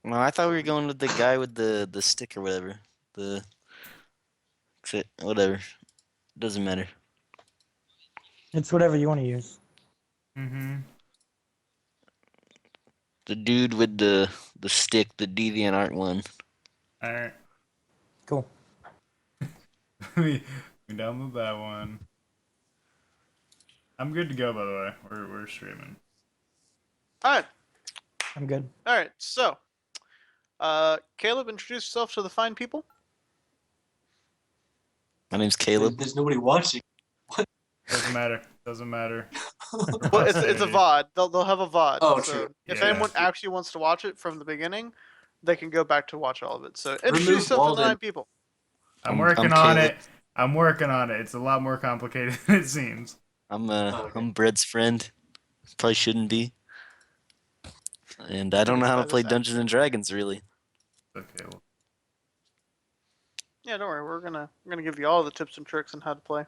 No, I thought we were going with the guy with the stick or whatever. The whatever. Doesn't matter. It's whatever you want to use. Mm-hmm. The dude with the stick, the deviant art one. All right. Cool. we done with that one. I'm good to go, by the way. We're streaming. All right. I'm good. All right. So, Caleb, introduce yourself to the fine people. My name's Caleb. There's nobody watching. Doesn't matter. Doesn't matter. Well, it's a VOD. They'll have a VOD. Oh, so true. if Yeah. anyone actually wants to watch it from the beginning, they can go back to watch all of it. So introduce Remove yourself to the Walden. 9 people. I'm I'm working on Caleb. it. I'm working on it. It's a lot more complicated than it seems. Okay. I'm Brett's friend. Probably shouldn't be. And I don't know how to That is play Dungeons and Dragons really. Okay. Well, Yeah, don't worry. We're gonna give you all the tips and tricks on how to play.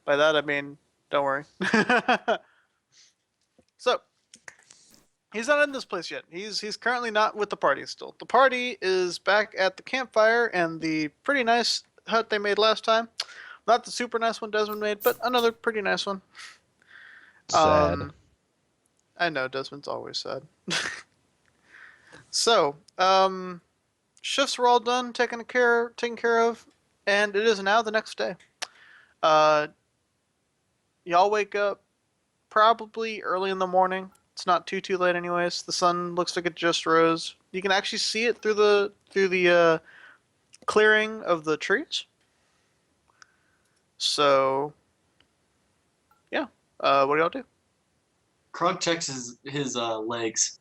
By that I mean, don't worry. So, he's not in this place yet. He's currently not with the party still. The party is back at the campfire and the pretty nice hut they made last time. Not the super nice one Desmond made, but another pretty nice one. Sad. I know Desmond's always sad. So, shifts were all done, taken care of, and it is now the next day. Y'all wake up probably early in the morning. It's not too late, anyways. The sun looks like it just rose. You can actually see it through the clearing of the trees. So, yeah. What do y'all do? Krog checks his legs.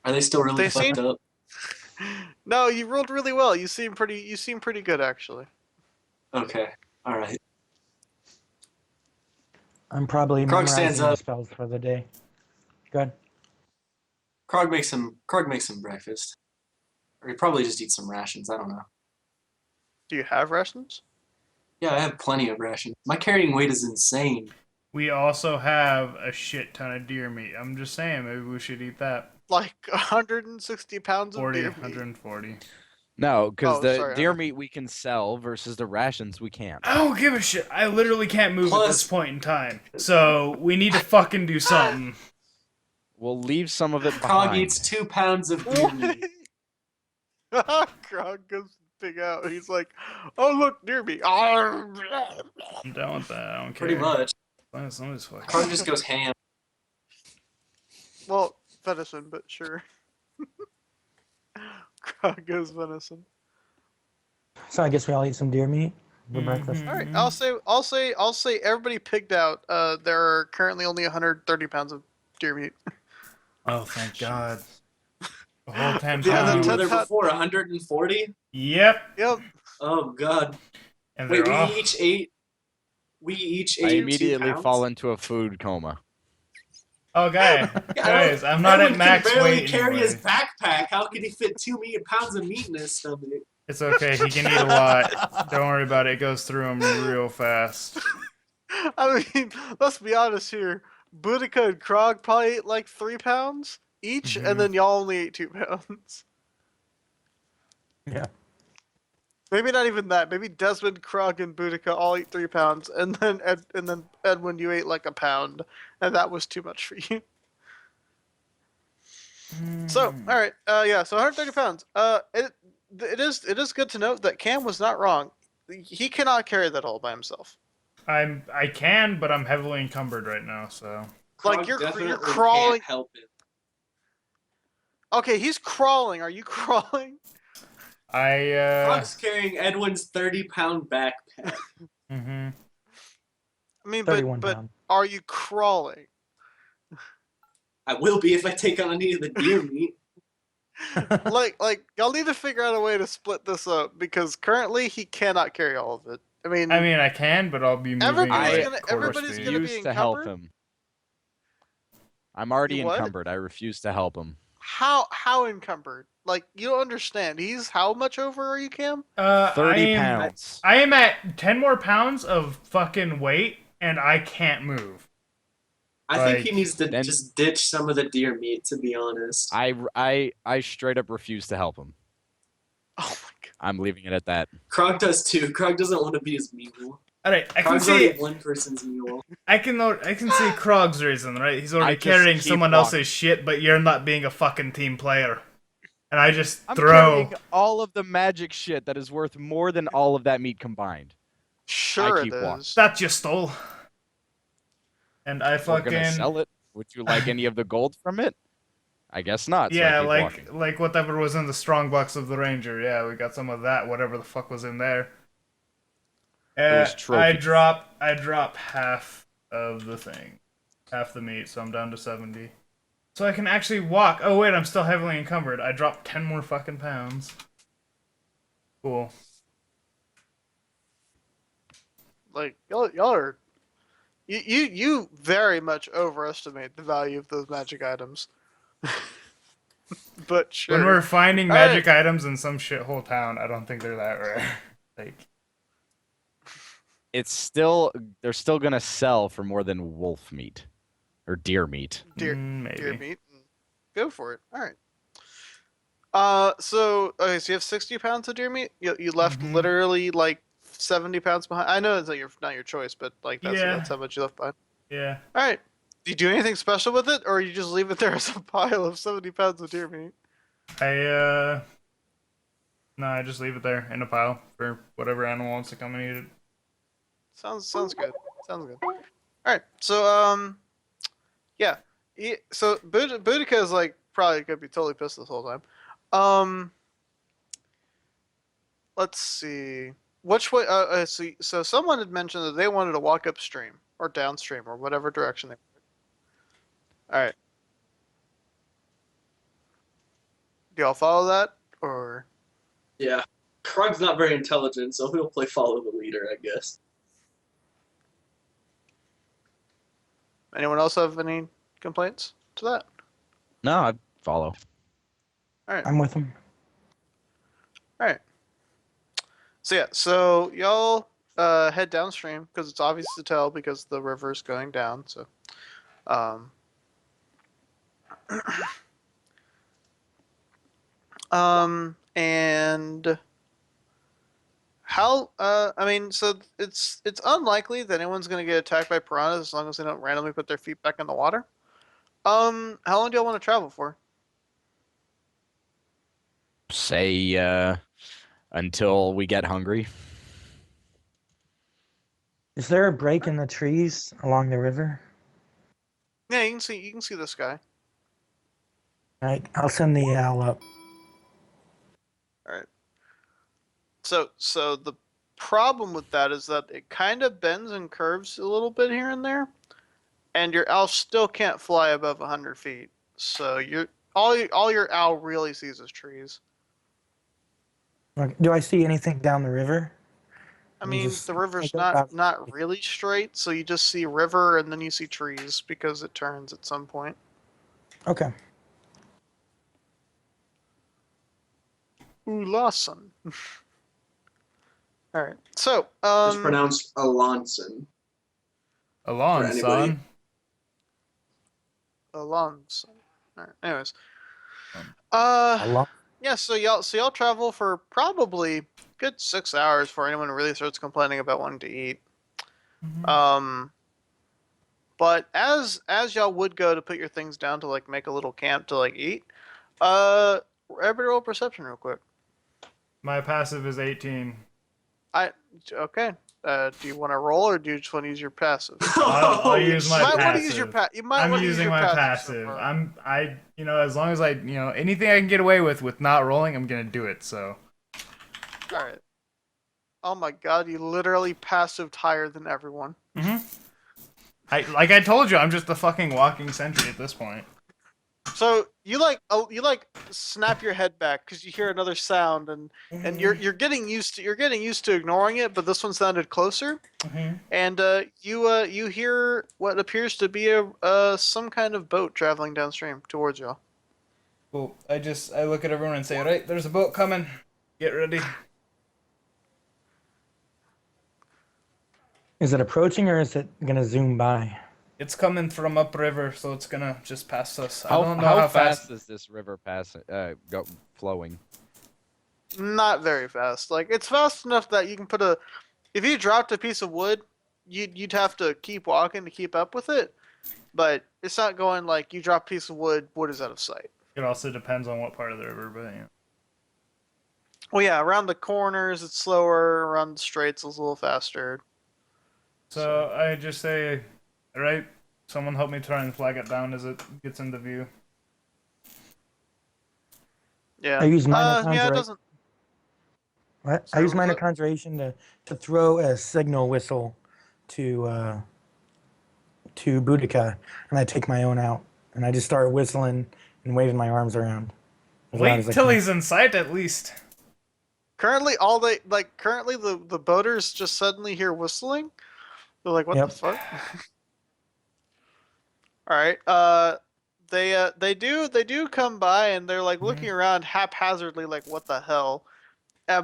Are they still really They fucked seem- up? No, you rolled really well. You seem pretty good, actually. Okay. All right. I'm probably Krog memorizing stands the up. spells for the day. Good. Krog makes some breakfast, or he probably just eats some rations. I don't know. Do you have rations? Yeah, I have plenty of rations. My carrying weight is insane. we also have a shit ton of deer meat. I'm just saying, maybe we should eat that. Like 160 pounds of 40, deer meat. 140. No, because Oh, the sorry, deer Hunter. meat we can sell versus the rations we can't. I don't give a shit. I literally can't move at Plus- this point in time. So we need to fucking do something. We'll leave some of it Krog behind. eats 2 pounds of deer meat. Krog goes big out. He's like, "Oh look, deer meat." I'm down with that. I don't care. Pretty much. Somebody's fucking. Krog just goes ham. Well, venison, but sure. Krog goes venison. So I guess we all eat some deer meat for Mhm. breakfast. All right, I'll say everybody pigged out. There are currently only 130 pounds of deer meat. Oh, thank God. A whole 10 Yeah, How many the were pounds. there 10 before? 140? Yep. Yep. Oh god. And Wait, they're we all... each ate. We each I ate 2 immediately pounds? fall into a food coma. Oh, guys, I'm not Edwin at max can barely weight carry anyway. his backpack. How can he fit 2 pounds of meat in his stomach? It's okay. He can eat a lot. Don't worry about it. It goes through him real fast. I mean, let's be honest here. Boudica and Krog probably ate like 3 pounds each, Mhm. and then y'all only ate 2 pounds. Yeah. Maybe not even that. Maybe Desmond, Krog, and Boudica all ate 3 pounds, and then Edwin, you ate like a pound, and that was too much for you. So, all right, yeah, so 130 pounds. It is good to note that Cam was not wrong. He cannot carry that all by himself. I can, but I'm heavily encumbered right now, so. Like, Krog you're definitely crawling- Can't help it. Okay, he's crawling. Are you crawling? Krog's carrying Edwin's 30-pound backpack. Mhm. I mean, 31 but pounds. are you crawling? I will be if I take on any of the deer meat. like y'all need to figure out a way to split this up because currently he cannot carry all of it. I mean, I can, but I'll be moving Everybody's at gonna- quarter everybody's speed. gonna be Refuse to help encumbered? him. I'm already You what? encumbered. I refuse to help him. how encumbered? Like, you don't understand. He's how much over are you, Cam? 30 pounds. I am at 10 more pounds of fucking weight, and I can't move. I think he Like, needs to then- just ditch some of the deer meat. To be honest, I straight up refuse to help him. Oh my god. I'm leaving it at that. Krog does too. Krog doesn't want to be his mule. all right, I can Krog's see, already one person's mule. I can see Krog's reason, right? He's already I just carrying keep someone walking. else's shit, but you're not being a fucking team player. And I just I'm throw. carrying all of the magic shit that is worth more than all of that meat combined. Sure keep it walking. is. That you stole. And I We're gonna fucking sell it. Would you like any of the gold from it? I guess not. So yeah, I keep like walking. whatever was in the strong box of the ranger. Yeah, we got some of that. Whatever the fuck was in there. was I trophies. drop half of the thing, half the meat, so I'm down to 70. So I can actually walk. Oh wait, I'm still heavily encumbered. I dropped 10 more fucking pounds. Cool. Like y'all are, you very much overestimate the value of those magic items. But sure. When we're finding All right. magic items in some shithole town, I don't think they're that rare. Like, It's still they're still gonna sell for more than wolf meat or deer meat. maybe. deer meat, go for it. All right. So okay, so you have 60 pounds of deer meat. You left Mhm. literally like 70 pounds behind. I know it's not your choice, but like that's Yeah. how much you left behind. Yeah. All right. Do you do anything special with it, or you just leave it there as a pile of 70 pounds of deer meat? No, I just leave it there in a pile for whatever animal wants to come and eat it. Sounds good. Sounds good. All right. So yeah. So Boudica is like probably gonna be totally pissed this whole time. Let's see. Which way? So someone had mentioned that they wanted to walk upstream or downstream or whatever direction they. All right. Do y'all follow that or? Yeah. Krog's not very intelligent, so he'll play follow the leader, I guess. Anyone else have any complaints to that? No, I follow. All right. I'm with him. All right. So yeah, so y'all head downstream because it's obvious to tell because the river's going down. So, and how? I mean, so it's unlikely that anyone's gonna get attacked by piranhas as long as they don't randomly put their feet back in the water. How long do y'all want to travel for? Say until we get hungry. Is there a break in the trees along the river? Yeah, you can see the sky. All right, I'll send the owl up. So the problem with that is that it kind of bends and curves a little bit here and there, and your owl still can't fly above 100 feet. So all your owl really sees is trees. Okay, do I see anything down the river? I I'm mean, just- the river's I go not really straight, so you just see river and then you see trees because it turns at some point. Okay. Ooh, Lawson. All right. So, It's pronounced Alonson. Alon, For anybody. son. Alonso. All right. Anyways, Along. yeah. So y'all travel for probably good 6 hours before anyone really starts complaining about wanting to eat. But as y'all would go to put your things down to like make a little camp to like eat, everybody roll perception real quick. My passive is 18. Okay. Do you want to roll or do you just want to use your passive? I'll use You my might passive. want to use your You might I'm want to use using your my passive. passive. As long as anything I can get away with not rolling, I'm gonna do it. So. All right. Oh my god, you literally passived higher than everyone. I told you, I'm just the fucking walking sentry at this point. So you snap your head back because you hear another sound and you're getting used to ignoring it, but this one sounded closer. And you hear what appears to be a some kind of boat traveling downstream towards y'all. Cool. I look at everyone and say, all right, there's a boat coming. Get ready. Is it approaching or is it gonna zoom by? It's coming from upriver, so it's gonna just pass us. I How, don't know how fast. is this river flowing? Not very fast. Like it's fast enough that you can put a. If you dropped a piece of wood, you'd have to keep walking to keep up with it. But it's not going like you drop a piece of wood, wood is out of sight. It also depends on what part of the river, but yeah. Well, yeah, around the corners it's slower. Around the straights it's a little faster. So I just say, all right, someone help me try and flag it down as it gets into view. Yeah. I use minor Yeah, it conjuration. doesn't. What? I Sorry, use what was minor that? conjuration to throw a signal whistle to Boudica, and I take my own out, and I just start whistling and waving my arms around. as loud Wait as I till can. he's in sight at least. Currently, currently the boaters just suddenly hear whistling. They're like, "What Yep. the fuck?" All right. They do come by and they're like looking around haphazardly, like, "What the hell?"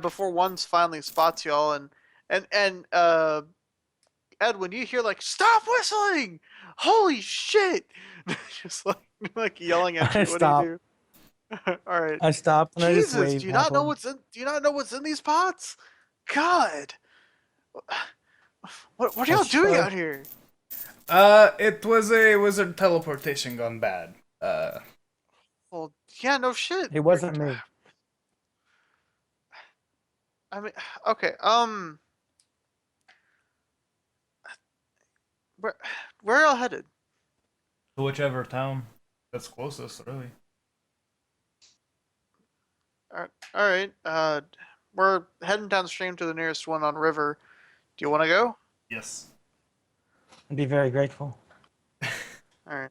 Before one finally spots y'all, and Edwin, you hear like, "Stop whistling! Holy shit!" Just like yelling at I you. What do you stop. do? All right. I stop and I just Jesus, wave happily. do you not know what's in these pots? God. What are I y'all doing shrug. out here? It was a wizard teleportation gone bad. Well, yeah, no shit. It wasn't me. I mean, okay. Where where are y'all headed? To whichever town that's closest, really. All right. We're heading downstream to the nearest one on river. Do you want to go? Yes. I'd be very grateful. All right.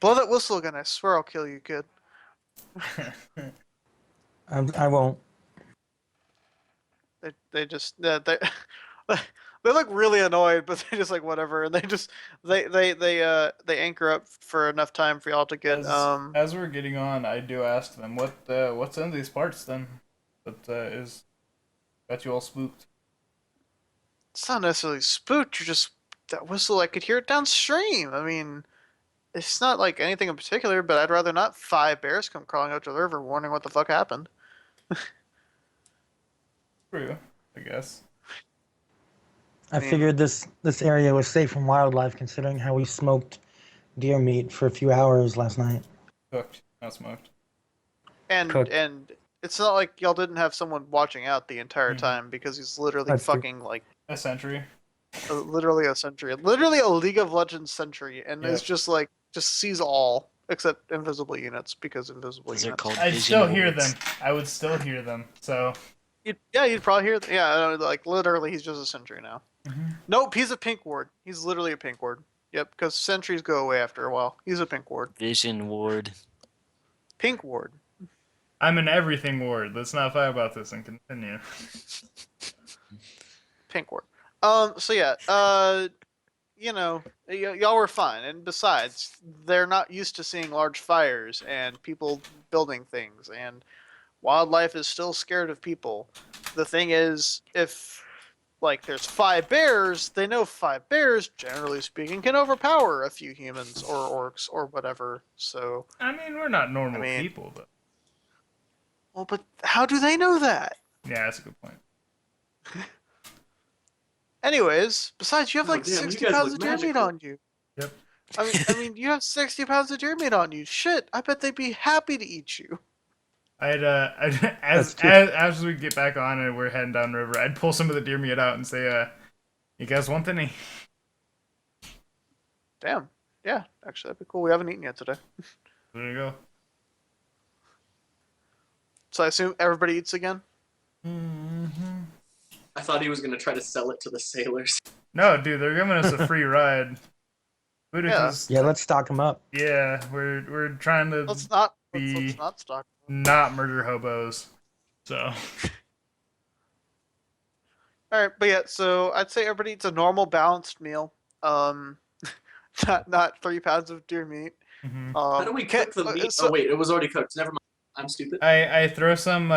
Blow that whistle again. I swear I'll kill you, kid. I won't. They just they they look really annoyed, but they just like whatever, and they anchor up for enough time for y'all to get As we're getting on, I do ask them what's in these parts then that is got you all spooked. It's not necessarily spooked. You're just that whistle. I could hear it downstream. I mean, it's not like anything in particular, but I'd rather not 5 bears come crawling out to the river, wondering what the fuck happened. True, I guess. I figured this area was safe from wildlife, considering how we smoked deer meat for a few hours last night. Cooked, not smoked. And Cooked. and it's not like y'all didn't have someone watching out the entire Mhm. time because he's literally That's true. fucking like A century. literally a sentry, literally a League of Legends sentry, and Yep. is just like just sees all except invisible units because invisible Those are units. called I'd vision still hear wards. them. I would still hear them. So You'd probably hear. Yeah, like literally, he's just a sentry now. Mhm. Nope, he's a pink ward. He's literally a pink ward. Yep, because sentries go away after a while. He's a pink ward. Vision ward. Pink ward. I'm an everything ward. Let's not fight about this and continue. Pink ward. So yeah, y'all were fine, and besides, they're not used to seeing large fires and people building things, and wildlife is still scared of people. The thing is, if like there's 5 bears, they know 5 bears, generally speaking, can overpower a few humans or orcs or whatever. So, I mean, we're not normal I mean- people, but well, but how do they know that? yeah, that's a good point. Anyways, besides, you have Oh, like damn, you 60 guys pounds look of deer meat magical. on you. Yep. I mean, you have 60 pounds of deer meat on you. Shit, I bet they'd be happy to eat you. I'd That's true. as we get back on and we're heading down river, I'd pull some of the deer meat out and say, you guys want any? Damn. Yeah, actually, that'd be cool. We haven't eaten yet today. There you go. So I assume everybody eats again? Mm-hmm. I thought he was gonna try to sell it to the sailors. No, dude, they're giving us a free ride. Boudica's, Yeah, let's stock them up. yeah, we're trying to Let's Be- not stock. not murder hobos. So Alright, but yeah, so I'd say everybody eats a normal balanced meal. Not 3 pounds of deer meat. mhm. How do we cook the meat? Oh wait, it was already cooked. Never mind. I'm stupid. I throw some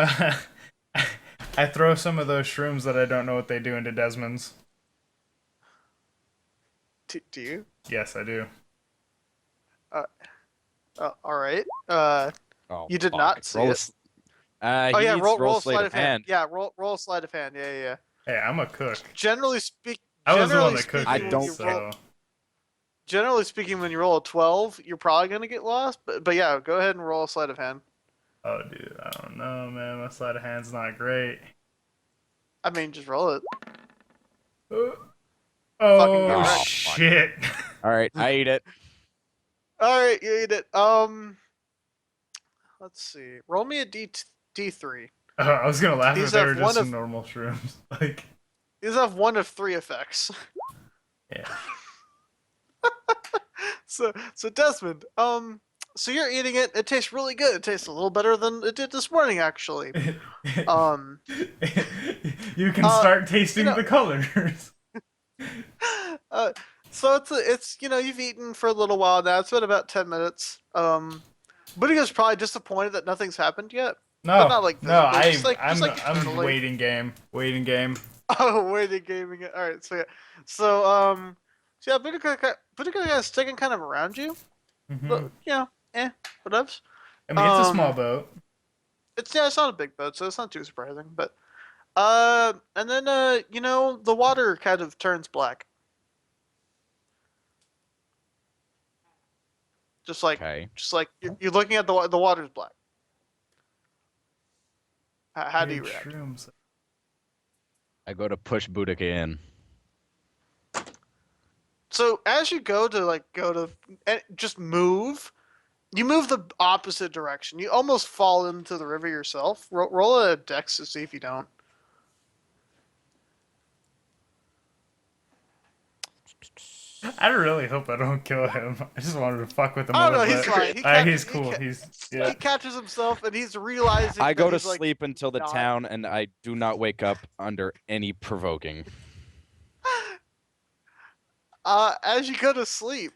I throw some of those shrooms that I don't know what they do into Desmond's. Do you? Yes, I do. All right. Oh, You did fuck. not see Roll a it. s- Oh he yeah, needs to roll roll sleight sleight of of hand. hand. Yeah, roll sleight of hand. Yeah. Hey, I'm a cook. Generally speak, I was the one generally that cooked I speaking, when don't these, you so roll, generally speaking, when you roll a 12, you're probably gonna get lost. But yeah, go ahead and roll a sleight of hand. oh dude, I don't know, man. My sleight of hand's not great. I mean, just roll it. Oh Fucking get Oh, wrecked. fuck. shit! All right, I eat it. All right, you eat it. Let's see. Roll me a D3. I was gonna laugh if These they were have one just of normal shrooms. Like, these have one of 3 effects. yeah. So Desmond, so you're eating it. It tastes really good. It tastes a little better than it did this morning, actually. Um, You can uh, start tasting you know, the colors. uh, so it's you've eaten for a little while now. It's been about 10 minutes. Booty probably disappointed that nothing's happened yet, but No, not like no, visibly, just like I'm internally. waiting game, waiting game. Oh, waiting gaming it. All right, so yeah, so yeah, Booty is sticking kind of around you, but Hmm. whatevs. I mean, it's a small Um, boat. it's not a big boat, so it's not too surprising. But and then the water kind of turns black, just like Okay. you're looking at the water's black. How do you Weird react? shrooms. I go to push Boudica in. So as you just move, you move the opposite direction. You almost fall into the river yourself. Roll a dex to see if you don't. I really hope I don't kill him. I just wanted to fuck with him Oh a no, little he's bit. fine. He's cool. He catches himself and he's realizing I that go to he's like sleep until the not. town, and I do not wake up under any provoking. As you go to sleep,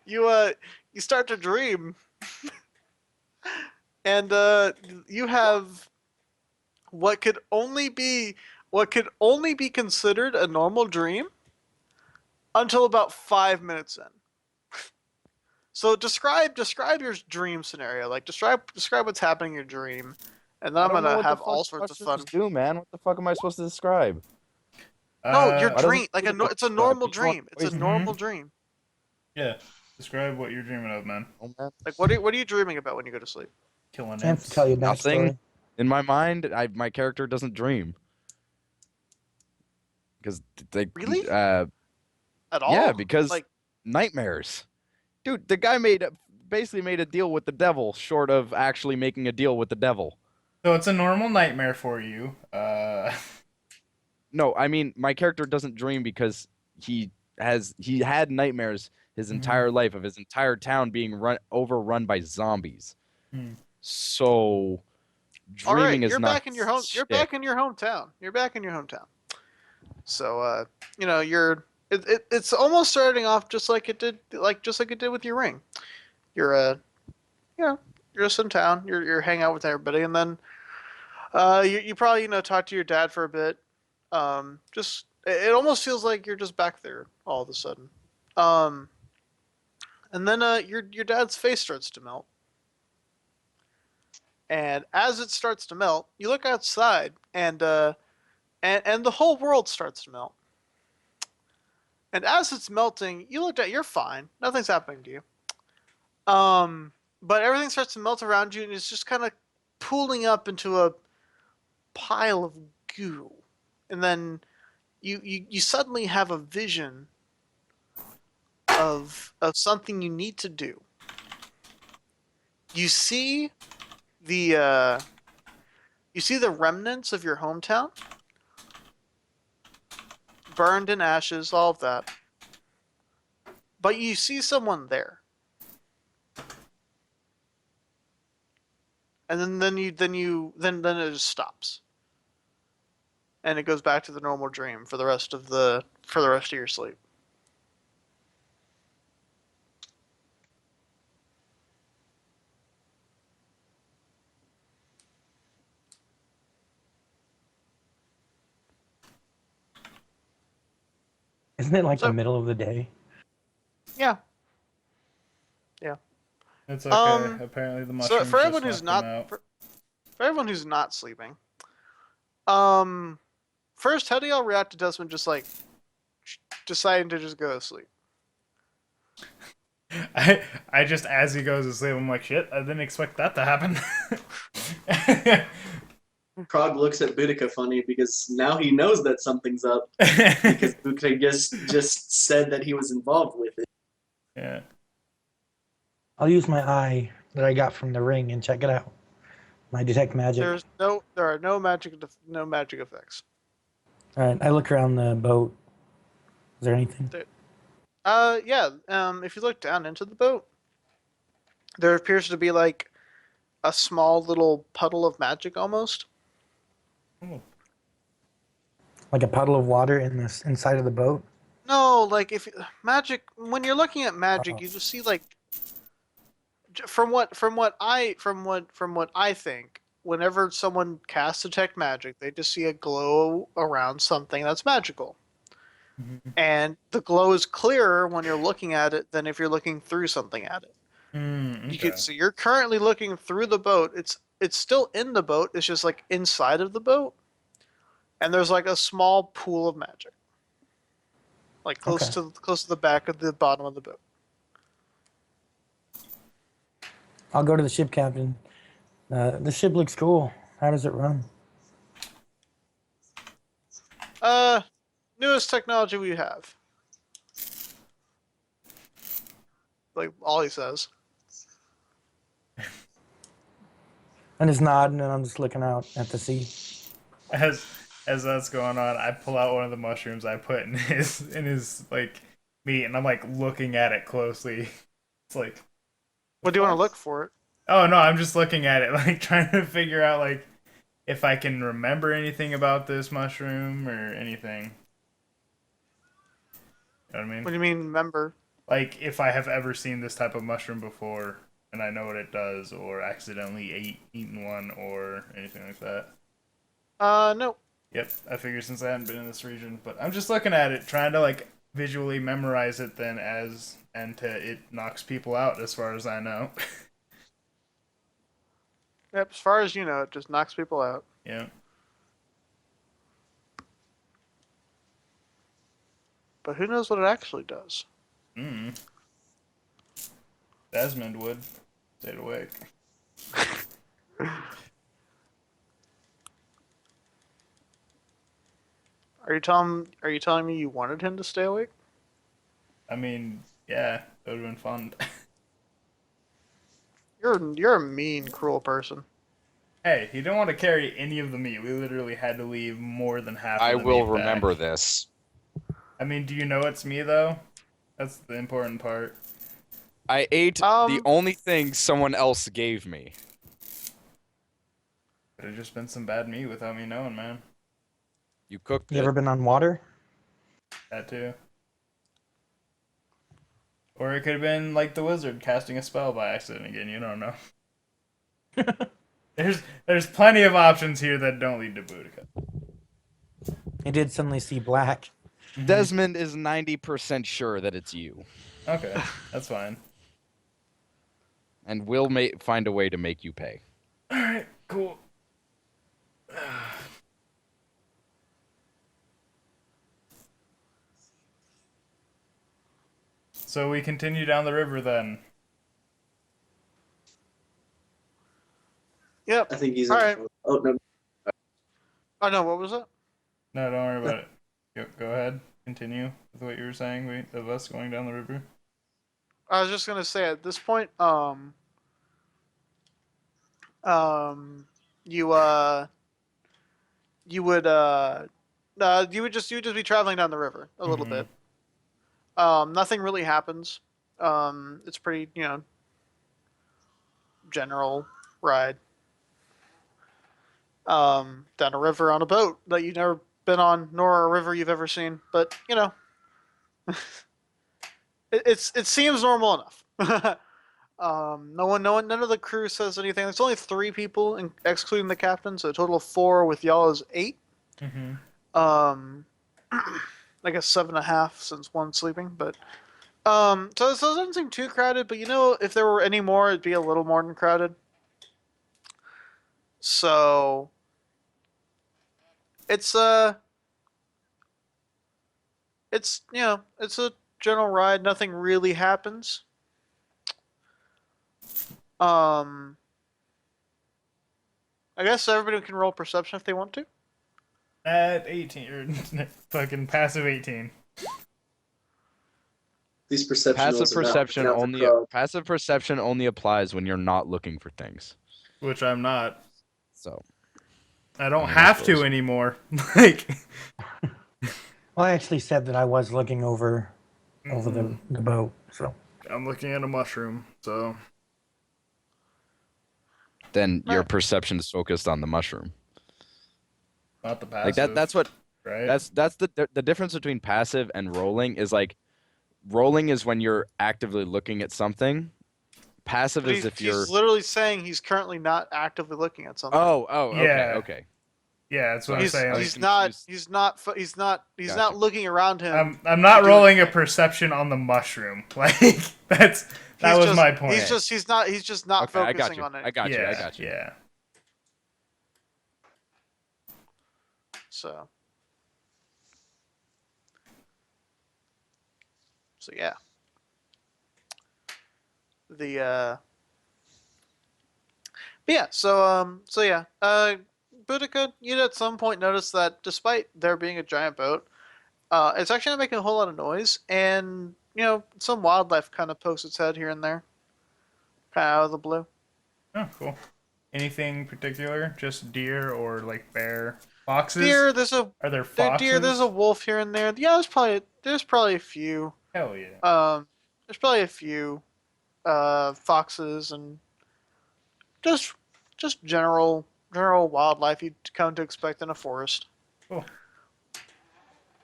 you you start to dream, and you have what could only be considered a normal dream until about 5 minutes in. So describe your dream scenario. Like describe what's happening in your dream, and then I I'm don't know gonna what the have fuck all sorts of fun. mushrooms do, man. What the fuck am I supposed to describe? No, your Why doesn't dream, like Boudica it's a describe? normal He's the one dream. It's a wasting normal dream. Yeah. Describe what you're dreaming of, man. oh, man. Like what are you dreaming about when you go to sleep? Killing Chance to imps. tell you a Nothing. backstory. In my mind, my character doesn't dream. Because they, Really? At all? yeah, because Like nightmares. Dude, the guy basically made a deal with the devil, short of actually making a deal with the devil. So it's a normal nightmare for you. No, I mean my character doesn't dream because he had nightmares his entire life of his entire town being overrun by zombies. Hmm. So all right, dreaming is you're not back in your home. his You're shtick. back in your hometown. You're back in your hometown. So you're it's almost starting off just like it did, with your ring. You're you're just in town. You're hanging out with everybody, and then you probably talk to your dad for a bit. Just it almost feels like you're just back there all of a sudden. Um, and then your dad's face starts to melt, and as it starts to melt, you look outside, and the whole world starts to melt. And as it's melting, you're fine. Nothing's happening to you. But everything starts to melt around you, and it's just kind of pooling up into a pile of goo. And then you suddenly have a vision of something you need to do. You see the remnants of your hometown, burned in ashes, all of that. But you see someone there. And then it just stops. And it goes back to the normal dream for the rest of your sleep. Isn't it like the So- middle of the day? Yeah. It's okay. Apparently the So mushrooms for just everyone who's knocked him not out. for everyone who's not sleeping, first, how do y'all react to Desmond just like deciding to just go to sleep? I just, as he goes to sleep, I'm like, shit, I didn't expect that to happen. Krog looks at Boudica funny because now he knows that something's up because Boudica just said that he was involved with it. Yeah. I'll use my eye that I got from the ring and check it out. My detect magic. There are no magic effects. All right, I look around the boat. Is there anything? Yeah. If you look down into the boat, there appears to be like a small little puddle of magic almost. Oh. Like a puddle of water in this inside of the boat? No, like if magic, when you're looking at magic, Uh-oh. you just see like from what I think, whenever someone casts detect magic, they just see a glow around something that's magical. Mhm. And the glow is clearer when you're looking at it than if you're looking through something at it. You Okay. can see you're currently looking through the boat. It's still in the boat. It's just like inside of the boat, and there's like a small pool of magic, like close Okay. to the back of the bottom of the boat. I'll go to the ship captain. The ship looks cool. How does it run? Newest technology we have. Like all he says. And it's nodding, and I'm just looking out at the sea. As that's going on, I pull out one of the mushrooms I put in his like meat, and I'm like looking at it closely. It's like, What do you want to look for it? oh no, I'm just looking at it, like trying to figure out like if I can remember anything about this mushroom or anything. You know what I What mean? do you mean, remember? Like if I have ever seen this type of mushroom before and I know what it does, or accidentally eaten one, or anything like that. No. Yep, I figure since I haven't been in this region, but I'm just looking at it, trying to like visually memorize it. Then it knocks people out, as far as I know. Yep. As far as you know, it just knocks people out. Yeah. But who knows what it actually does? Hmm. Desmond would stayed awake. Are you telling me you wanted him to stay awake? I mean, yeah, it would have been fun. You're a mean, cruel person. Hey, he didn't want to carry any of the meat. We literally had to leave more than half. I of the will meat remember back. this. I mean, do you know it's me though? That's the important part. I ate the Um, only thing someone else gave me. Could have just been some bad meat without me knowing, man. You cooked You it. ever been on water? That too. Or it could have been like the wizard casting a spell by accident again. You don't know. There's plenty of options here that don't lead to Boudica. He did suddenly see black. Desmond is 90% sure that it's you, Okay, that's fine. and we'll find a way to make you pay. All right, cool. So we continue down the river then. yep. I think he's. All right. Oh no. Oh no, what was it? No, don't worry about it. Go ahead. Continue with what you were saying. Of us going down the river. I was just gonna say at this point, you you would you would just be traveling down the river a little Mhm. bit. Nothing really happens. It's pretty, general ride. Down a river on a boat that you've never been on, nor a river you've ever seen. But it seems normal enough. None of the crew says anything. There's only 3 people, excluding the captain, so a total of 4 with y'all is 8. Mhm. Um, I guess 7.5 since one's sleeping. But so it doesn't seem too crowded. But if there were any more, it'd be a little more than crowded. So it's it's a general ride. Nothing really happens. Um, I guess everybody can roll perception if they want to. At 18 or fucking passive 18. These perception rolls are not working out for Crow. Passive perception only applies when you're not looking for things. Which I'm not. So I don't I have to suppose. anymore. Like, Well, I actually said that I was looking over the boat. So I'm looking at a mushroom, so then your Right. perception is focused on the mushroom. not the passive. Like that's what right. that's the difference between passive and rolling is like rolling is when you're actively looking at something. Passive But is if you're he's literally saying he's currently not actively looking at something. Yeah. okay. Yeah, that's what I'm he's saying. Like, he's not confused. he's not Gotcha. looking around him. I'm not doing rolling a anything. perception on the mushroom. Like that He's was just- my point. He's just not Okay, I got focusing you. on it. I got you. yeah, I got you. Yeah. So yeah. But yeah, so yeah. Boudica, you'd at some point notice that despite there being a giant boat, it's actually not making a whole lot of noise, and some wildlife kind of pokes its head here and there, kind of out of the blue. Oh, cool. Anything particular? Just deer or like bear, foxes? Deer, Are there foxes? there's a wolf here and there. Yeah, there's probably a few. Hell yeah. There's probably a few foxes and just general wildlife you'd come to expect in a forest. Cool.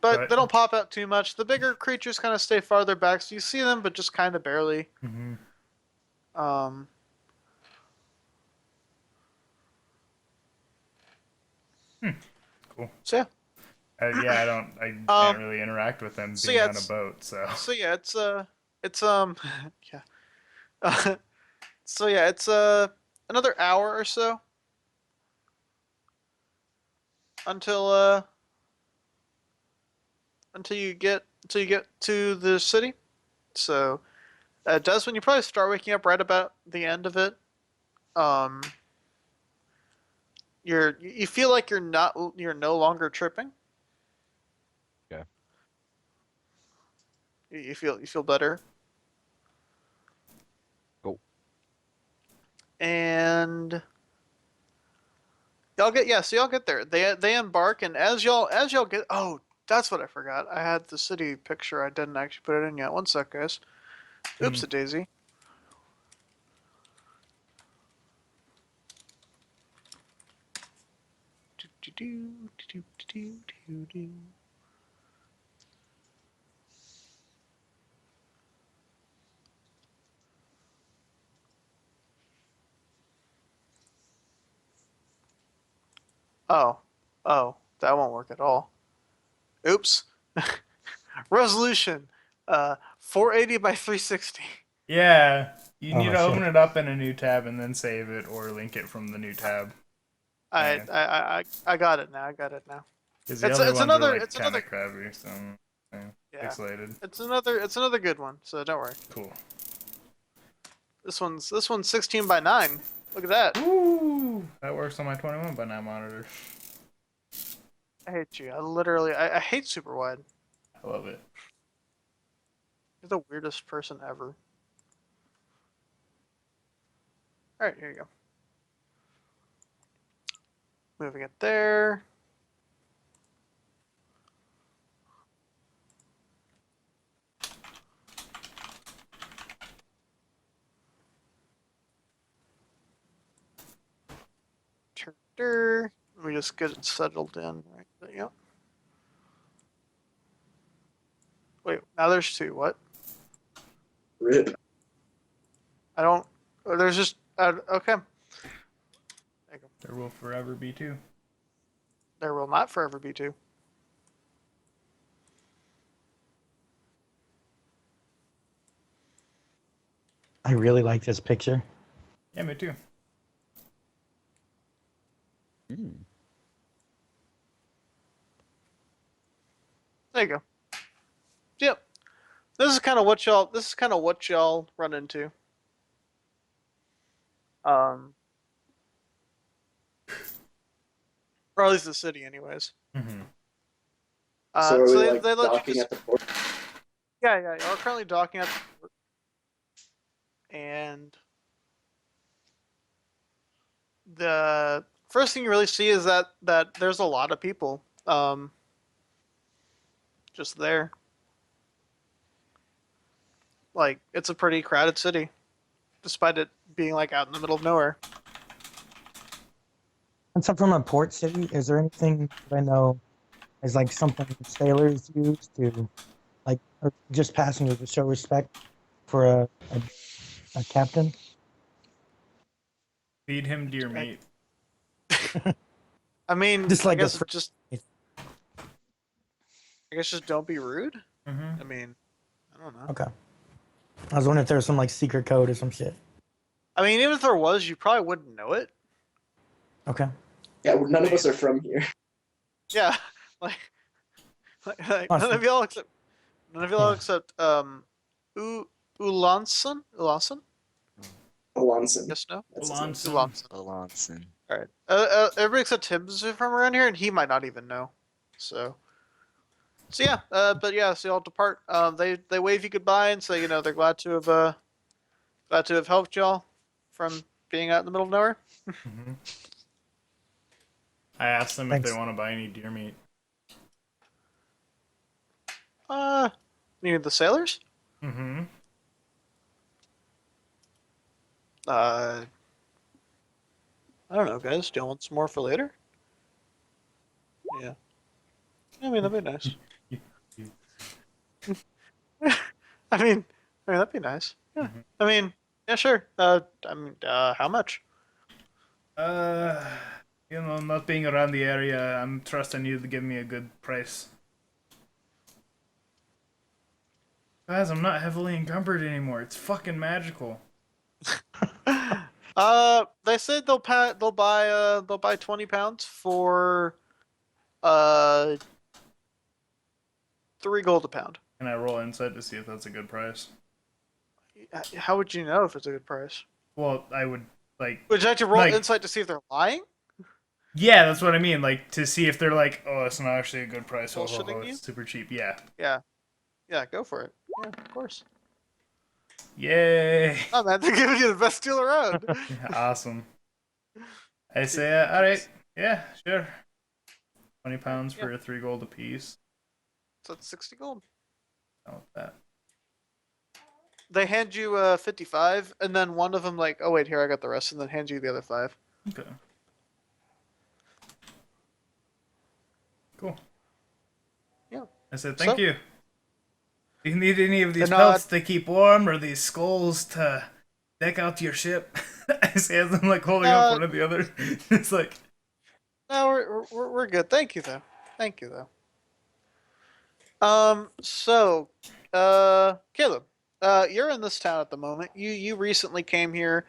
But they don't pop out too much. The bigger creatures kind of stay farther back, so you see them, but just kind of barely. Mm-hmm. Cool. So yeah. Yeah, I can't really interact with them so being yeah, on a boat, so. So yeah, it's yeah. So yeah, it's another hour or so until you get to the city. So Desmond, you probably start waking up right about the end of it. You feel like you're no longer tripping. Okay. You feel better. Cool. And y'all get there. They embark, and as y'all get, oh, that's what I forgot. I had the city picture. I didn't actually put it in yet. One sec, guys. Oops, a daisy. Oh, that won't work at all. Oops. Resolution, 480 by 360. Yeah, you need to shit. open it up in a new tab and then save it or link it from the new tab. I got it now. Because the It's- other it's ones another- are like it's kind another- of crabby, so Yeah. pixelated. It's another good one. So don't worry. Cool. This one's 16 by 9. Look at that. Ooh, that works on my 21 by 9 monitor. I hate you. I hate super wide. I love it. You're the weirdest person ever. All right, here you go. Moving it there. Turn. We just get it settled in, right? Yep. Wait, now there's 2. What? Rip. I don't. There's just. Okay. There you go. There will forever be 2. There will not forever be 2. I really like this picture. Yeah, me too. There you go. Yep. This is kind of what y'all. This is kind of what y'all run into. Or at least the city, anyways. Mm-hmm. So are we like they let you docking just, at the port? yeah. You're currently docking at the port, and the first thing you really see is that there's a lot of people just there. Like, it's a pretty crowded city, despite it being like out in the middle of nowhere. Since I'm from a port city, is there anything that I know is like something sailors use to, like, or just passengers to show respect for a captain? Feed him deer meat. I mean, Just I like a guess fr- just don't be rude. Mm-hmm. I mean, I don't know. Okay. I was wondering if there was some like secret code or some shit. I mean, even if there was, you probably wouldn't know it. Okay. Yeah, none of us are from here. Yeah, like none Awesome. of y'all except Yeah. Ulanson. Alonson. Yes, no. That's his name. Alonson. Ulanson. Balanson. All right. Everybody except Tim's from around here, and he might not even know. So yeah. But yeah. So y'all depart. They wave you goodbye and say, they're glad to have helped y'all from being out in the middle of nowhere. Mm-hmm. I asked them if Thanks. they want to buy any deer meat. You the sailors? Mm-hmm. I don't know, guys. Do you want some more for later? Yeah. I mean, that'd be nice. I mean, that'd be nice. Yeah. Mhm. I mean, yeah, sure. How much? Not being around the area, I'm trusting you to give me a good price. Guys, I'm not heavily encumbered anymore. It's fucking magical. They said they'll buy 20 pounds for uh 3 gold a pound. Can I roll insight to see if that's a good price? How would you know if it's a good price? Well, I would like. Would you like to roll Like- insight to see if they're lying? Yeah, that's what I mean. Like to see if they're like, oh, it's not actually a good price. Oh, Bullshitting you? it's super cheap. Yeah. Yeah, go for it. Yeah, of course. Yay! Oh man, they're giving you the best deal around. Awesome. I say, all right, yeah, sure. 20 pounds for 3 gold a piece. So that's 60 gold. Not with that. They hand you 55, and then one of them like, oh wait, here I got the rest, and then hand you the other 5. Okay. Cool. Yeah. I said, thank So- you. Do you need any of these And, pelts to keep warm, or these skulls to deck out your ship? I say as I'm like holding up one of the others. It's like, No, we're good. Thank you though. Thank you though. So, Caleb, you're in this town at the moment. You recently came here,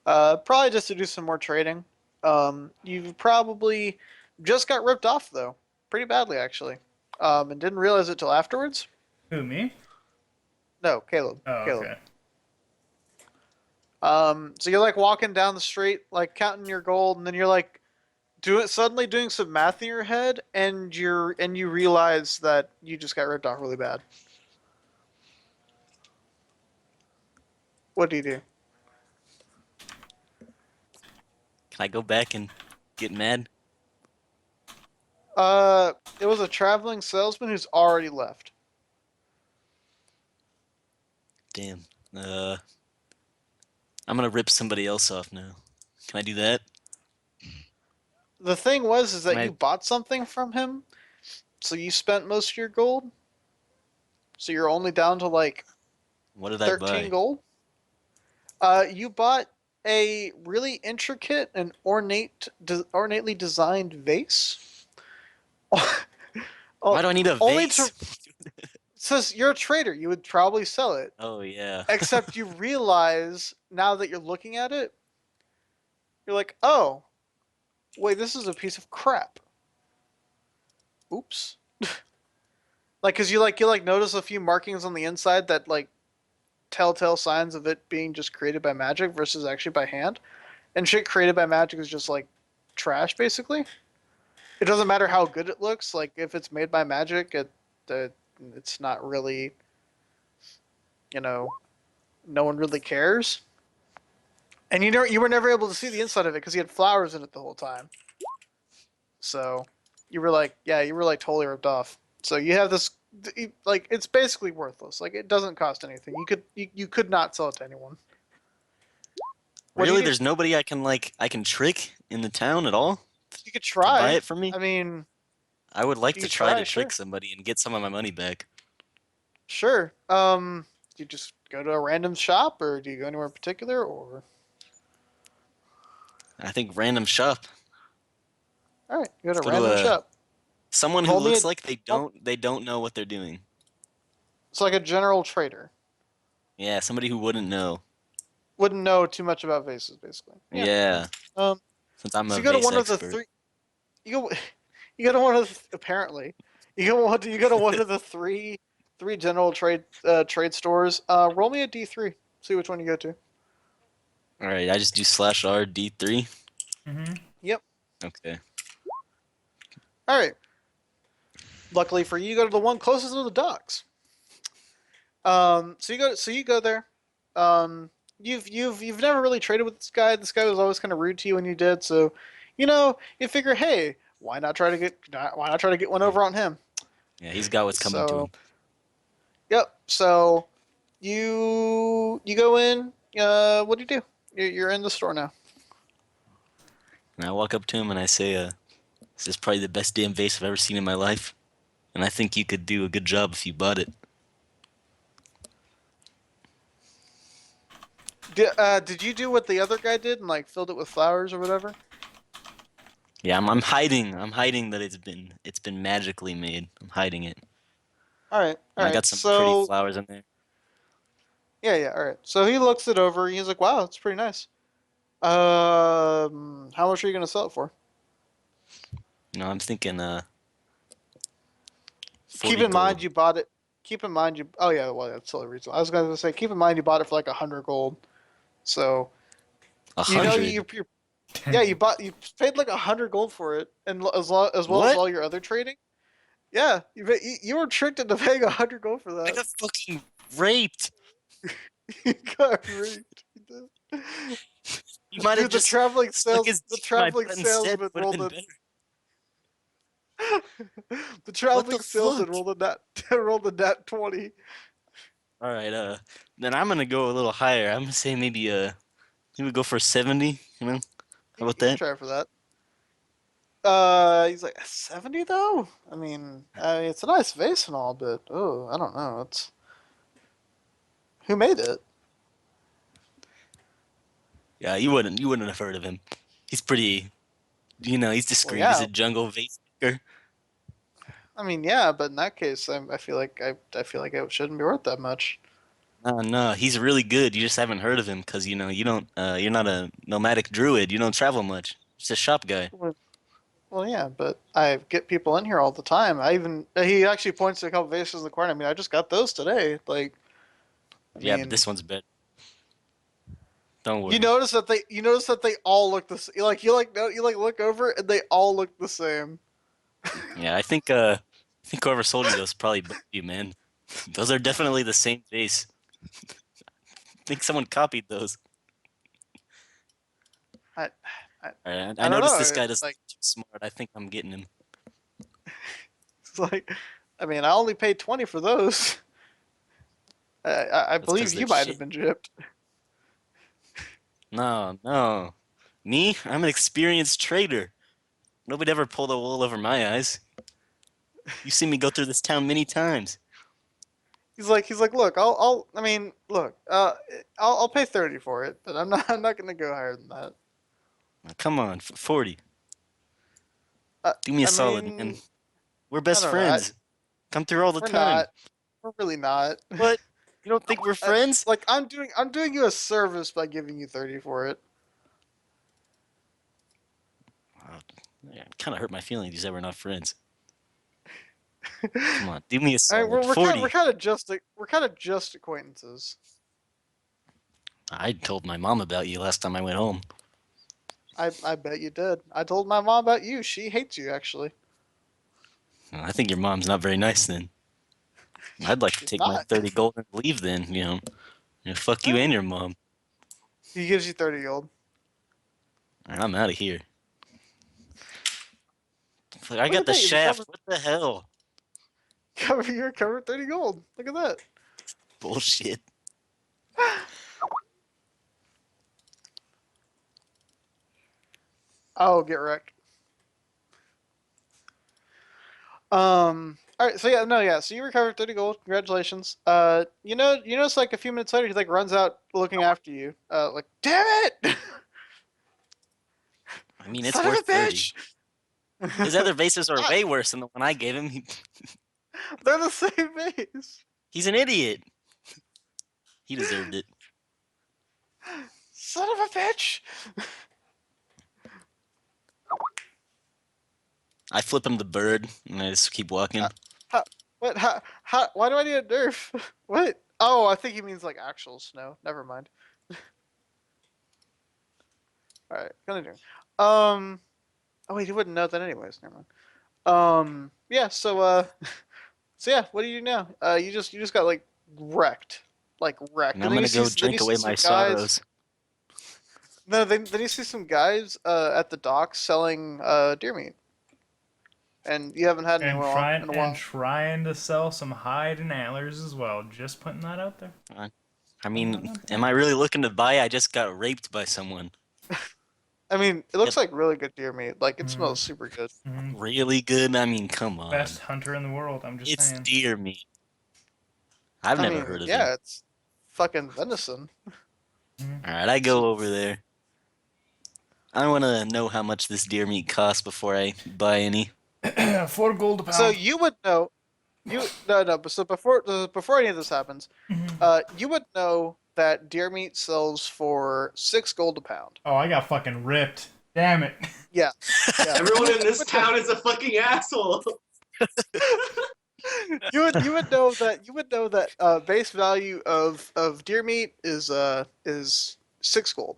probably just to do some more trading. You probably just got ripped off though, pretty badly actually. And didn't realize it till afterwards. who, me? No, Caleb. Oh, Caleb. okay. So you're like walking down the street, like counting your gold, and then you're like suddenly doing some math in your head, and you realize that you just got ripped off really bad. What do you do? Can I go back and get mad? It was a traveling salesman who's already left. Damn. I'm gonna rip somebody else off now. Can I do that? The thing is that My- you bought something from him, so you spent most of your gold. So you're only down to like What did I 13 buy? gold. You bought a really intricate and ornately designed vase. Why do I need a only vase? says you're a trader. You would probably sell it. Oh yeah. Except you realize now that you're looking at it, you're like, oh, wait, this is a piece of crap. Oops. Like, cause you notice a few markings on the inside that like telltale signs of it being just created by magic versus actually by hand. And shit created by magic is just like trash, basically. It doesn't matter how good it looks. Like if it's made by magic, it's not really, you know, no one really cares. And you were never able to see the inside of it because he had flowers in it the whole time. So you were like, yeah, you were like totally ripped off. So you have this, like, it's basically worthless. Like it doesn't cost anything. You could not sell it to anyone. What do you Really? do? There's nobody I can trick in the town at all You could to try. buy it from me? I mean, I would like you to could try try, to trick sure. somebody and get some of my money back. Sure. Do you just go to a random shop, or do you go anywhere in particular, or? I think random shop. All right, you go Let's to a go to random shop. someone who Roll me looks a. like they don't know what they're doing. It's like a general trader. Yeah, somebody who wouldn't know. Wouldn't know too much about vases, basically. Yeah. Yeah, Um. since I'm So a you go to vase one of the expert. three. You go. You go to one of apparently. You go to one of the three general trade stores. Roll me a D3. See which one you go to. All right, I just do /R D3. Mm-hmm. Yep. Okay. All right. Luckily for you, you go to the one closest to the docks. So you go there. You've never really traded with this guy. This guy was always kind of rude to you when you did. So, you figure, hey, why not try to get one over on him? Yeah, he's got what's coming to So, him. yep. So, you go in. What do you do? You're in the store now. And I walk up to him and I say, "This is probably the best damn vase I've ever seen in my life, and I think you could do a good job if you bought it." Did you do what the other guy did and like filled it with flowers or whatever? Yeah, I'm hiding. I'm hiding that it's been magically made. I'm hiding it. All right. And I got some pretty So flowers in there. yeah. All right. So he looks it over. He's like, "Wow, it's pretty nice." How much are you gonna sell it for? I'm thinking Keep 40 in mind gold. you bought it. Keep in mind you. Oh yeah, well that's still a reason. I was gonna say keep in mind you bought it for like 100 gold. So you know 100. you yeah you paid like 100 gold for it, and as well as What? all your other trading. Yeah, you were tricked into paying 100 gold for I that. got fucking raped. You got raped. You might have Dude, just stuck his the dick in my traveling butt instead. salesman Would have rolled been a better. the What the traveling salesman fuck? rolled a nat 20. All right, then I'm gonna go a little higher. I'm gonna say maybe go for 70. How about You can that? try for that. He's like 70 though. I mean, it's a nice vase and all, but oh, I don't know. It's who made it? Yeah, you wouldn't have heard of him. He's pretty, he's Well, discreet. He's yeah. a jungle vase maker. I mean, yeah, but in that case, I feel like I feel like it shouldn't be worth that much. No, he's really good. You just haven't heard of him because you don't. You're not a nomadic druid. You don't travel much. Just a shop guy. Well, yeah, but I get people in here all the time. He actually points to a couple vases in the corner. I mean, I just got those today. Like, I Yeah, but mean, this one's better. Don't you worry. notice that they all look the same. You look over and they all look the same. Yeah, I think whoever sold you those probably bugged you, man. Those are definitely the same face. I think someone copied those. I I, Alright, I I don't noticed know. this guy doesn't Like, look too smart. I think I'm getting him. it's like, I mean, I only paid 20 for those. I That's because believe they're you might have shit. been gypped. No. Me? I'm an experienced trader. Nobody ever pulled a wool over my eyes. You've seen me go through this town many times. He's like, look, I mean, look, I'll pay 30 for it, but I'm not gonna go higher than that. Now, come on, 40. Uh, Do me a I solid, man. mean, We're I best don't know. friends. Come through all the We're time. not. we're really not. What? You don't think we're friends? Like I'm doing you a service by giving you 30 for it. Yeah, kind of hurt my feelings. You said we're not friends. Come on, do me a All right, solid. 40. we're kind of just acquaintances. I told my mom about you last time I went home. I bet you did. I told my mom about you. She hates you actually. Well, I think your mom's not very nice then. I'd like to She's take my not. 30 gold and leave then, fuck you and your mom. He gives you 30 gold. All right, I'm out of here. Fuck, I Look got at the that, you shaft. What the hell? You're covered 30 gold. Look at that. Bullshit. Oh, get wrecked. All right. So yeah, no, yeah. So you recovered 30 gold. Congratulations. You notice like a few minutes later, he like runs out looking after you. Like, damn it! I mean, it's Son of a worth 30. bitch! His other bases are way worse than the one I gave him. They're the same base. He's an idiot. He deserved it. Son of a bitch! I flip him the bird, and I just keep walking. What? Why do I need a nerf? What? Oh, I think he means like actual snow. Never mind. All right, continue. Oh wait, he wouldn't know that anyways. Never mind. Yeah. So yeah. What do you do now? You just got like wrecked, And And I'm then gonna go then drink you away see my some guys. sorrows. No, then you see some guys at the dock selling deer meat, and you haven't had any And in a while. trying to sell some hide and antlers as well. Just putting that out there. I mean, am I really looking to buy? I just got raped by someone. I mean, it looks like really good deer meat. Like it Mm. smells super good. Really good? I mean, come on. Best hunter in the world. I'm just It's saying. deer meat. I've I never mean, heard of yeah, it. it's fucking venison. Alright, I go over there. I want to know how much this deer meat costs before I buy any. 4 gold a pound. So you would know, But so before any of this happens, you would know that deer meat sells for 6 gold a pound. Oh, I got fucking ripped. Damn it. Yeah. Everyone in this town is a fucking asshole. You would know that base value of deer meat is 6 gold.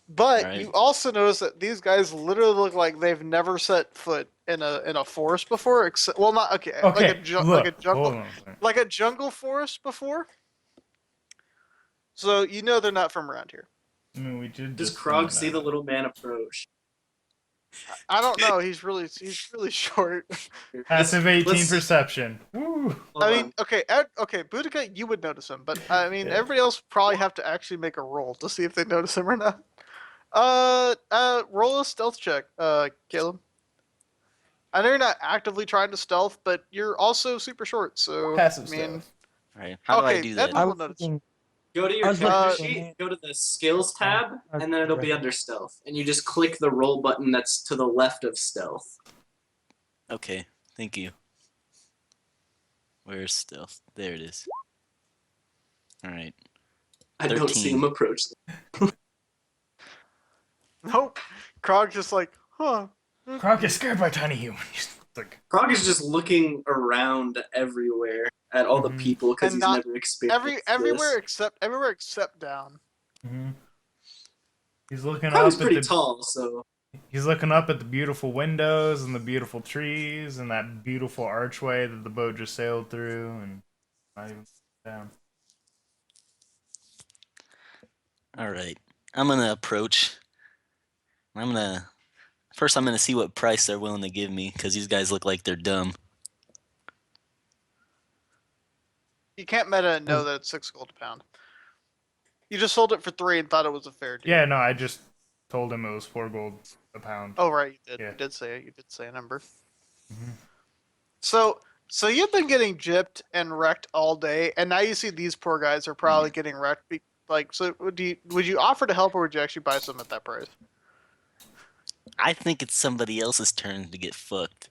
But Alright. you also notice that these guys literally look like they've never set foot in a forest before. Except, well, not okay, Okay, like a look, jungle, hold on a second. like a jungle forest before. So you know they're not from around here. I mean, we did Does just Krog find see that the out. little man approach? I don't know. He's really short. Passive 18 let's- perception. Woo! Hold I on. mean, okay, Boudica, you would notice him, but I mean, Yeah. everybody else probably have to actually make a roll to see if they notice him or not. Roll a stealth check, Caleb. I know you're not actively trying to stealth, but you're also super short, so Passive I mean, stealth. Alright, how do I Okay, do that that? I will was notice. thinking, Go to I your was character looking sheet, at- go to the skills tab, Okay, and then it'll be right. under stealth. And you just click the roll button that's to the left of stealth. Okay, thank you. Where's stealth? There it is. Alright. I don't see 13. him approach. Nope. Krog's just like, huh. Krog gets scared by tiny humans. He's like, Krog is just looking around everywhere at all the Mhm. people because And he's not- never experienced Everywhere this. except down. he's looking Krog's up at pretty the tall, so he's looking up at the beautiful windows and the beautiful trees and that beautiful archway that the boat just sailed through and not even down. Alright. I'm gonna approach. First, I'm gonna see what price they're willing to give me, because these guys look like they're dumb. You can't meta and know that it's 6 gold a pound. You just sold it for 3 and thought it was a fair deal. Yeah, no, I just told him it was 4 gold a pound. Oh right, you did. Yeah. You did say it. You did say a number. Mhm. So you've been getting gypped and wrecked all day, and now you see these poor guys are probably getting wrecked. So would you offer to help, or would you actually buy some at that price? I think it's somebody else's turn to get fucked.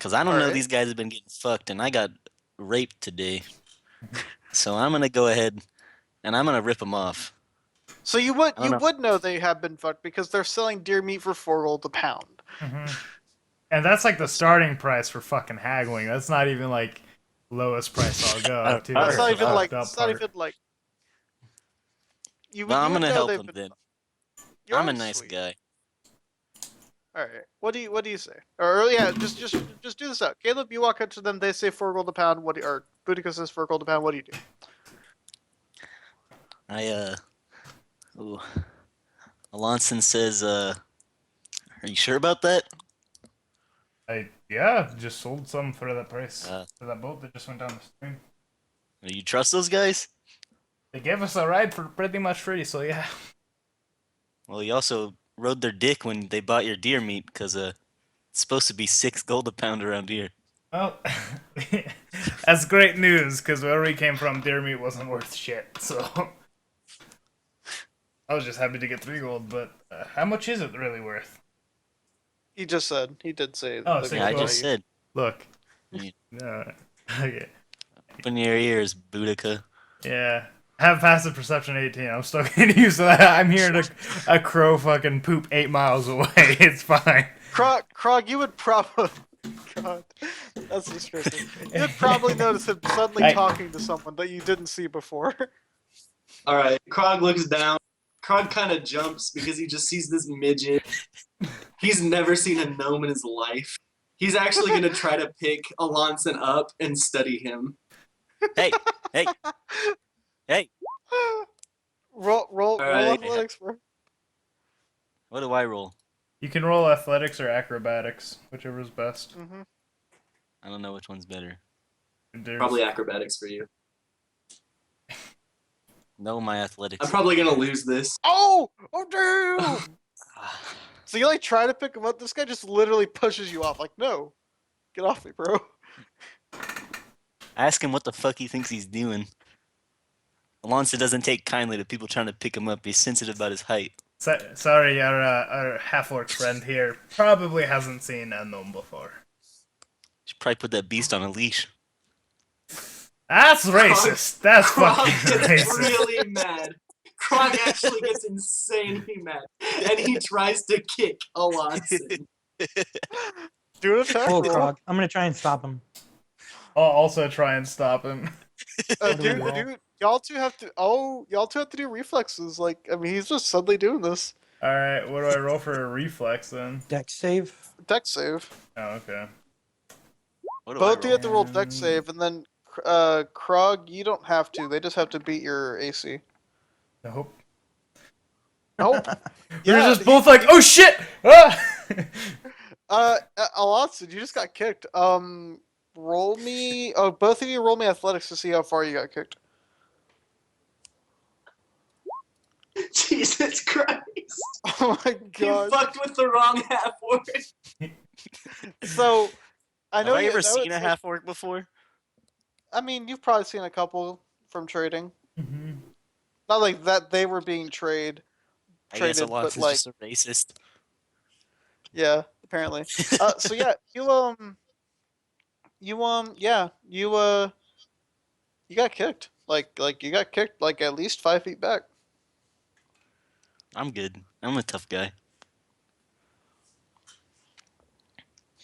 Because I don't know, Alright. these guys have been getting fucked, and I got raped today. So I'm gonna go ahead and I'm gonna rip them off. So you I don't know. would know they have been fucked because they're selling deer meat for 4 gold a pound. And that's like the starting price for fucking haggling. That's not even like lowest price I'll go to. Alright, It's not even like Fucked up it's not part. even like Well, I'm you would gonna know help they've them been then. fucked. You're I'm a nice sweet. guy. All right. What do you say? Or yeah, just do this out. Caleb, you walk up to them. They say 4 gold a pound. What do you, or Boudica says 4 gold a pound. What do you do? Ooh. Alonson says, are you sure about that? Yeah, just sold some for that price. Uh. For that boat that just went down the stream. Do you trust those guys? They gave us a ride for pretty much free, so yeah. Well, you also rode their dick when they bought your deer meat, because it's supposed to be 6 gold a pound around here. Well, that's great news, because where we came from, deer meat wasn't worth shit, so... I was just happy to get 3 gold, but how much is it really worth? He just said. He did say. Oh, the so Yeah, I gold just value. said. Look. Yeah. Okay. Open your ears, Boudica. Yeah. Have passive perception 18. I'm still getting used to that. I'm hearing a crow fucking poop 8 miles away. It's fine. Krog, you would probably. God, that's distressing. You'd probably notice him suddenly Hey. talking to someone that you didn't see before. All right, Krog looks down. Krog kind of jumps because he just sees this midget. He's never seen a gnome in his life. He's actually gonna try to pick Alonson up and study him. Hey, hey, hey. roll Alright. athletics, bro. What do I roll? You can roll athletics or acrobatics, whichever is best. Mm-hmm. I don't know which one's better. There's- Probably acrobatics for you. No, my athletics. I'm probably gonna lose this. Oh damn! So you like try to pick him up. This guy just literally pushes you off. Like, no, get off me, bro. Ask him what the fuck he thinks he's doing. Alonso doesn't take kindly to people trying to pick him up. He's sensitive about his height. Sorry, our half-orc friend here probably hasn't seen a gnome before. Should probably put that beast on a leash. That's racist. That's Krog fucking gets racist. really mad. Krog actually gets insanely mad. And he tries to kick Alonson. Do an attack Oh, roll. Krog. I'm gonna try and stop him. I'll also try and stop him. What do we Dude, roll? y'all two have to. Oh, y'all two have to do reflexes. Like, I mean, he's just suddenly doing this. Alright, what do I roll for a reflex then? Dex save. Deck save. Oh, okay. What do Both I you roll? have to roll deck save, and then Krog, you don't have to. They just have to beat your AC. Nope. Nope. We were Yeah, just both like, oh shit! Ah! Alonso, you just got kicked. Roll me. Oh, both of you roll me athletics to see how far you got kicked. Jesus Christ. Oh my You god. fucked with the wrong half word. So, I Have know I you ever know seen it's a like- half orc before? I mean, you've probably seen a couple from trading. Mhm. Not like that they were being traded. I guess Traded, but Alonso's like, just a racist. yeah, apparently. So yeah, you got kicked. Like you got kicked like at least 5 feet back. I'm good. I'm a tough guy.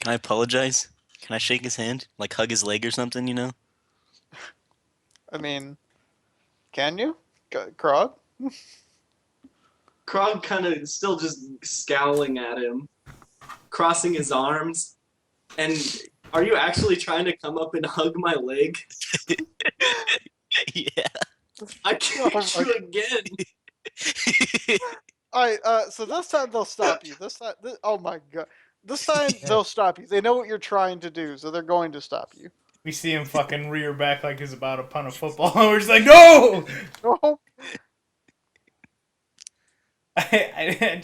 Can I apologize? Can I shake his hand? Like hug his leg or something, you know? I mean, can you, Krog? Krog kind of still just scowling at him, crossing his arms. And are you actually trying to come up and hug my leg? Yeah. I kicked Oh my- you again. All right. So this time they'll stop you. Oh my god. This time they'll stop you. They know what you're trying to do, so they're going to stop you. We see him fucking rear back like he's about to punt a football, and we're just like, no! No. I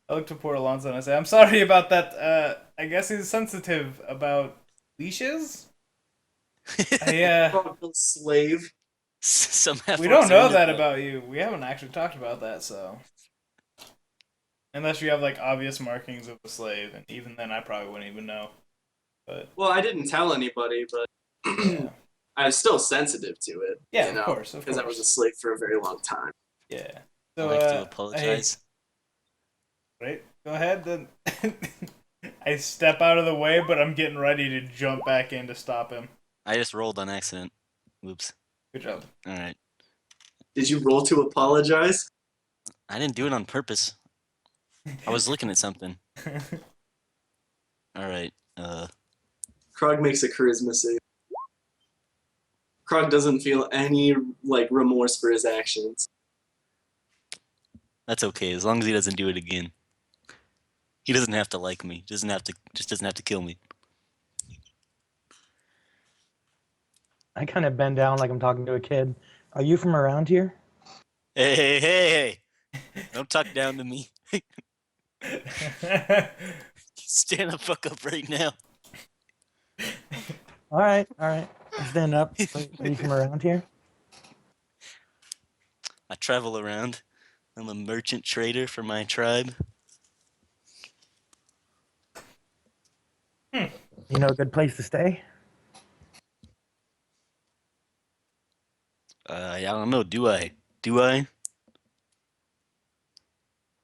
look to poor Alonso and I say, I'm sorry about that. I guess he's sensitive about leashes? Krog, the slave. Some half We don't orcs are know into that about you. We haven't actually talked about that, so. Unless you have, like, obvious markings of a slave, and even then I probably wouldn't even know. But Well, I didn't tell anybody, but yeah, I was still sensitive to it. yeah, you know, of course, of because I was a course. slave for a very long time. Yeah. I So like to hey, apologize. right, go ahead then. I step out of the way, but I'm getting ready to jump back in to stop him. I just rolled on accident. Whoops. Good job. All right. Did you roll to apologize? I didn't do it on purpose. I was looking at something. All right. Krog makes a charisma save. Krog doesn't feel any like remorse for his actions. That's okay as long as he doesn't do it again. He doesn't have to like me. Doesn't have to kill me. I kind of bend down like I'm talking to a kid. Are you from around here? Hey! Don't talk down to me. Stand the fuck up right now. All right, all right. I stand up. Are you from around here? I travel around. I'm a merchant trader for my tribe. You know a good place to stay? I don't know. Do I? Do I?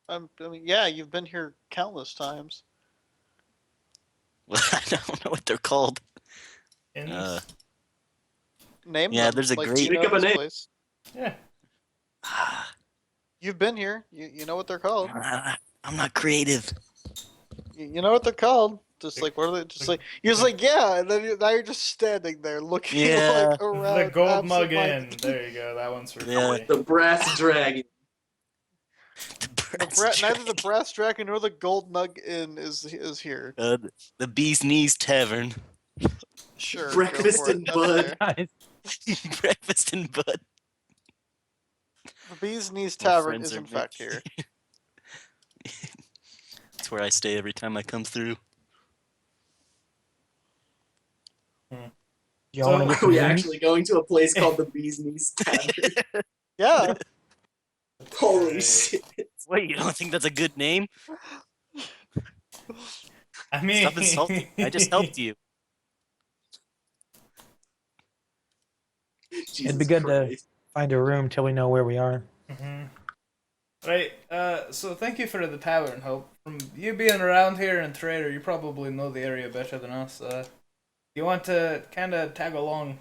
I mean, yeah, you've been here countless times. Well, I don't know what they're called. Inns? Name Yeah, them. there's a Like, great- do you Make know up a this name. place? Yeah. You've been here. You know what they're called. I'm not creative. You know what they're called. Just like what are they? Just like you're just like yeah, and then now you're just standing there looking Yeah. like around. The Gold Mug Inn. absent-minded. There you go. That one's for Yeah. free. The brass dragon. Neither the Brass Dragon nor the Gold Mug Inn is here. The Bee's Knees Tavern. Sure, go Breakfast for it. and That's bud. fair. Guys, Breakfast and Bud. The Bee's Knees My Tavern friends is are in fact here. That's where I stay every time I come through. y'all So- want to get Are some we wings? actually going to a place called the Bee's Knees Tavern? Yeah. Holy Right. shit. Wait, you don't think that's a good name? I mean, Stop insulting. I just helped you. Jesus be good to- Christ. Find a room till we know where we are. Mhm. Right. So thank you for the tavern, Hope. From you being around here and trader, you probably know the area better than us. You want to kind of tag along,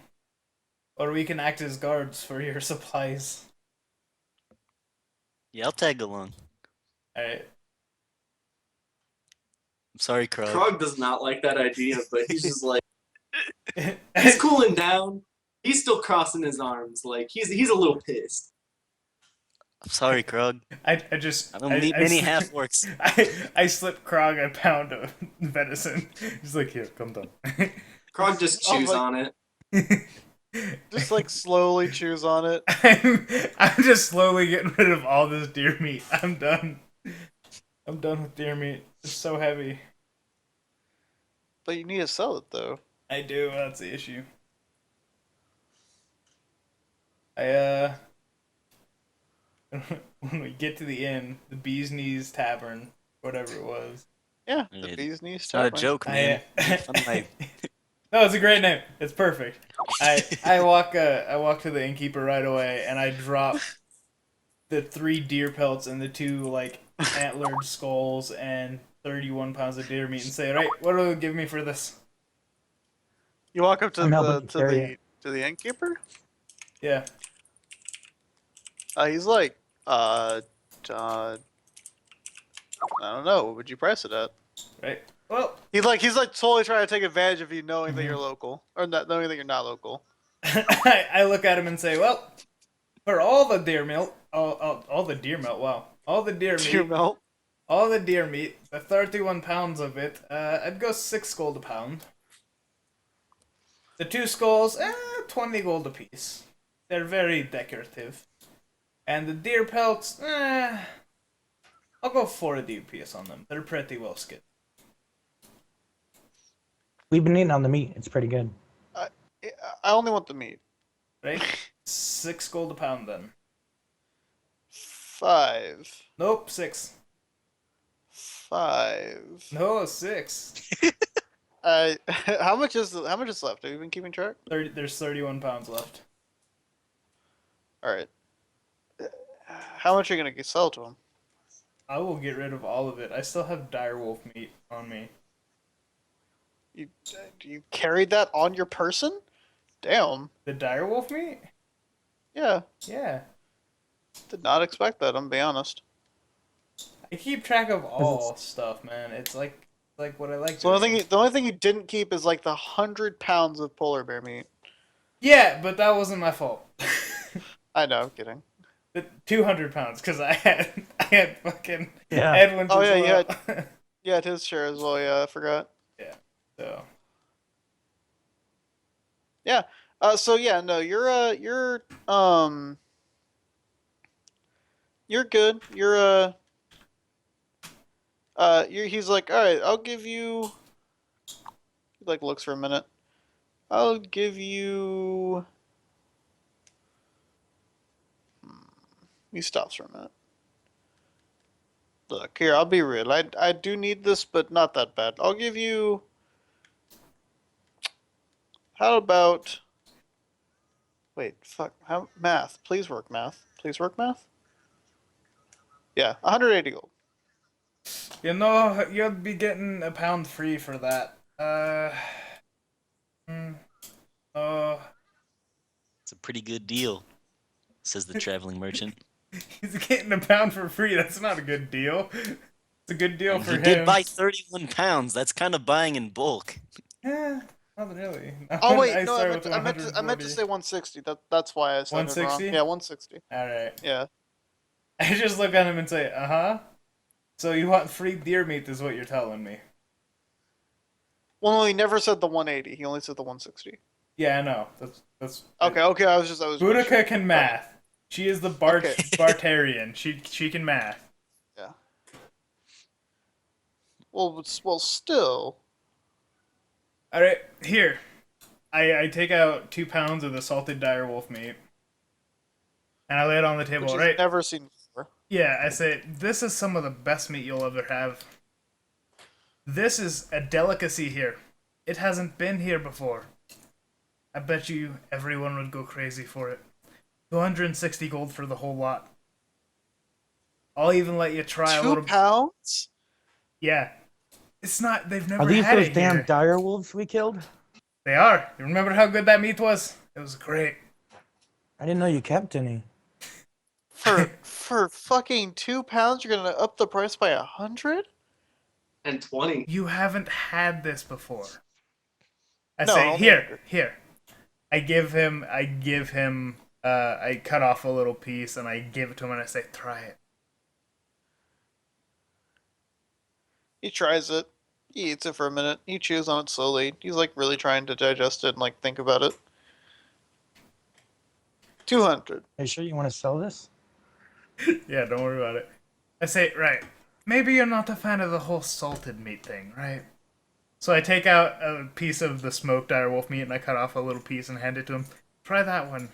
or we can act as guards for your supplies. Yeah, I'll tag along. All right. I'm sorry, Krog. Krog does not like that idea, but he's just like, he's cooling down. He's still crossing his arms. Like, he's a little pissed. I'm sorry, Krog. I just I don't meet many half-orcs. I slip Krog a pound of venison. He's like, here, come down. Krog just Oh chews my- on it. Just like slowly chews on it. I'm just slowly getting rid of all this deer meat. I'm done. I'm done with deer meat. It's so heavy. But you need to sell it though. I do. That's the issue. I when we get to the inn, the Bee's Knees Tavern, whatever it was. Yeah, the It- Bee's Knees It's not a Tavern. joke, man. Fun of my- No, it's a great name. It's perfect. I walk to the innkeeper right away and I drop the 3 deer pelts and the 2 like antlered skulls and 31 pounds of deer meat and say, right, what will you give me for this? You walk up to I'm helping the you carry it. to the innkeeper. Yeah. He's like, I don't know. What would you price it at? Right. Well, He's like totally trying to take advantage of you knowing that you're local or not knowing that you're not local. I look at him and say, well, for all the deer meat, all the deer meat, wow, all the deer Deer meat, melt. all the deer meat, the 31 pounds of it, I'd go 6 gold a pound. The 2 skulls, 20 gold apiece. They're very decorative. And the deer pelts, I'll go 40 apiece on them. They're pretty well skinned. We've been eating on the meat. It's pretty good. I only want the meat. Right? 6 gold a pound then. 5. Nope, 6. 5. No, 6. How much is left? Have you been keeping track? There's 31 pounds left. All right. How much are you gonna sell to him? I will get rid of all of it. I still have direwolf meat on me. You carried that on your person? Damn. The direwolf meat? Yeah. Yeah. Did not expect that. I'm gonna be honest. I keep track of all stuff, man. It's like what I like. So doing. the only thing you didn't keep is like the 100 pounds of polar bear meat. Yeah, but that wasn't my fault. I know. I'm kidding. The 200 pounds, because I had fucking Yeah. Edwin's Oh, as yeah, you well. Yeah, it is share as well. Yeah, I forgot. So Yeah. So yeah, no, you're good. He's like, all right, I'll give you. He like looks for a minute. I'll give you. He stops for a minute. Look here, I'll be real. I do need this, but not that bad. I'll give you. How about? Wait, fuck. How math? Please work math. Please work math. Yeah, 180 gold. you know you'll be getting a pound free for that. Hmm, uh, It's a pretty good deal, says the traveling merchant. he's getting a pound for free. That's not a good deal. It's a good deal And for he him. did buy 31 pounds. That's kind of buying in bulk. Yeah, not really. Oh wait, I no, started I with meant to 140. say 160. That's why I said it wrong. 160? Yeah, 160. All right. Yeah. I just look at him and say, "Uh-huh." So you want free deer meat, is what you're telling me? Well, no, he never said the 180. He only said the 160. Yeah, I know. That's Okay, okay. I was Boudica sure. can math. She is the Okay. Bartarian. She can math. Yeah. Well, still. All right, here. I take out 2 pounds of the salted direwolf meat, and I lay it on the table. Which Right? you've never seen before. Yeah, I say this is some of the best meat you'll ever have. This is a delicacy here. It hasn't been here before. I bet you everyone would go crazy for it. 260 gold for the whole lot. I'll even let you try a 2 little. pounds? Yeah, it's not. They've never Are these had those it damn here. dire wolves we killed? They are. You remember how good that meat was? It was great. I didn't know you kept any. For fucking 2 pounds, you're gonna up the price by 100? And 20. You haven't had this before. I No, say only here, 100. here. I cut off a little piece and I give it to him and I say, try it. He tries it. He eats it for a minute. He chews on it slowly. He's like really trying to digest it and like think about it. 200. Are you sure you want to sell this? Yeah, don't worry about it. I say, right. Maybe you're not a fan of the whole salted meat thing, right? So I take out a piece of the smoked direwolf meat and I cut off a little piece and hand it to him. Try that one.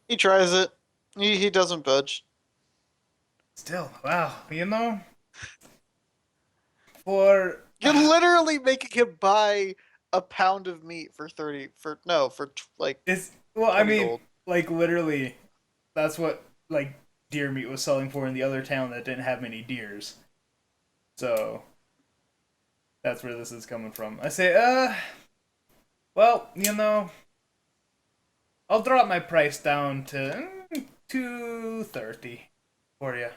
He tries it. He doesn't budge. Still, wow, you know, for You're literally making him buy a pound of meat for 30 for no for like it's well, I 20 mean, gold. like literally, that's what like deer meat was selling for in the other town that didn't have many deers. So that's where this is coming from. I say, well, you know, I'll drop my price down to 230 for you.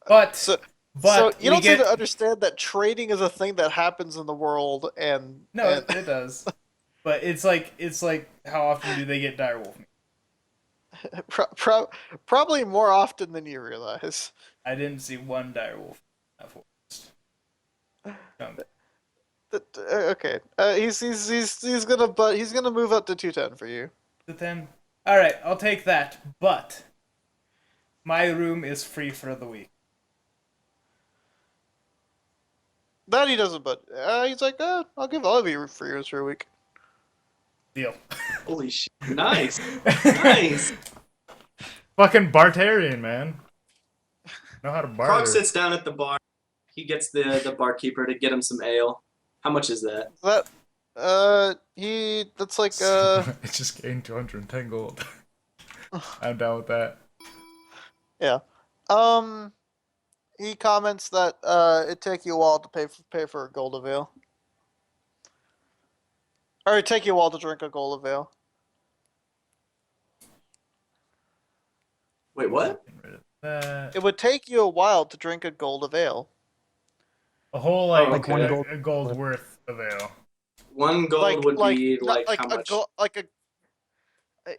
But So but you we don't seem get to understand that trading is a thing that happens in the world, and no, and it does. But it's like how often do they get direwolf meat? probably more often than you realize. I didn't see one direwolf in that forest. Okay, he's gonna move up to 210 for you. But then, all right, I'll take that. But my room is free for the week. That he doesn't, but he's like, I'll give all of you free rooms for a week. Deal. Holy shit. Nice. Nice. Fucking Bartarian, man. Know how to barter. Krog sits down at the bar. He gets the barkeeper to get him some ale. How much is that? That's like It's just gained 210 gold. I'm down with that. yeah. He comments that it take you a while to pay for a gold avail. Or it take you a while to drink a gold avail. Wait, what? Getting rid of that. It would take you a while to drink a gold avail. A whole Oh, Like one gold. a gold worth of ale. 1 gold would be not like how a much? like a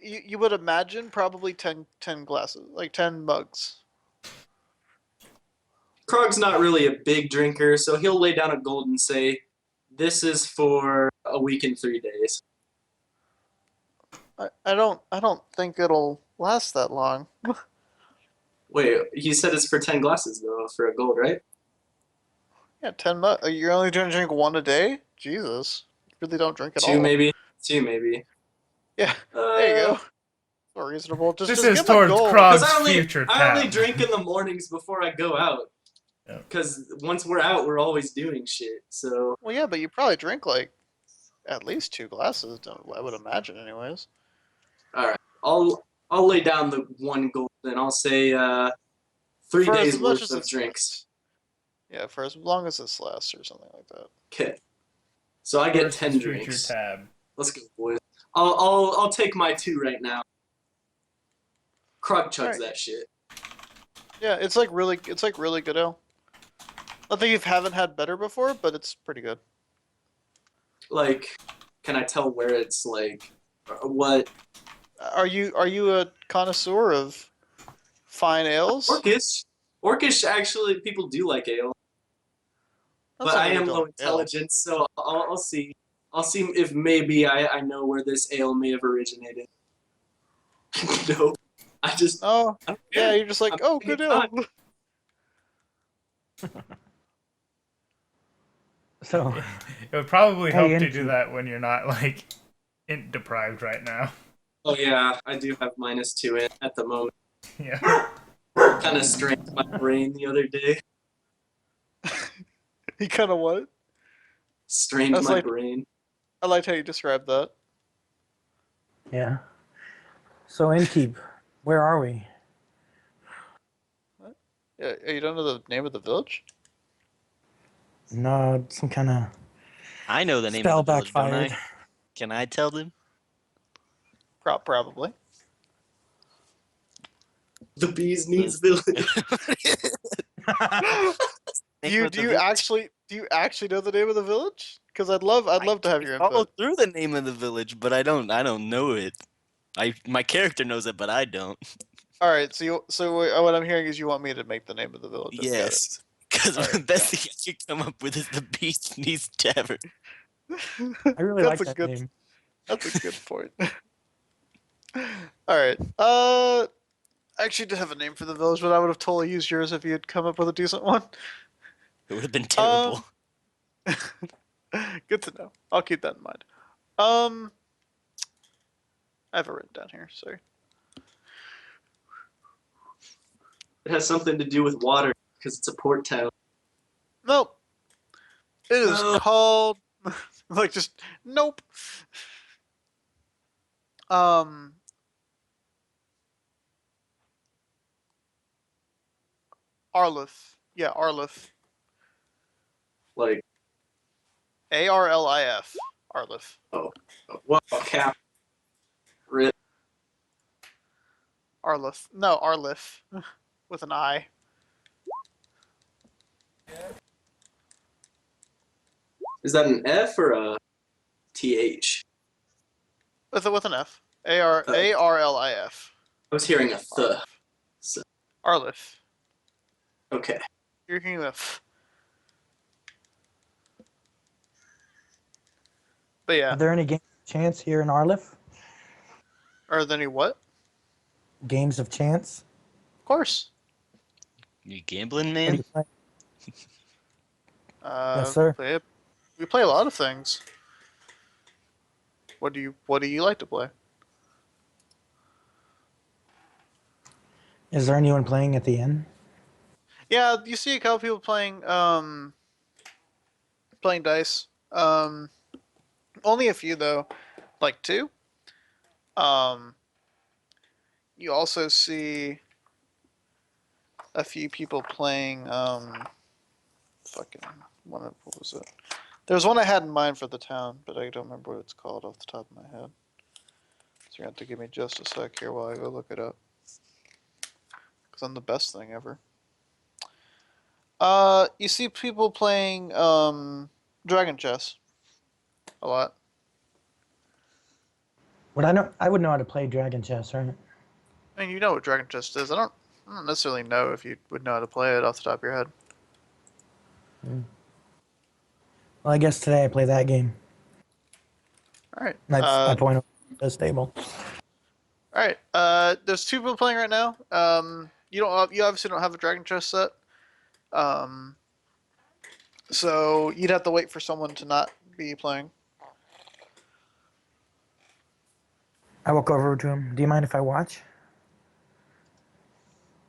you would imagine probably 10 glasses, like 10 mugs. Krog's not really a big drinker, so he'll lay down a gold and say, "This is for a week and 3 days." I don't think it'll last that long. Wait, he said it's for 10 glasses though, for a gold, right? Yeah, 10 mugs. You're only going to drink one a day? Jesus. You really don't drink at 2 all. maybe. 2 maybe. Yeah, there you go. Not reasonable. This Just is get my towards gold. Krog's Because future I only tab. drink in the mornings before I go out. Yeah. Because once we're out, we're always doing shit. So Well, yeah, but you probably drink like at least 2 glasses. I would imagine, anyways. all right, I'll lay down the 1 gold, and I'll say 3 For days as much worth as of this drinks. Yeah, for as long as this lasts or something like that. Okay. So I get Towards 10 his drinks. future tab. Let's go, boys. I'll take my 2 right now. Krog chugs Alright. that shit. Yeah, it's like really good ale. I think you haven't had better before, but it's pretty good. Like, can I tell where it's like what? Are you a connoisseur of fine ales? Orcish actually people do like ale, That's but I something am don't low like ale. intelligence, so I'll see. I'll see if maybe I know where this ale may have originated. No, I just Oh, I don't yeah, care. you're just like, I'm oh, having good a ale. time. So It would probably help Hey, to Inky. do that when you're not like int deprived right now. Oh yeah, I do have -2 in at the moment. Yeah. Kind of strained my brain the other day. He kind of what? Strained That's my like- brain. I liked how you described that. yeah. So Inkeep, where are we? Yeah, you don't know the name of the village? No, some kind of I know the name spell of the village, don't backfired. I? Can I tell them? Probably. The bee's knees village. Name of Do the you village? actually know the name of the village? Because I'd love to have your Follow input. through the name of the village, but I don't know it. My character knows it, but I don't. All right, so what I'm hearing is you want me to make the name of the village. Got it. Yes. Because Alright, the best thing I could come up with is the Beast Knees Tavern. I really like That's a that good. name. That's a good point. All right. I actually did have a name for the village, but I would have totally used yours if you had come up with a decent one. It would have been terrible. Good to know. I'll keep that in mind. I have it written down here. Sorry. It has something to do with water because it's a port town. Nope. It is No. called like just nope. Arlith. Yeah, Arlith. Like, Arlif. Arlith. well, cap. Rip. Arlith. No, Arlith. With an I. Is that an F or a TH? With an F. Arlif. I was hearing a th. So, Arlith. okay. You're hearing the F. But yeah. Are there any games of chance here in Arlif? Are there any what? Games of chance? Of course. You gambling, What do man? you play? Uh, Yes, sir. we play a lot of things. What do you like to play? Is there anyone playing at the inn? Yeah, you see a couple people playing dice. Only a few though, like two. Um, you also see a few people playing fucking what was it? There's one I had in mind for the town, but I don't remember what it's called off the top of my head. So you have to give me just a sec here while I go look it up. Because I'm the best thing ever. You see people playing dragon chess a lot. Would I know? I would know how to play dragon chess, right? I mean, you know what dragon chess is. I don't necessarily know if you would know how to play it off the top of your head. Well, I guess today I play that game. All right. I point over the stable. All right. There's two people playing right now. You obviously don't have a dragon chess set. Um, so you'd have to wait for someone to not be playing. I walk over to him. Do you mind if I watch?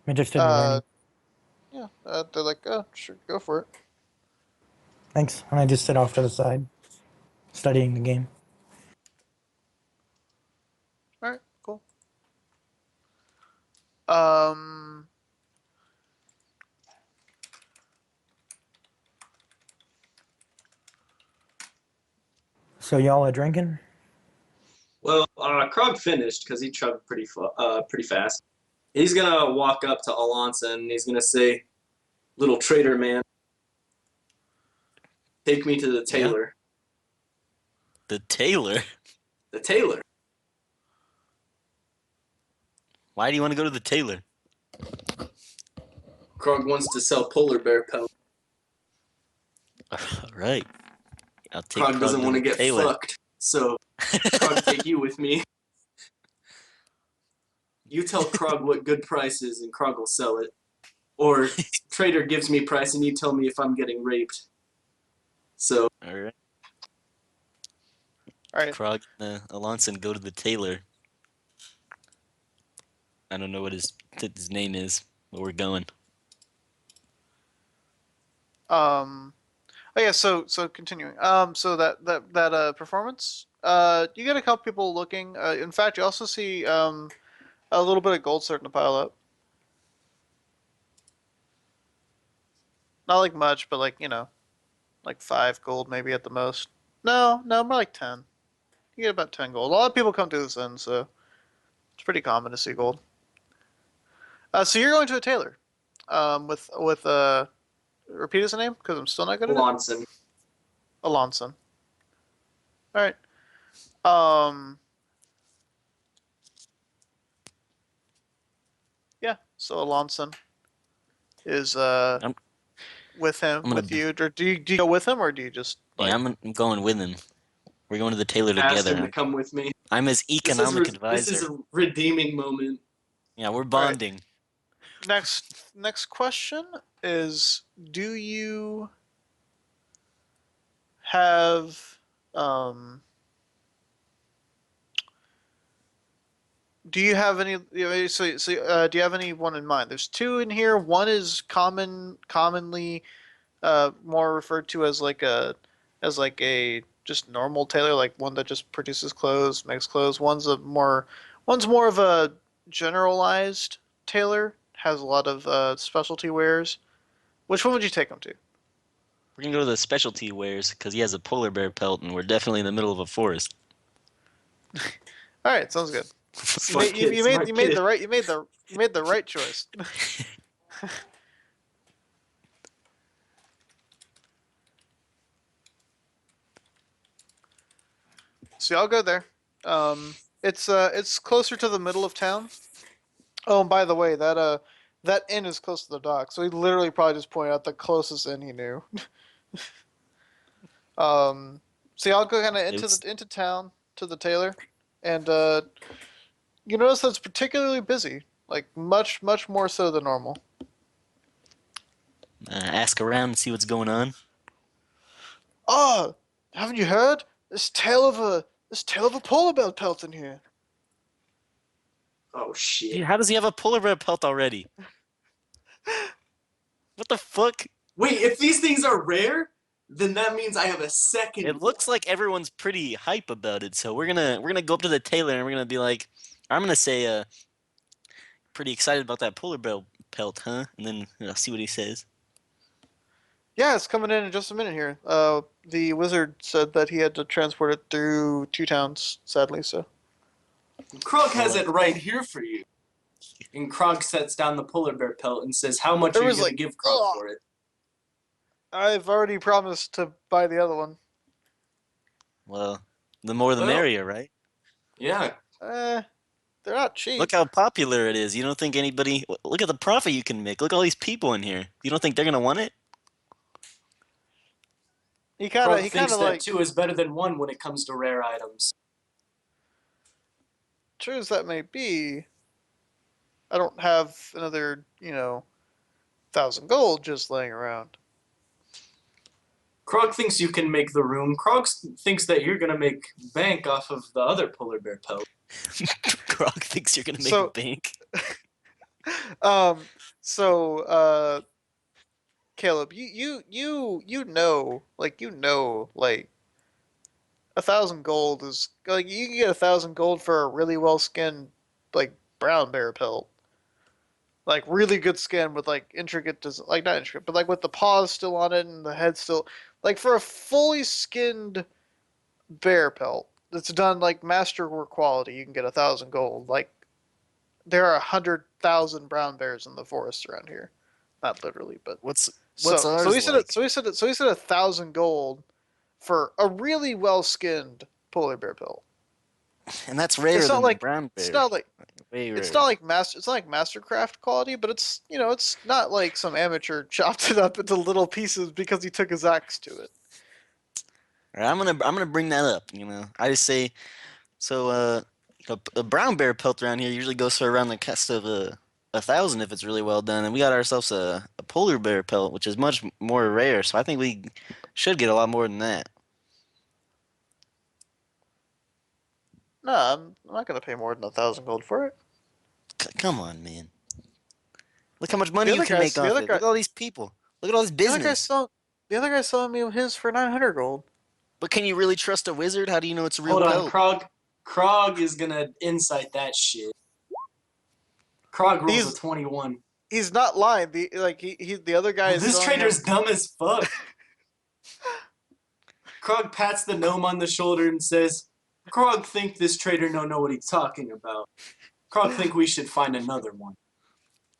I'm interested in learning. Yeah. They're like, oh, sure, go for it. Thanks. And I just sit off to the side, studying the game. All right. Cool. Um. So y'all are drinking? Well, Krog finished because he chugged pretty fast. He's gonna walk up to Alonso and he's gonna say, "Little traitor man, take me to the tailor." The tailor? The tailor. Why do you want to go to the tailor? Krog wants to sell polar bear pelt. All right. I'll take Krog doesn't want to get tailor. fucked, so Krog, take you with me. You tell Krog what good price is, and Krog will sell it. Or trader gives me price, and you tell me if I'm getting raped. So All right. All right. Krog and Alonson go to the tailor. I don't know what his name is, but we're going. Oh yeah. So continuing. So that performance. You get a couple people looking. In fact, you also see a little bit of gold starting to pile up. Not like much, but like like 5 gold maybe at the most. No, more like 10. You get about 10 gold. A lot of people come to this end, so it's pretty common to see gold. So you're going to a tailor, with repeat his name because I'm still not good at it. Alonso. Alonson. All right. Um. Yeah. So Alonson is I'm with him gonna with you, or do you go with him, or do you just like? Yeah, I'm going with him. We're going to the tailor Asked him together. to come with me. I'm his economic advisor. This is a redeeming moment. Yeah, we're bonding. Next question is: do you have do you have any? Do you have anyone in mind? There's two in here. One is commonly more referred to as like a just normal tailor, like one that just produces clothes, makes clothes. One's more of a generalized tailor, has a lot of specialty wares. Which one would you take him to? We're gonna go to the specialty wares because he has a polar bear pelt, and we're definitely in the middle of a forest. All right, sounds good. Smart kid, smart You made kid. the right choice. So y'all go there. It's closer to the middle of town. Oh, and by the way, that inn is close to the dock, so he literally probably just pointed out the closest inn he knew. So y'all go kind of into town to the tailor, and you notice that it's particularly busy, like much more so than normal. Ask around and see what's going on. Oh, haven't you heard? This tale of a polar bear pelt in here. Oh shit. Dude, how does he have a polar bear pelt already? What the fuck? Wait, if these things are rare, then that means I have a second. It looks like everyone's pretty hype about it. So we're gonna go up to the tailor and we're gonna be like, I'm gonna say, pretty excited about that polar bear pelt, huh? And then see what he says. Yeah, it's coming in just a minute here. The wizard said that he had to transport it through 2 towns, sadly. So Krog has it right here for you. And Krog sets down the polar bear pelt and says, "How much It are you was going to like, give Krog ugh. for it?" I've already promised to buy the other one. Well, the more the Well- merrier, right? Yeah. They're not cheap. Look how popular it is. You don't think anybody? Look at the profit you can make. Look at all these people in here. You don't think they're gonna want it? He Krog kind thinks of that like 2 is better than 1 when it comes to rare items. true as that may be. I don't have another 1,000 gold just laying around. Krog thinks you can make the room. Krog thinks that you're going to make bank off of the other polar bear pelt. Grog thinks you're gonna make So- bank. Caleb, you know, like 1,000 gold is like you can get 1,000 gold for a really well skinned like brown bear pelt, like really good skin with like intricate, like not intricate, but like with the paws still on it and the head still, like for a fully skinned bear pelt that's done like masterwork quality, you can get 1,000 gold. Like there are 100,000 brown bears in the forest around here, not literally, but What's so ours he said like? so he said 1,000 gold for a really well skinned polar bear pelt. And that's rarer It's not than the like brown bear. it's not like Way rarer. it's not like mastercraft quality, but it's it's not like some amateur chopped it up into little pieces because he took his axe to it. All right, I'm gonna bring that up. I just say so. A brown bear pelt around here usually goes for around the cost of 1,000 if it's really well done, and we got ourselves a polar bear pelt, which is much more rare. So I think we should get a lot more than that. No, I'm not gonna pay more than 1,000 gold for it. Come on, man. Look how much money The you other can guy- make the off other it. guy- Look at all these people. Look at all this business. The other guy's selling me his for 900 gold. But can you really trust a wizard? How do you know it's a real Hold on, pelt? Krog. Krog is going to insight that shit. Krog rolls He's- a 21. He's not lying. The other guy Well, is this selling trader's him- dumb as fuck. Krog pats the gnome on the shoulder and says, "Krog think this trader don't know what he's talking about. Krog think we should find another one."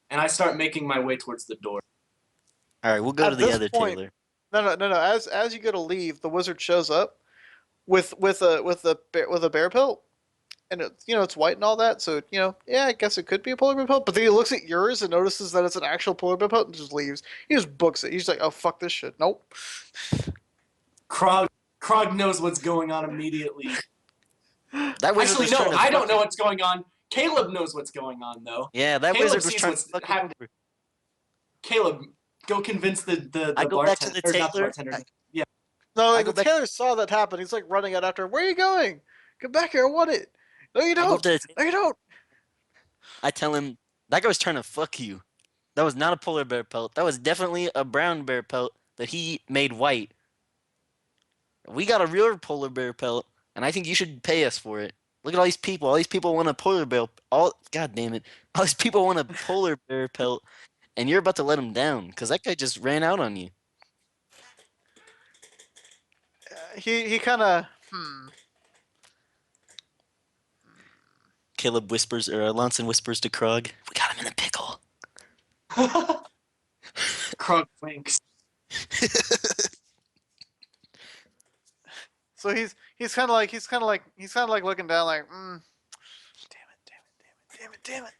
And I start making my way towards the door. All right, we'll go At to the this other point- tailor. No. As you go to leave, the wizard shows up with a bear pelt, and it's white and all that. So yeah, I guess it could be a polar bear pelt. But then he looks at yours and notices that it's an actual polar bear pelt and just leaves. He just books it. He's like, oh fuck this shit. Nope. Krog knows what's going on immediately. That wizard Actually, was no, trying to I don't fuck know you. what's going on. Caleb knows what's going on, though. Yeah, that Caleb wizard was sees trying to what's fuck you hap- over. Caleb, go convince the I go back to bartender. the Or not the tailor. bartender. No, I like go the back- tailor saw that happen. He's like running out after him. Where are you going? Get back here! I want it. No, you I go up don't. to the No, you don't. I tell him that guy was trying to fuck you. That was not a polar bear pelt. That was definitely a brown bear pelt that he made white. We got a real polar bear pelt, and I think you should pay us for it. Look at all these people. All these people want a polar bear. God damn it! All these people want a polar bear pelt, and you're about to let him down because that guy just ran out on you. He kind of Caleb whispers, or Lonson whispers to Krog, "We got him in a pickle." Krog winks. So he's kind of like looking down like, damn it.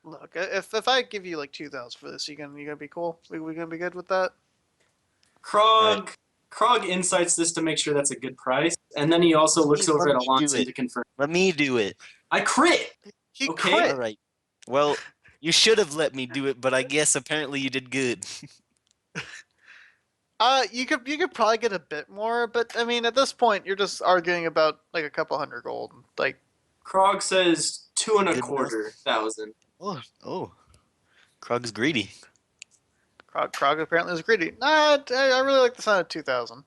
Look, if I give you like 2,000 for this, you gonna be cool? We gonna be good with that? Krog insights this to make sure that's a good price, and then he also looks over Let at me do Alonso it. to confirm. Let me do it. I crit. He Okay. crit. All right. Well, you should have let me do it, but I guess apparently you did good. You could probably get a bit more, but I mean, at this point, you're just arguing about like a couple hundred gold. Like, Krog says 2 and a Good quarter thousand. Oh. Krug's greedy. Krog apparently is greedy. Nah, I really like the sound of 2,000.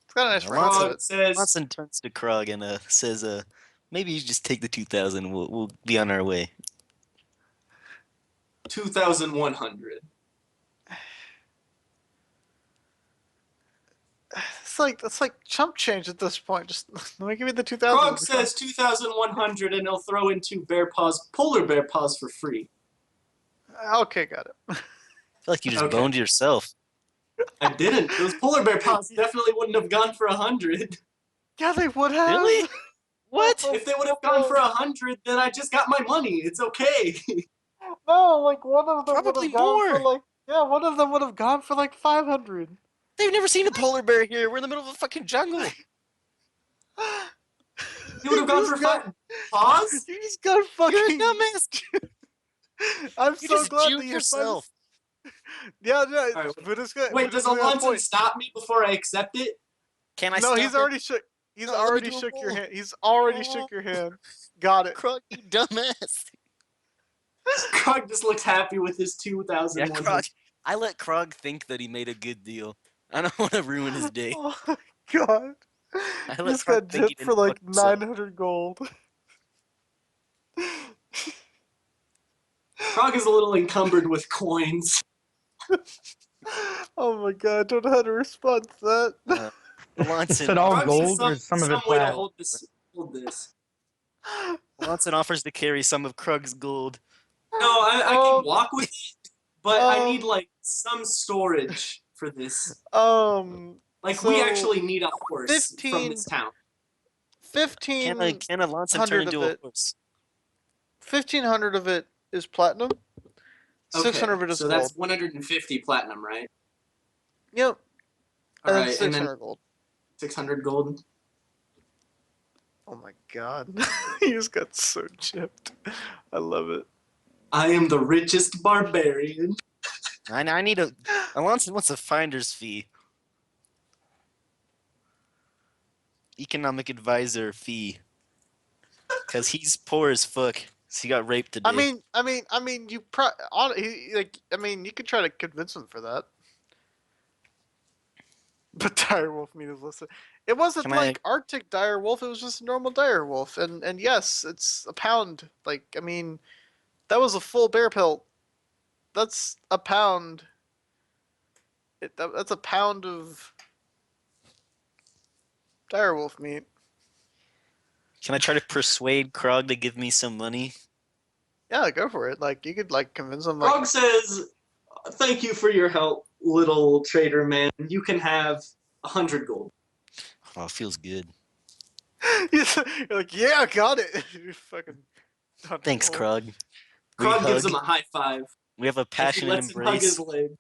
It's got a nice ring to Alonso, it. Krog says Alonso turns to Krug and says, maybe you just take the 2,000. We'll be on our way. 2,100. That's like chump change at this point. Just let me give you the 2,000. Krog says 2,100 and he'll throw in 2 polar bear paws for free. Okay, got it. I feel like you just Okay. boned yourself. I didn't. Those polar bear paws definitely wouldn't have gone for 100. Yeah, they would have. Really? What? If they would have gone for 100, then I just got my money. It's okay. No, like one of them would Probably have gone for more. like one of them would have gone for like 500. They've never seen a polar bear here. We're in the middle of a fucking jungle. You would have gone for 5 paws? You just got fucking. You're a dumbass. I'm You so just glad juked that you yourself. Yeah, no, Alright, but it's good. Wait, but does it's a good Alonso point. stop me before I accept it? Can I No, stop he's it? already shook. He's No, let me already do a shook your roll. hand. He's already Oh. shook your hand. Got it. Krug, you dumbass. Krog just looks happy with his Yeah, 2,100. Krug. I let Krug think that he made a good deal. I don't want to ruin his day. Oh my god. I You let just Krug got think he gypped for didn't like fuck himself. 900 gold. Krog is a little encumbered with coins. Oh my god, I don't know how to respond to that. Is Alonson, it all Krog needs gold or is some of some it way to plat? hold this. Alonson offers to carry some of Krug's gold. No, I Um, can walk with it, but I need um, like some storage for this. Like so we actually need a horse from 15 this town. Can 1,500 Alonson turn of into a it. horse? 1,500 of it is platinum. 600 of it is so gold. that's 150 platinum, right? Yep. All And then right, and 600 then gold. 600 gold. Oh my god. He just got so chipped. I love it. I am the richest barbarian. I need a. Alonson wants a finder's fee. Economic advisor fee. Because he's poor as fuck. So he got raped today. I mean, you you could try to convince him for that. But direwolf meat is listed. It wasn't Can I- like Arctic direwolf. It was just a normal direwolf, and yes, it's a pound. Like I mean, that was a full bear pelt. That's a pound. That's a pound of direwolf meat. Can I try to persuade Krog to give me some money? Yeah, go for it. Like you could like convince him. Like Krog says, "Thank you for your help, little trader man. You can have 100 gold." Oh, it feels good. you're like, yeah, got it. You fucking. Thanks, Krog. We Krog gives hug. him a high five. We have a And he passionate lets him hug his embrace. leg.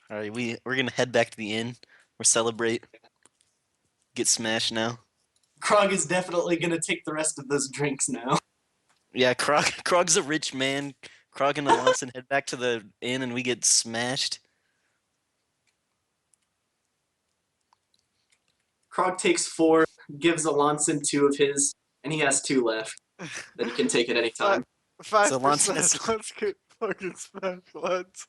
All right, we're gonna head back to the inn. We're celebrate. Get smashed now. Krog is definitely gonna take the rest of those drinks now. Yeah, Krog's a rich man. Krog and Alonson head back to the inn, and we get smashed. Krog takes 4, gives Alonson 2 of his, and he has 2 left that he can take at any time. 5%. has- Let's get fucking smashed, lads.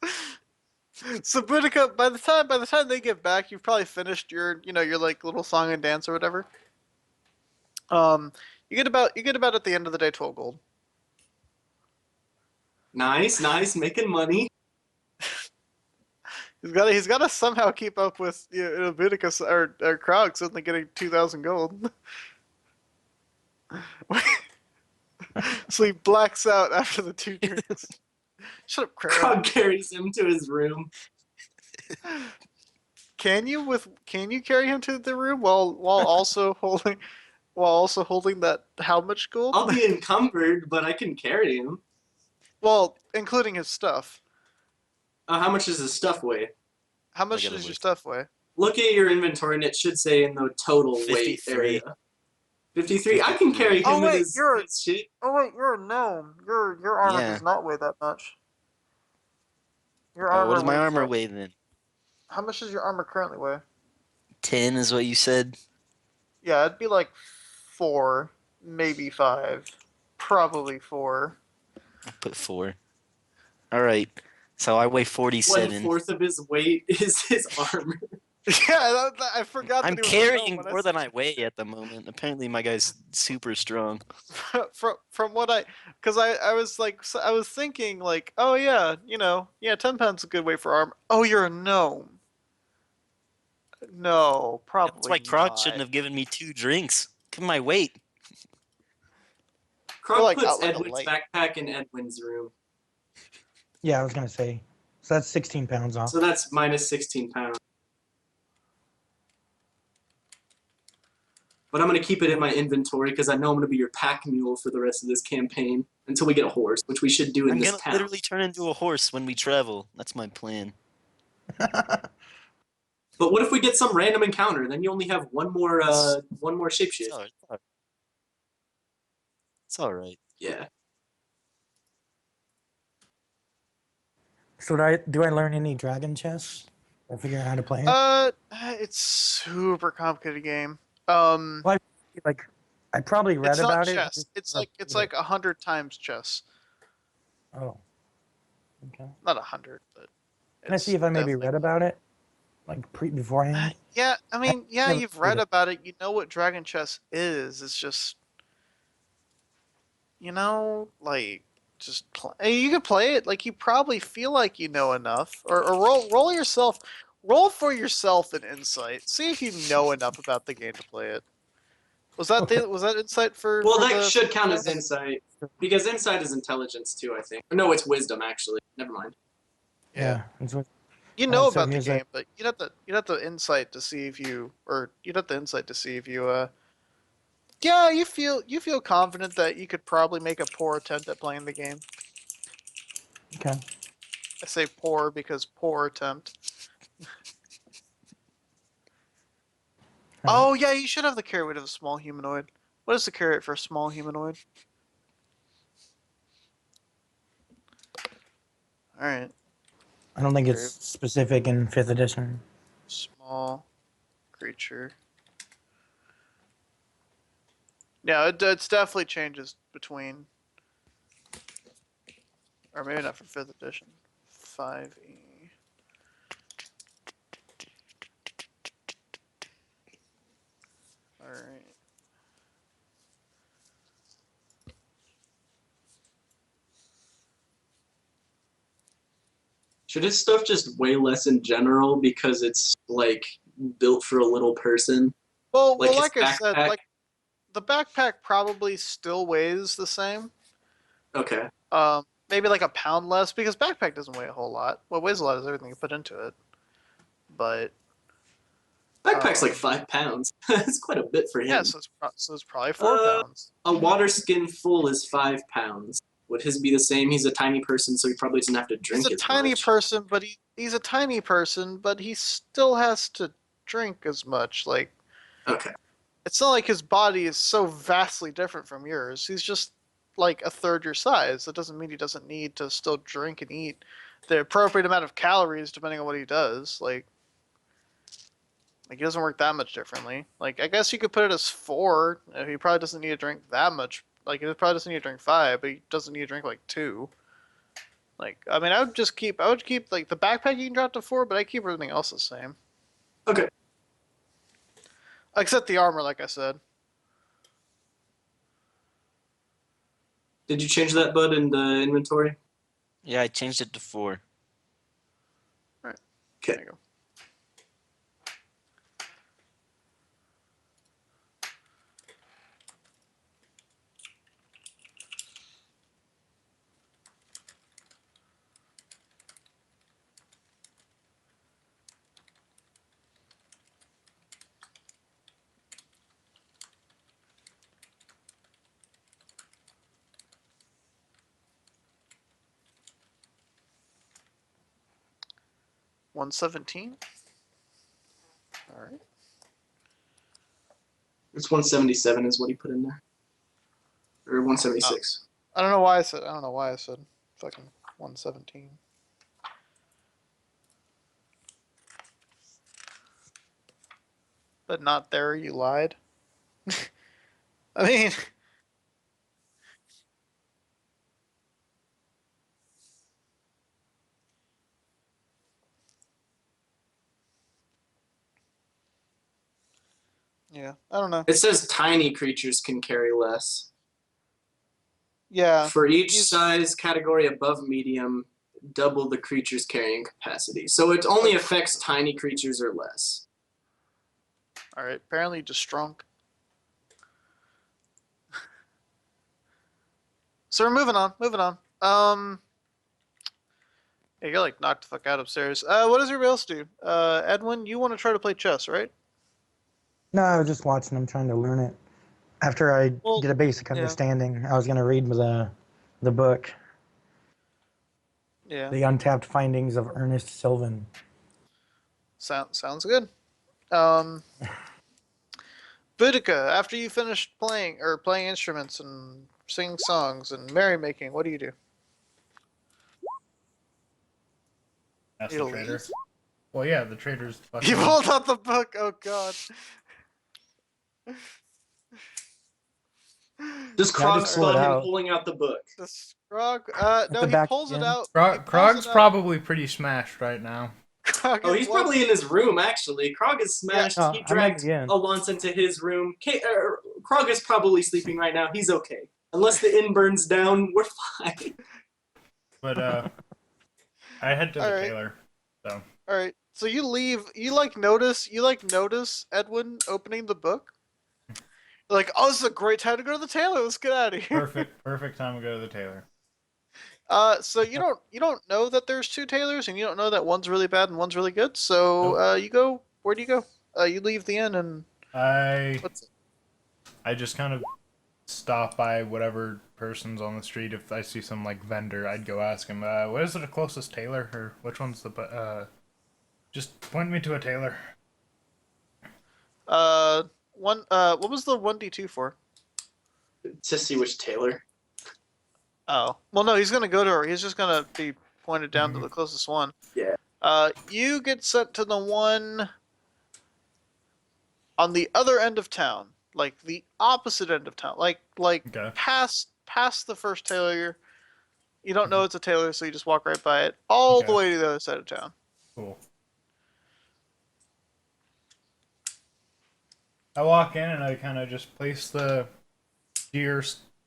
So Boudica, by the time they get back, you've probably finished your your like little song and dance or whatever. You get about at the end of the day 12 gold. Nice, making money. He's got to somehow keep up with Boudica or Krog suddenly getting 2,000 gold. So he blacks out after the 2 drinks. Shut up, Krog. Krog carries him to his room. Can you carry him to the room while also holding that how much gold? I'll be encumbered, but I can carry him. Well, including his stuff. How much does his stuff weigh? How much gotta does your wait. stuff weigh? Look at your inventory, and it should say in the total weight 53. area. 53. I can carry him Oh, with wait, his shit. Oh wait, you're a gnome. Your armor Yeah. does not weigh that much. Your What does my weighs armor like- weigh then? How much does your armor currently weigh? 10 is what you said. Yeah, it'd be like 4, maybe 5, probably 4. I'll put 4. All right. So I weigh 47. 1/4 of his weight is his armor. Yeah, I forgot I'm that he was a gnome carrying when more than I weigh at the moment. Apparently, my guy's super strong. from what because I was like I was thinking like, oh yeah, 10 pounds is a good weight for armor. Oh, you're a gnome. No, That's why probably Krog not. shouldn't have given me 2 drinks. Look at my weight. You're Krog like puts out like a Edwin's light. backpack in Edwin's room. Yeah, I was gonna say. So that's 16 pounds off. So that's minus 16 pounds. But I'm going to keep it in my inventory because I know I'm going to be your pack mule for the rest of this campaign until we get a horse, which we should do in I'm this gonna town. literally turn into a horse when we travel. That's my plan. But what if we get some random encounter? Then you only have one more It's shapeshift. all right. It's all right. Yeah. So do I learn any dragon chess? I figure out how to play it. It's super complicated game. Well, like I probably read It's not about it. chess. It's like 100 times chess. Oh, okay. Not 100, but Can I see if I maybe definitely read about it, like beforehand? Yeah, I mean, yeah, never you've played read it. about it. You know what Dragon Chess is. It's just, like, you can play it. Like, you probably feel like you know enough. Or roll for yourself an insight. See if you know enough about the game to play it. Okay. Was that insight for Well, for that the should count as chess? insight because insight is intelligence too. I think. No, it's wisdom actually. Never mind. Yeah. That's what, You all know right, so about the here's a game, but you'd have the insight to see if you or you'd have the insight to see if you yeah, you feel confident that you could probably make a poor attempt at playing the game. okay. I say poor because poor attempt. All right. Oh yeah, you should have the carry weight of a small humanoid. What is the carry weight for a small humanoid? All right, I don't think it's very specific in fifth edition. small creature. Yeah, it's definitely changes between, or maybe not for fifth edition. 5e. All right. Should his stuff just weigh less in general because it's like built for a little person? Like his Like I said, backpack? like the backpack probably still weighs the same. Okay. Maybe like a pound less because backpack doesn't weigh a whole lot. What weighs a lot is everything you put into it. But Backpack's like um, 5 pounds. That's quite a bit for yeah, him. so it's probably 4 Uh, pounds. a water skin full is 5 pounds. Would his be the same? He's a tiny person, so he probably doesn't have to He's drink a as tiny much. person, but he's a tiny person, but he still has to drink as much. Like Okay. it's not like his body is so vastly different from yours. He's just like a third your size. That doesn't mean he doesn't need to still drink and eat the appropriate amount of calories depending on what he does. Like he doesn't work that much differently. Like I guess you could put it as 4. He probably doesn't need to drink that much. Like he probably doesn't need to drink 5, but he doesn't need to drink like 2. Like I mean, I would keep like the backpack you can drop to 4, but I keep everything else the same Okay. except the armor, like I said. Did you change that, Bud, in the inventory? Yeah, I changed it to 4. All right, Okay. there you go. $117. All right. It's 177 is what he put in there. Or 176. I don't know why I said fucking 117. but not there. You lied. I mean, yeah, I don't know. It says tiny creatures can carry less. Yeah, For each he's size category above medium, double the creature's carrying capacity. So it only affects tiny creatures or less. all right. Apparently, just drunk. So we're moving on. Moving on. Yeah, you're like knocked the fuck out upstairs. What does everybody else do? Edwin, you want to try to play chess, right? No, I was just watching. I'm trying to learn it. After I Well, get a basic yeah, understanding, I was gonna read the book, yeah. The Untapped Findings of Ernest Sylvan. Sounds good. Um, Boudica, after you finish playing instruments and singing songs and merrymaking, what do you do? Ask You the leave? trader. Well, yeah, the trader's fucking. You pulled out the book. Oh god. Does Yeah, I Krog just pull it spot him out. pulling out the book? The Scrog. At No, the he back pulls it again. out. He pulls Krog's it out. probably pretty smashed right now. Krog Oh, he's was- probably in his room, actually. Krog is smashed. Yeah. He Oh, I'm at dragged the end. Alonce into his room. Krog is probably sleeping right now. He's okay. Unless the inn burns down, we're fine. But I head to the Alright. tailor. So All right. So you leave. You like notice Edwin opening the book. You're like, oh, this is a great time to go to the tailor. Let's get out of here. perfect time to go to the tailor. So you don't know that there's two tailors, and you don't know that one's really bad and one's really good. So Nope. you go. Where do you go? You leave the inn and I what's it? I just kind of stop by whatever person's on the street. If I see some like vendor, I'd go ask him, where's the closest tailor, or which one's the just point me to a tailor. One. What was the 1d2 for? To see which tailor. Oh, well, no, he's gonna go to her. He's just gonna be pointed down to Mhm. the closest one. Yeah. You get sent to the one on the other end of town, like the opposite end of town, like Okay. past the first tailor. You don't know it's a tailor, so you just walk right by it, all the Okay. way to the other side of town. Cool. I walk in and I kind of just place the deer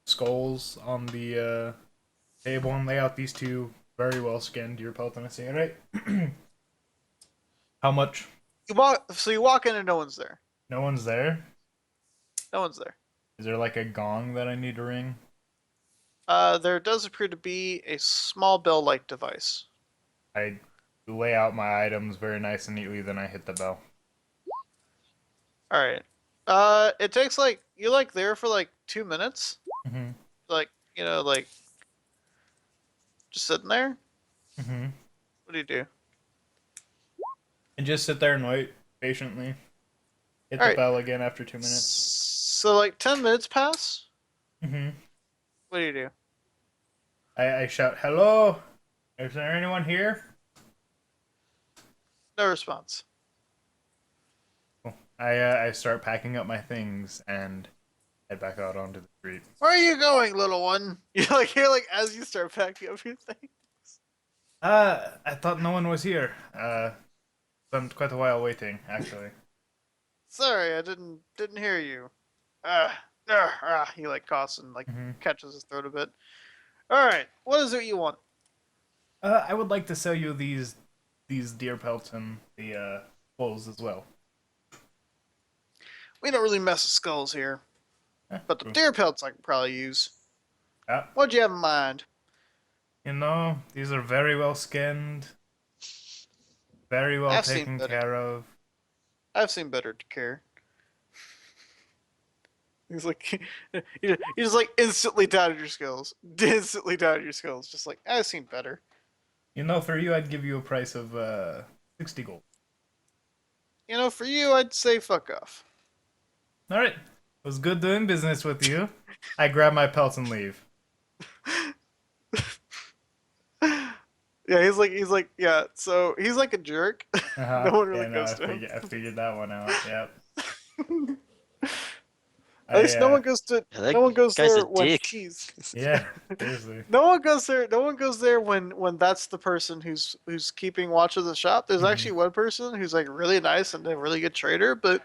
skulls on the table and lay out these two very well skinned deer pelts, and I say, all right, how much? You walk in and no one's there. No one's there. No one's there. Is there like a gong that I need to ring? There does appear to be a small bell-like device. I lay out my items very nice and neatly, then I hit the bell. All right. It takes you're there for 2 minutes, Mhm. like just sitting there. Mhm. What do you do? And just sit there and wait patiently. Hit the Alright. bell again after 2 minutes. So 10 minutes pass. Mhm. What do you do? I shout, "Hello, is there anyone here?" No response. I start packing up my things and head back out onto the street. Where are you going, little one? You're as you start packing up your thing. I thought no one was here. Spent quite a while waiting, actually. Sorry, I didn't hear you. He coughs and Mhm. catches his throat a bit. All right, what is it you want? I would like to sell you these deer pelts and the bulls as well. We don't really mess with skulls here, but the Cool. deer pelts I can probably use. Yeah. What'd you have in mind? You know, these are very well skinned, very well I've seen taken better. care of. I've seen better to care. He's you just instantly doubted your skills. Instantly doubted your skills. Just I've seen better. You know, for you, I'd give you a price of 60 gold. For you, I'd say fuck off. All right, it was good doing business with you. I grab my pelts and leave. Yeah, yeah. So he's like a jerk. Uh-huh. No one really Yeah, no, goes to him. I figured that one out. Yep. At least no I, one goes to Yeah, that no one goes guy's a there when dick. he's yeah, seriously. no one goes there. No one goes there when that's the person who's keeping watch of the shop. There's Mhm. actually one person who's like really nice and a really good trader, but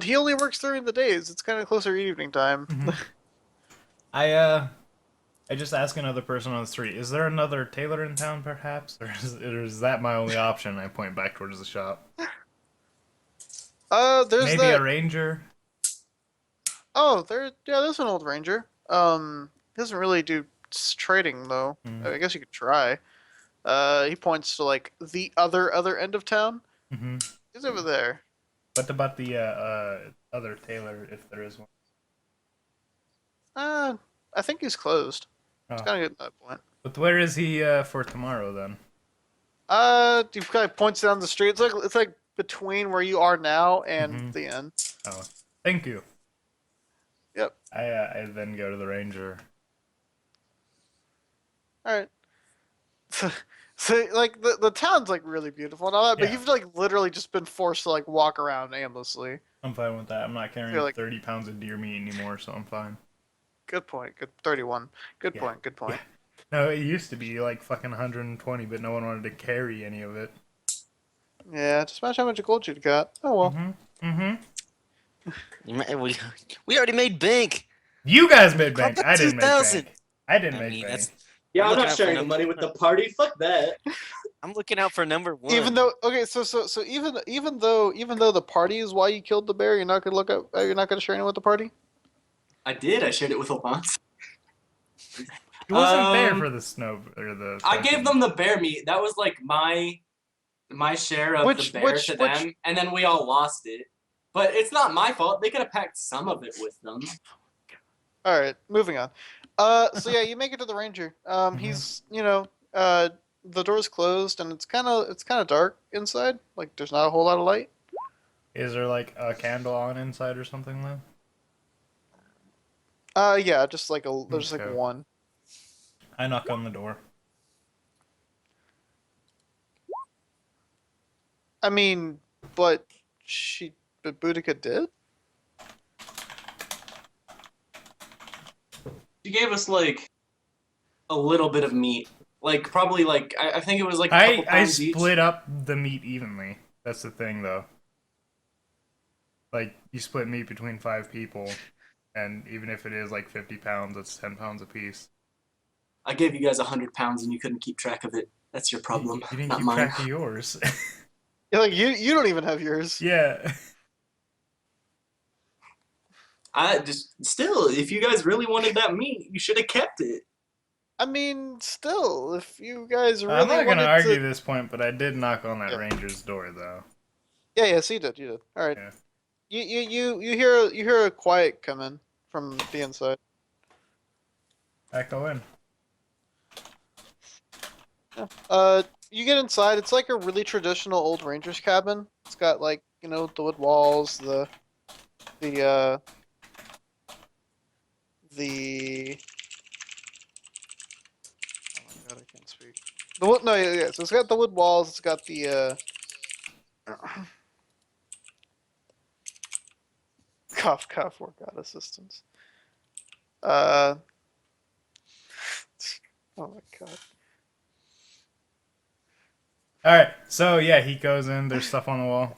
he only works during the days. It's kind of closer to evening time. Mhm. I just ask another person on the street, is there another tailor in town, perhaps? Or is that my only option? I point back towards the shop. There's Maybe a that. ranger? Oh, there's an old ranger. He doesn't really do trading though. Mm. I guess you could try. He points to like the other end of town. Mm-hmm. He's over there. What about the other tailor, if there is one? Uh, I think he's closed. It's Oh. kind of good at that point. But where is he for tomorrow, then? He kind of points down the street. It's like between where you are now and Mhm. the end. Oh, thank you. Yep. I then go to the ranger. All right. So like the town's like really beautiful and all that, but Yeah. you've like literally just been forced to like walk around aimlessly. I'm fine with that. I'm not carrying You're like- 30 pounds of deer meat anymore, so I'm fine. Good point. Good 31. Good Yeah. point. Good point. No, it used to be like fucking 120, but no one wanted to carry any of it. Yeah, just imagine how much gold you'd got. Oh well. Mm-hmm. We already made bank. You guys made How bank. about I didn't make 2,000? bank. I didn't I make mean, bank. that's. Yeah, I'm I'm looking not out for sharing the number money with the one. party. Fuck that. I'm looking out for number one. Even though okay, so even though the party is why you killed the bear, you're not gonna look at you're not gonna share anyone with the party. I did. I shared it with Alonso. He wasn't there Um, for the snow or the. I gave them the bear meat. That was like my share of the bear to them, and then we all lost it. But it's not my fault. They could have packed some of it with them. All right, moving on. So yeah, you make it to the ranger. He's the door's closed and it's kind of dark inside. Like there's not a whole lot of light. Is there like a candle on inside or something though? Yeah, just like there's like Okay. one. I knock on the door. I mean, but Boudica did. She gave us like a little bit of meat. Like probably like I think it was like a couple I pounds each. split up the meat evenly. That's the thing though. Like you split meat between 5 people, and even if it is like 50 pounds, that's 10 pounds a piece. I gave you guys 100 pounds and you couldn't keep track of it. That's your problem, You didn't not keep mine. track of yours. Yeah, like you don't even have yours. Yeah. I just still, if you guys really wanted that meat, you should have kept it. I mean, still, if you guys really I'm not gonna wanted argue to... this point, but I did knock on that Yeah. ranger's door though. Yeah, so you did. All right. Yeah. You hear a quiet come in from the inside. I go in. You get inside. It's like a really traditional old ranger's cabin. It's got like the wood walls, the oh my god, I can't speak. The wood, no, yeah. So it's got the wood walls. It's got the cough, workout assistance. Oh my god. All right. So yeah, he goes in. There's stuff on the wall.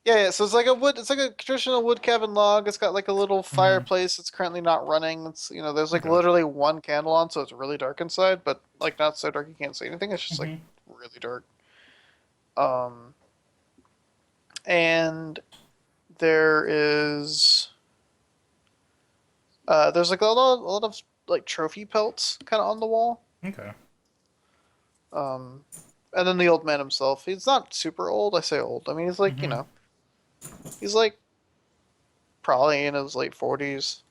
Yeah. So it's like a traditional wood cabin log. It's got like a little fireplace. It's currently not running. It's there's like Okay. literally one candle on, so it's really dark inside, but like not so dark you can't see anything. It's just like really dark. And there is there's like a lot of like trophy pelts kind of on the wall. Okay. And then the old man himself. He's not super old. I say old. I mean, he's like he's like probably in his late 40s,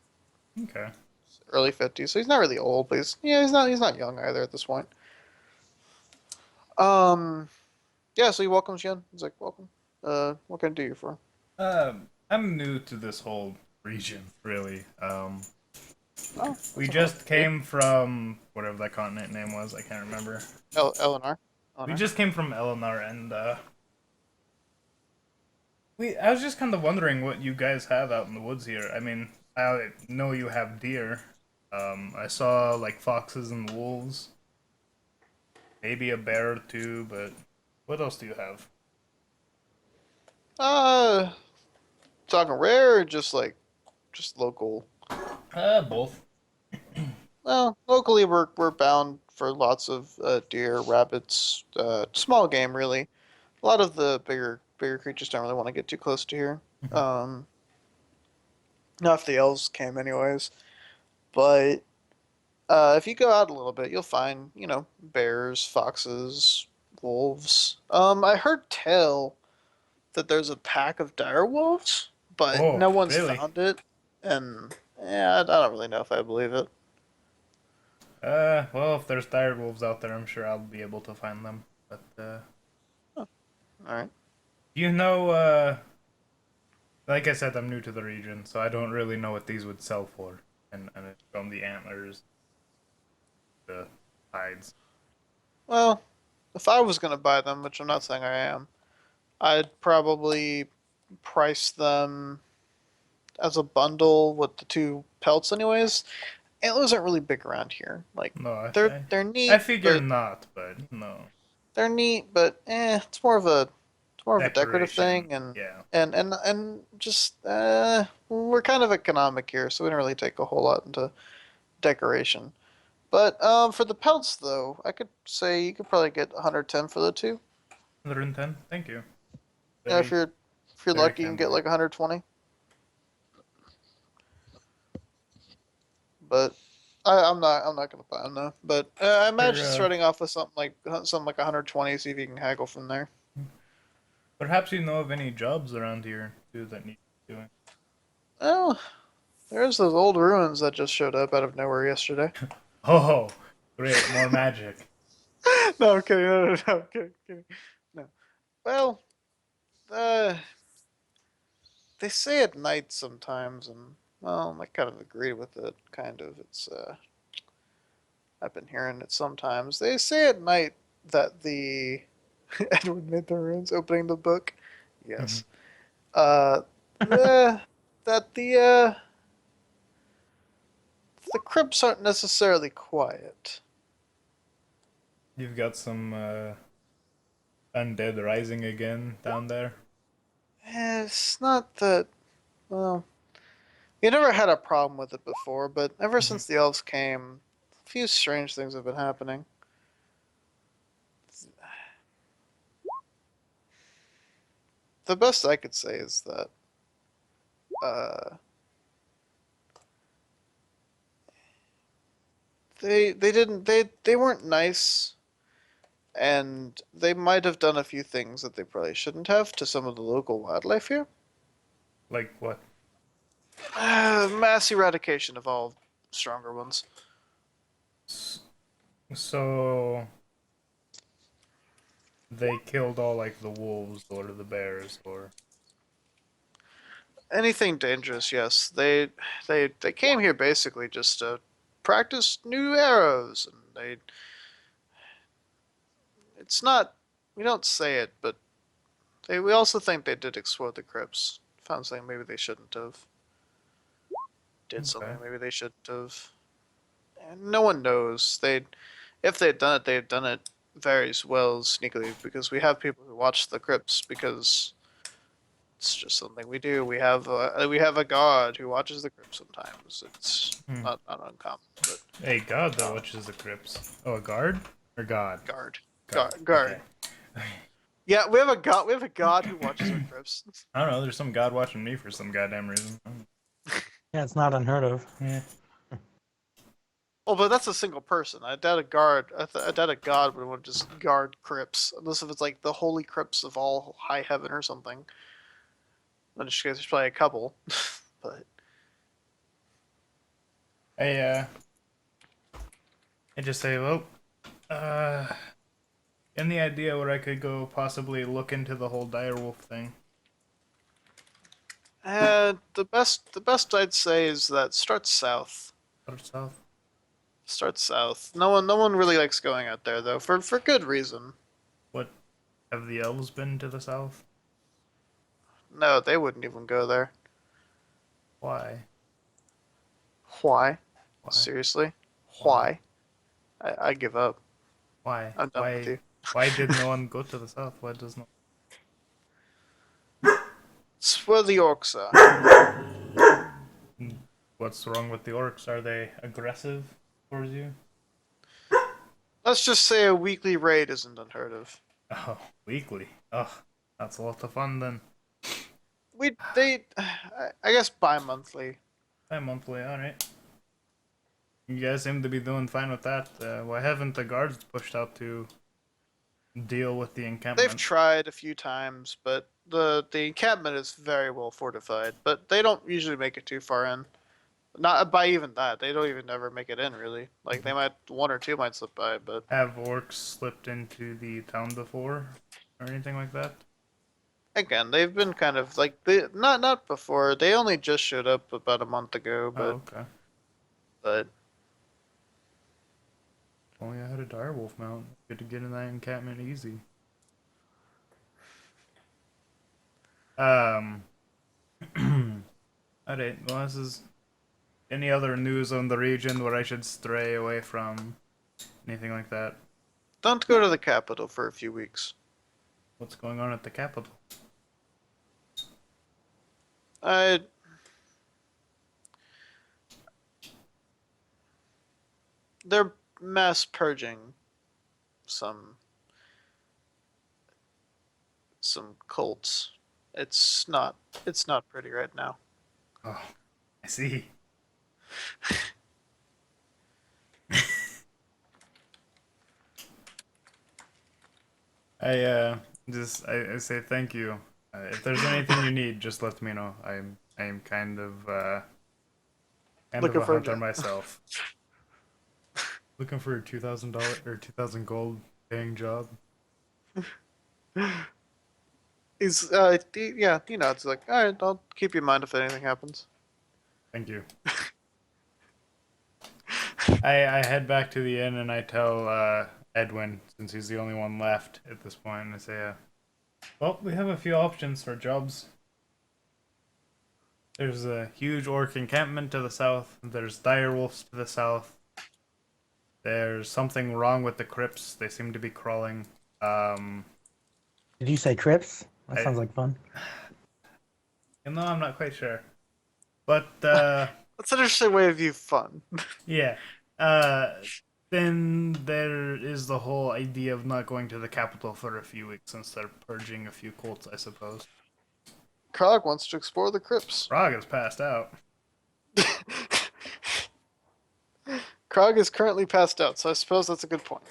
Okay. early 50s. So he's not really old, but he's not young either at this point. Yeah. So he welcomes you in. He's like, "Welcome. What can I do you for?" I'm new to this whole region, really. Oh, We just came from whatever that continent name was. I can't remember. Eleanor. We just came from Eleanor, and I was just kind of wondering what you guys have out in the woods here. I mean, I know you have deer. I saw like foxes and wolves, maybe a bear or two, but what else do you have? Uh, talking rare or just local? Both. Well, locally we're bound for lots of deer, rabbits, small game really. A lot of the bigger creatures don't really want to get too close to here. Mhm. Um, not if the elves came anyways. But if you go out a little bit, you'll find bears, foxes, wolves. I heard tell that there's a pack of dire wolves, but Oh, no one's really? found it, and yeah, I don't really know if I believe it. Well, if there's dire wolves out there, I'm sure I'll be able to find them. But, All right. you know, like I said, I'm new to the region, so I don't really know what these would sell for. And it's from the antlers, the hides. Well, if I was gonna buy them, which I'm not saying I am, I'd probably price them as a bundle with the two pelts, anyways. Antlers aren't really big around here. Like No, they're I neat, figure but not, but no. it's more of a decorative Decoration, thing, and yeah. just we're kind of economic here, so we don't really take a whole lot into decoration. But for the pelts though, I could say you could probably get 110 for the two. 110, thank you. Yeah, Very, if you're very lucky, you can kind of get you. like 120. But I'm not gonna buy them though. But I Per, imagine starting off with something like 120, see if you can haggle from there. perhaps you know of any jobs around here, too, that need doing. Oh, there's those old ruins that just showed up out of nowhere yesterday. Oh, great, more magic. No, I'm kidding. No, I'm kidding. No. Well, uh, they say at night sometimes, and well, I kind of agree with it. Kind of. I've been hearing it sometimes. They say at night that the Edward made the ruins opening the book. Mhm. Yes. Uh, the, that the crypts aren't necessarily quiet. You've got some undead rising again down there. It's not that. Well, we never had a problem with it before, but ever Mhm. since the elves came, a few strange things have been happening. The best I could say is that uh, they weren't nice, and they might have done a few things that they probably shouldn't have to some of the local wildlife here. Like what? Mass eradication of all stronger ones. S- So they killed all like the wolves or the bears or. Anything dangerous, yes. They came here basically just to practice new arrows, and they. It's not. We don't say it, but we also think they did explore the crypts. Found something maybe they shouldn't have. Did Okay. something maybe they shouldn't have. And no one knows. If they'd done it, they'd done it very well sneakily because we have people who watch the crypts because it's just something we do. We have a god who watches the crypts sometimes. It's Hmm. not uncommon, but A god that um, watches the crypts. Oh, a guard or god? guard, God. guard. Okay. Yeah, we have a god. We have a god who watches our crypts. I don't know. There's some god watching me for some goddamn reason. Yeah, it's not unheard of. Yeah. Well, but that's a single person. I doubt a guard. I doubt a god would want to just guard crypts, unless if it's like the holy crypts of all high heaven or something. In which case, there's probably a couple. But I I just say, well, uh, any idea where I could go possibly look into the whole direwolf thing? the best I'd say is that start south. Out south? Start south. No one really likes going out there though, for good reason. What have the elves been to the south? No, they wouldn't even go there. Why? Why? Why? Seriously? Why? Why? I give up. Why? I'm done with you. Why did no one go to the south? Why does no? It's where the orcs are. What's wrong with the orcs? Are they aggressive towards you? Let's just say a weekly raid isn't unheard of. Oh, weekly. Oh, that's a lot of fun then. I guess bi-monthly. Bi-monthly, alright. You guys seem to be doing fine with that. Why haven't the guards pushed out to deal with the encampment? They've tried a few times, but the encampment is very well fortified. But they don't usually make it too far in. Not by even that. They don't even ever make it in really. Like they might one or two might slip by, but Have orcs slipped into the town before, or anything like that? again, they've been kind of like not before. They only just showed up about a month ago, Oh, but okay. but Only I had a direwolf mount. Good to get in that encampment easy. Um. Alright, well, this is. Any other news on the region where I should stray away from? Anything like that? don't go to the capital for a few weeks. What's going on at the capital? I they're mass purging some cults. It's not pretty right now. Oh, I see. I say thank you. If there's anything you need, just let me know. I'm kind of Looking a for a hunter job. myself. Looking for a $2,000 or 2,000 gold paying job. He's yeah, it's like, all right, I'll keep you in mind if anything happens. Thank you. I head back to the inn and I tell Edwin, since he's the only one left at this point, and I say, well, we have a few options for jobs. There's a huge orc encampment to the south. There's direwolves to the south. There's something wrong with the crypts. They seem to be crawling. Did you say Crips? That I- sounds like fun. No, I'm not quite sure. But That's an interesting way of view fun. yeah. Then there is the whole idea of not going to the capital for a few weeks since they're purging a few cults, I suppose. Krog wants to explore the crypts. Prague is passed out. Krog is currently passed out, so I suppose that's a good point.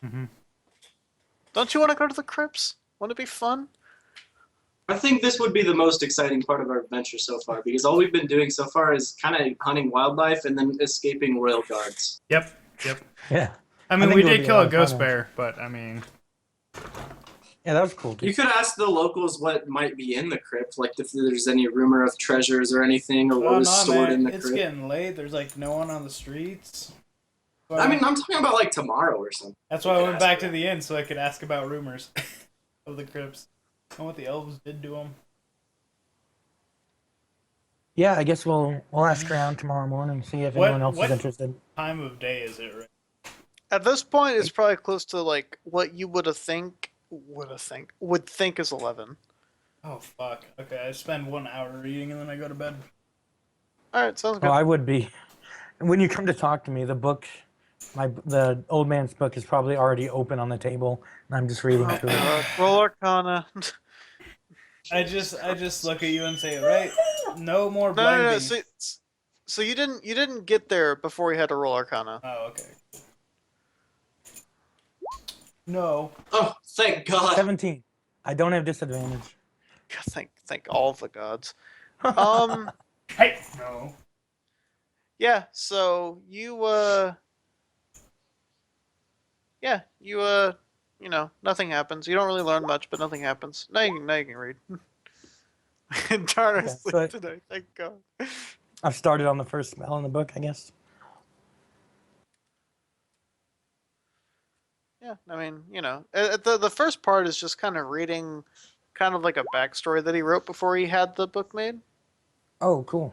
Mm-hmm. Don't you want to go to the crypts? Wouldn't it be fun? I think this would be the most exciting part of our adventure so far because all we've been doing so far is kind of hunting wildlife and then escaping royal guards. Yep. Yeah. I mean, think we it would did be a kill lot a of fun, ghost actually. bear, but I mean, Yeah, that was cool too. You could ask the locals what might be in the crypt, like if there's any rumor of treasures or anything, or what was stored in the crypt. getting late. There's like no one on the streets. I mean, I'm talking about like tomorrow or something. That's why I went back to the inn so I could ask about rumors of the crypts and what the elves did to them. Yeah, I guess we'll ask around tomorrow morning, see if What- anyone else what- is interested. Time of day is it? Right? At this point, it's probably close to like what you would think is 11. Oh fuck. Okay, I spend 1 hour reading and then I go to bed. All right, sounds good. Well, I would be. When you come to talk to me, the old man's book is probably already open on the table, and I'm just reading through it. Roll Arcana. I just look at you and say, right, no more No. blinding. So you didn't get there before you had to roll Arcana. Oh, okay. No. Oh, thank God. 17. I don't have disadvantage. Thank all the gods. Hey. No. Yeah. So you nothing happens. You don't really learn much, but nothing happens. Now you can read. Darn Okay, asleep so today. Thank God. I've started on the first spell in the book, I guess. Yeah, I mean, the first part is just kind of reading kind of like a backstory that he wrote before he had the book made. Oh, cool.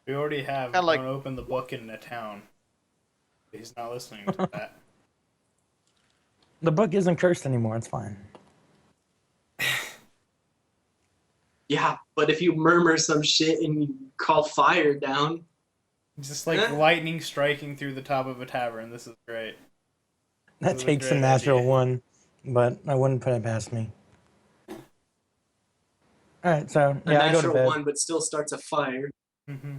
We already have Kinda like- Don't Open the Book in the Town. He's not listening to that. The book isn't cursed anymore. It's fine. Yeah, but if you murmur some shit and you call fire down, Just like Eh? lightning striking through the top of a tavern. This is great. That That's a takes a great natural idea. one, but I wouldn't put it past me. All right, so a yeah, I go to natural bed. one, but still starts a fire. Mm-hmm.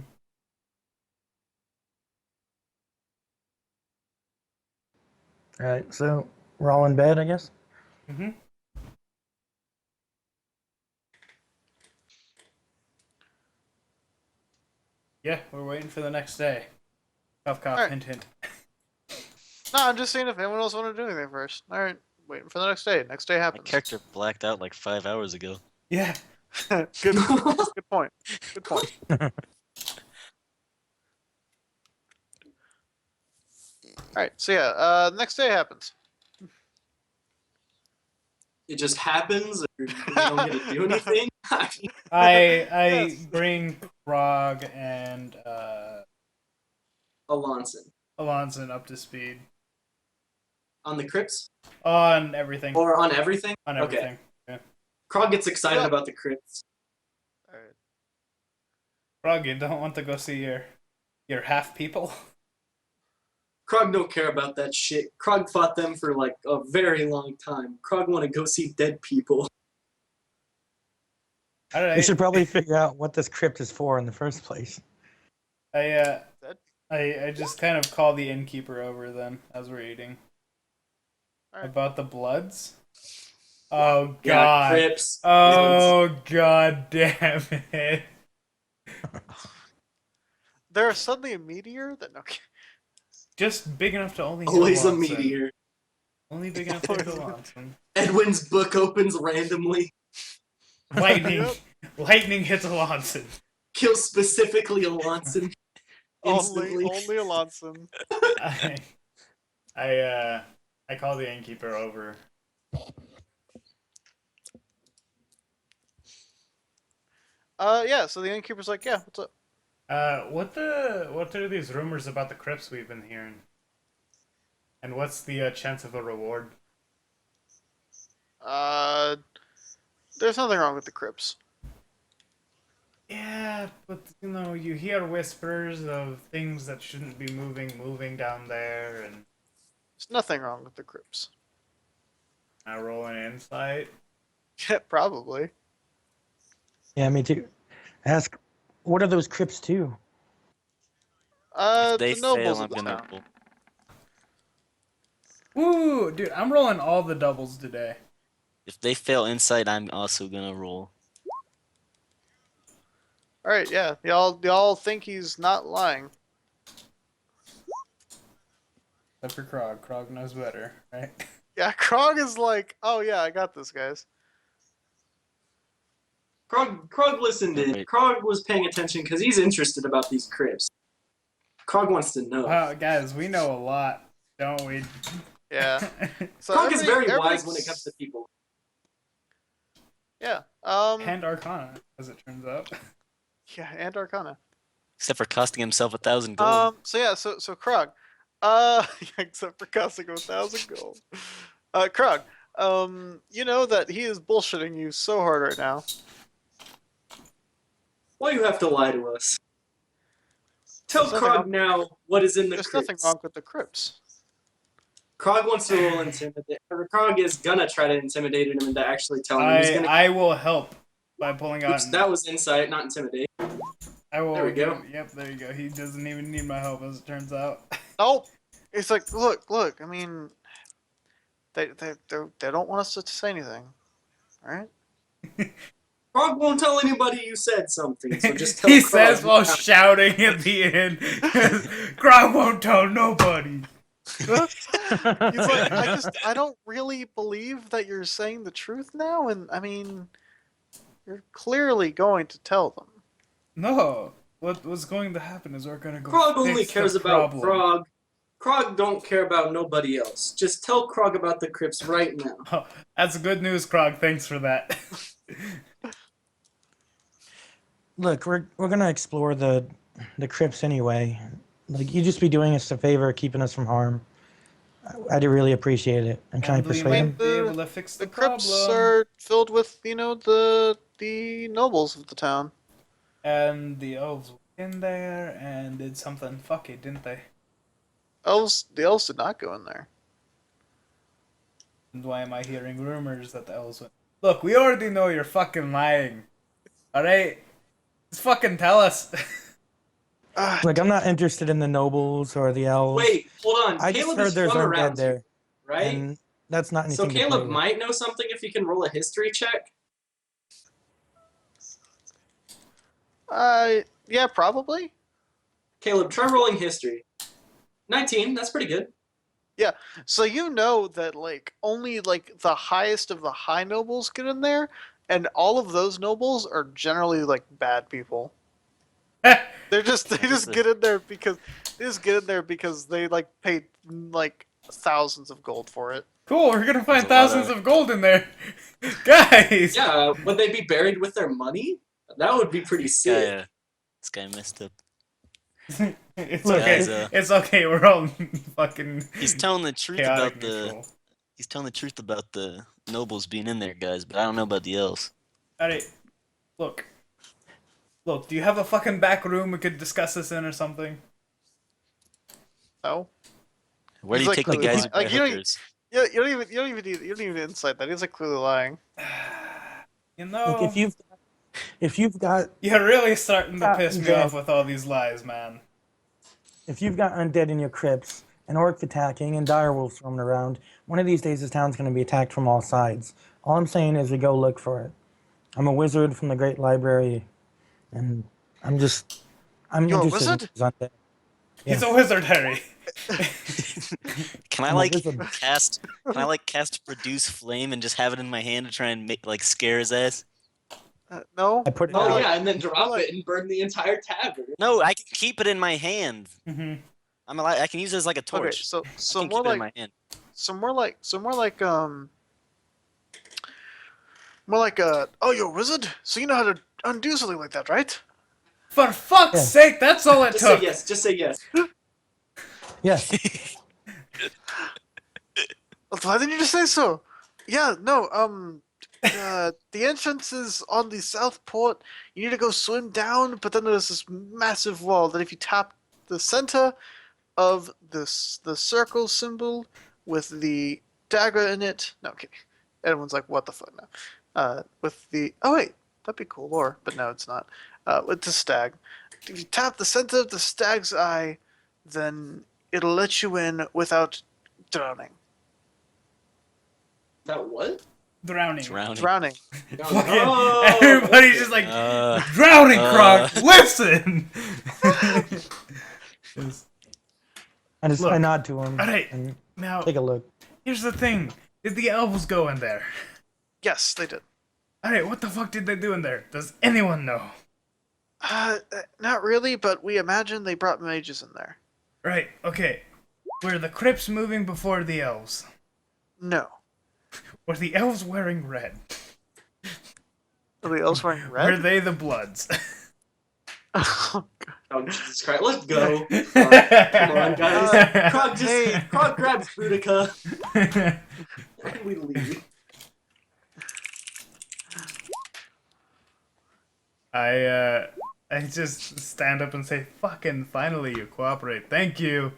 All right, so we're all in bed, I guess. Mm-hmm. Yeah, we're waiting for the next day. Cough, cough, Alright. hint, hint. No, I'm just seeing if anyone else wanted to do anything first. All right, waiting for the next day. Next day My happens. character blacked out like 5 hours ago. Yeah. Good point. Good point. All right, so yeah, next day happens. It just happens, or you don't get to do anything. I Yes. bring Frog and Alonson. Alonson up to speed On the crypts? on everything. Or on everything? On Okay. everything. Yeah. Krog gets excited Yeah. about the crypts. All right. Frog, you don't want to go see your half people? Krog don't care about that shit. Krog fought them for like a very long time. Krog want to go see dead people. All right. We should probably figure out what this crypt is for in the first place. I just kind of call the innkeeper over then as we're eating. Alright. About the bloods. Oh Yeah, god. crypts. Oh god damn it. There's suddenly a meteor that no. Just big enough to only hit Always a Alonson. meteor. Only big enough to hit Alonson. Edwin's book opens randomly. Lightning. Yep. Lightning hits Alonson. Kills specifically Alonson. Instantly. Only Alonson. I call the innkeeper over. Yeah. So the innkeeper's like, yeah, what's up? What are these rumors about the crypts we've been hearing? And what's the chance of a reward? There's nothing wrong with the crypts. Yeah, but you know, you hear whispers of things that shouldn't be moving down there, and There's nothing wrong with the crypts. I roll an insight. Yeah, probably. Yeah, me too. Ask, what are those crypts to? If they The nobles fail, I'm of the gonna town. roll. Woo, dude, I'm rolling all the doubles today. If they fail insight, I'm also gonna roll. All right, yeah. Y'all think he's not lying. Except for Krog. Krog knows better, right? Yeah, Krog is like, oh yeah, I got this, guys. Krog listened in. Wait. Krog was paying attention because he's interested about these crypts. Krog wants to know. Wow, guys, we know a lot, don't we? Yeah. So Krog is very wise everybody's- when it comes to people. Yeah. And Arcana, as it turns out. Yeah, and Arcana. Except for costing himself 1,000 gold. So yeah, so Krog. Except for costing him 1,000 gold. Krog. You know that he is bullshitting you so hard right now. Why you have to lie to us? Tell There's nothing Krog wrong- now what is in the There's crypts. nothing wrong with the crypts. Krog wants to roll intimidate. Or Krog is gonna try to intimidate him into actually telling him. He's gonna. I will help by pulling out. Oops, that was insight, not intimidate. I will. There we go. Yep, there you go. He doesn't even need my help, as it turns out. Nope. It's like, look. I mean, they don't want us to say anything, all right? Krog won't tell anybody you said something, so just tell He Krog. says while shouting at the end, "Krog won't tell nobody." He's like, I don't really believe that you're saying the truth now, and I mean, you're clearly going to tell them. No, what's going to happen is we're gonna go. Krog only fix the cares about problem. Krog. Krog don't care about nobody else. Just tell Krog about the Crips right now. Oh, that's good news, Krog. Thanks for that. Look, we're gonna explore the crypts anyway. Like, you just be doing us a favor, keeping us from harm. I'd really appreciate it. And can I And we persuade might him? be able to fix the The crypts problem. are filled with, the nobles of the town. And the elves were in there and did something fucky, didn't they? The elves did not go in there. And why am I hearing rumors that the elves went? Look, we already know you're fucking lying. Alright? Just fucking tell us. Look, I'm not interested in the nobles or the elves. Wait, hold on. I just Caleb heard is there's from undead around there, here, right? and that's not So anything to play Caleb with. might know something if he can roll a history check. Yeah, probably. Caleb, try rolling history. 19, that's pretty good. So you know that only the highest of the high nobles get in there, and all of those nobles are generally bad people. They just get in there because they paid thousands of gold for it. Cool, we're gonna find There's a lot thousands of- of gold in there. Guys! Yeah, would they be buried with their money? That would be pretty sick. This guy messed up. It's Look, okay. guys, It's okay. We're all fucking He's telling the truth chaotic about the. neutral. He's telling the truth about the nobles being in there, guys. But I don't know about the elves. Alright, look. Look, do you have a fucking back room we could discuss this in or something? No. Where do He's you take the clearly guys who lying. buy You don't, hookers? you don't even insight that. He's clearly lying. You Look, know, if you've got you're really starting to Yeah, piss me yeah. off with all these lies, man. undead in your crypts and orcs attacking and direwolves roaming around, one of these days this town's going to be attacked from all sides. All I'm saying is we go look for it. I'm a wizard from the Great Library, and I'm You're a interested in wizard? these undead. He's Yeah. a wizard, Harry. Can I I'm a like wizard. cast? Can I like cast produce flame and just have it in my hand to try and make scare his ass? No. I put it Oh out. yeah, and then drop it and burn the entire tavern. No, I can keep it in my hand. Mhm. I can use it as like a Okay, torch. so I can keep it in my hand. oh, you're a wizard, so you know how to undo something like that, right? For fuck's Yeah. sake, that's all it Just say took. yes. Just say yes. Yes. Why didn't you just say so? Yeah, no, the entrance is on the south port. You need to go swim down, but then there's this massive wall that if you tap the center of the circle symbol with the dagger in it. No, okay. Everyone's like, what the fuck now? With the, oh wait, that'd be cool lore, but no, it's not. With the stag. If you tap the center of the stag's eye, then it'll let you in without drowning. That what? Drowning. Drowning. Fucking- Oh, everybody's okay. just like, Uh, drowning, Krog, uh. listen! Yes. I just Look. I nod to him Alright. and Now, take a look. here's the thing. Did the elves go in there? Yes, they did. Alright, what the fuck did they do in there? Does anyone know? Not really, but we imagine they brought mages in there. Right, okay. Were the crypts moving before the elves? No. Were the elves wearing red? Are the elves wearing Were red? they the Bloods? Oh, Oh Jesus Christ! Let's go. Come on, guys. Krog Hey. Krog grabs Boudica and we leave. I just stand up and say, fucking finally you cooperate. Thank you.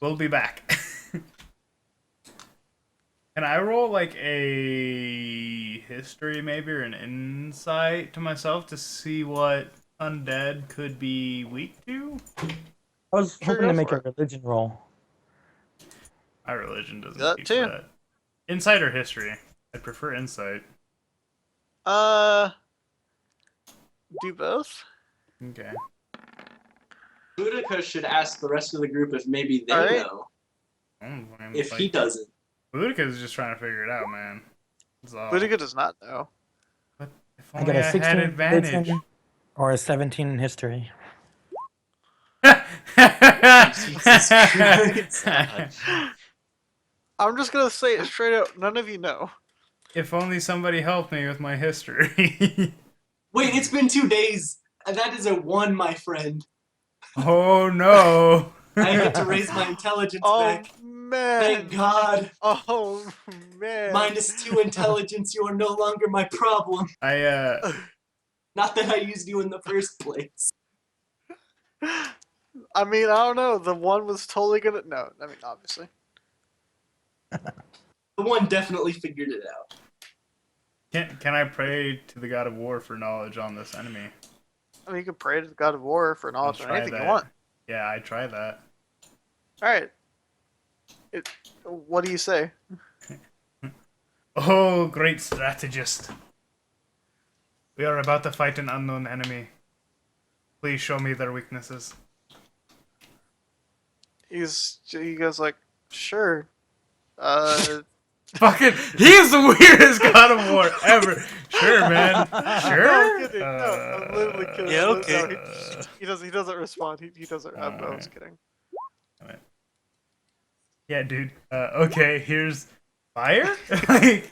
We'll be back. Can I roll like a history maybe or an insight to myself to see what undead could be weak to? I was Sure, hoping go to make for a religion roll. My religion doesn't That speak too. for that. Insight or history? I prefer insight. Do both? Okay. Boudica should ask the rest of the group if maybe they Alright. know. I'm If he doesn't. Boudica's just trying to figure it out, man. That's all. Boudica does not know. But if I only got a I 16 had in advantage. religion or a 17 in history. Jesus Christ. I'm just gonna say it straight out. None of you know. If only somebody helped me with my history. Wait, it's been 2 days. That is a 1, my friend. Oh no. I get to raise my intelligence Oh back. man. Thank God. Oh man. -2 intelligence, you are no longer my problem. I Not that I used you in the first place. I mean, I don't know. The one was totally gonna. No, I mean, obviously. The 1 definitely figured it out. can I pray to the God of War for knowledge on this enemy? I mean, you can pray to the God of War for I'll knowledge on try anything that. you want. Yeah, I try that. All right. What do you say? Oh, great strategist. We are about to fight an unknown enemy. Please show me their weaknesses. He goes like, sure. Fucking, he's the weirdest God of War ever. Sure, man. No, Sure. I'm kidding. No, I'm literally kidding. Yeah, No, okay. he doesn't respond. He doesn't. I was kidding. Yeah, dude. Okay, here's fire. Like,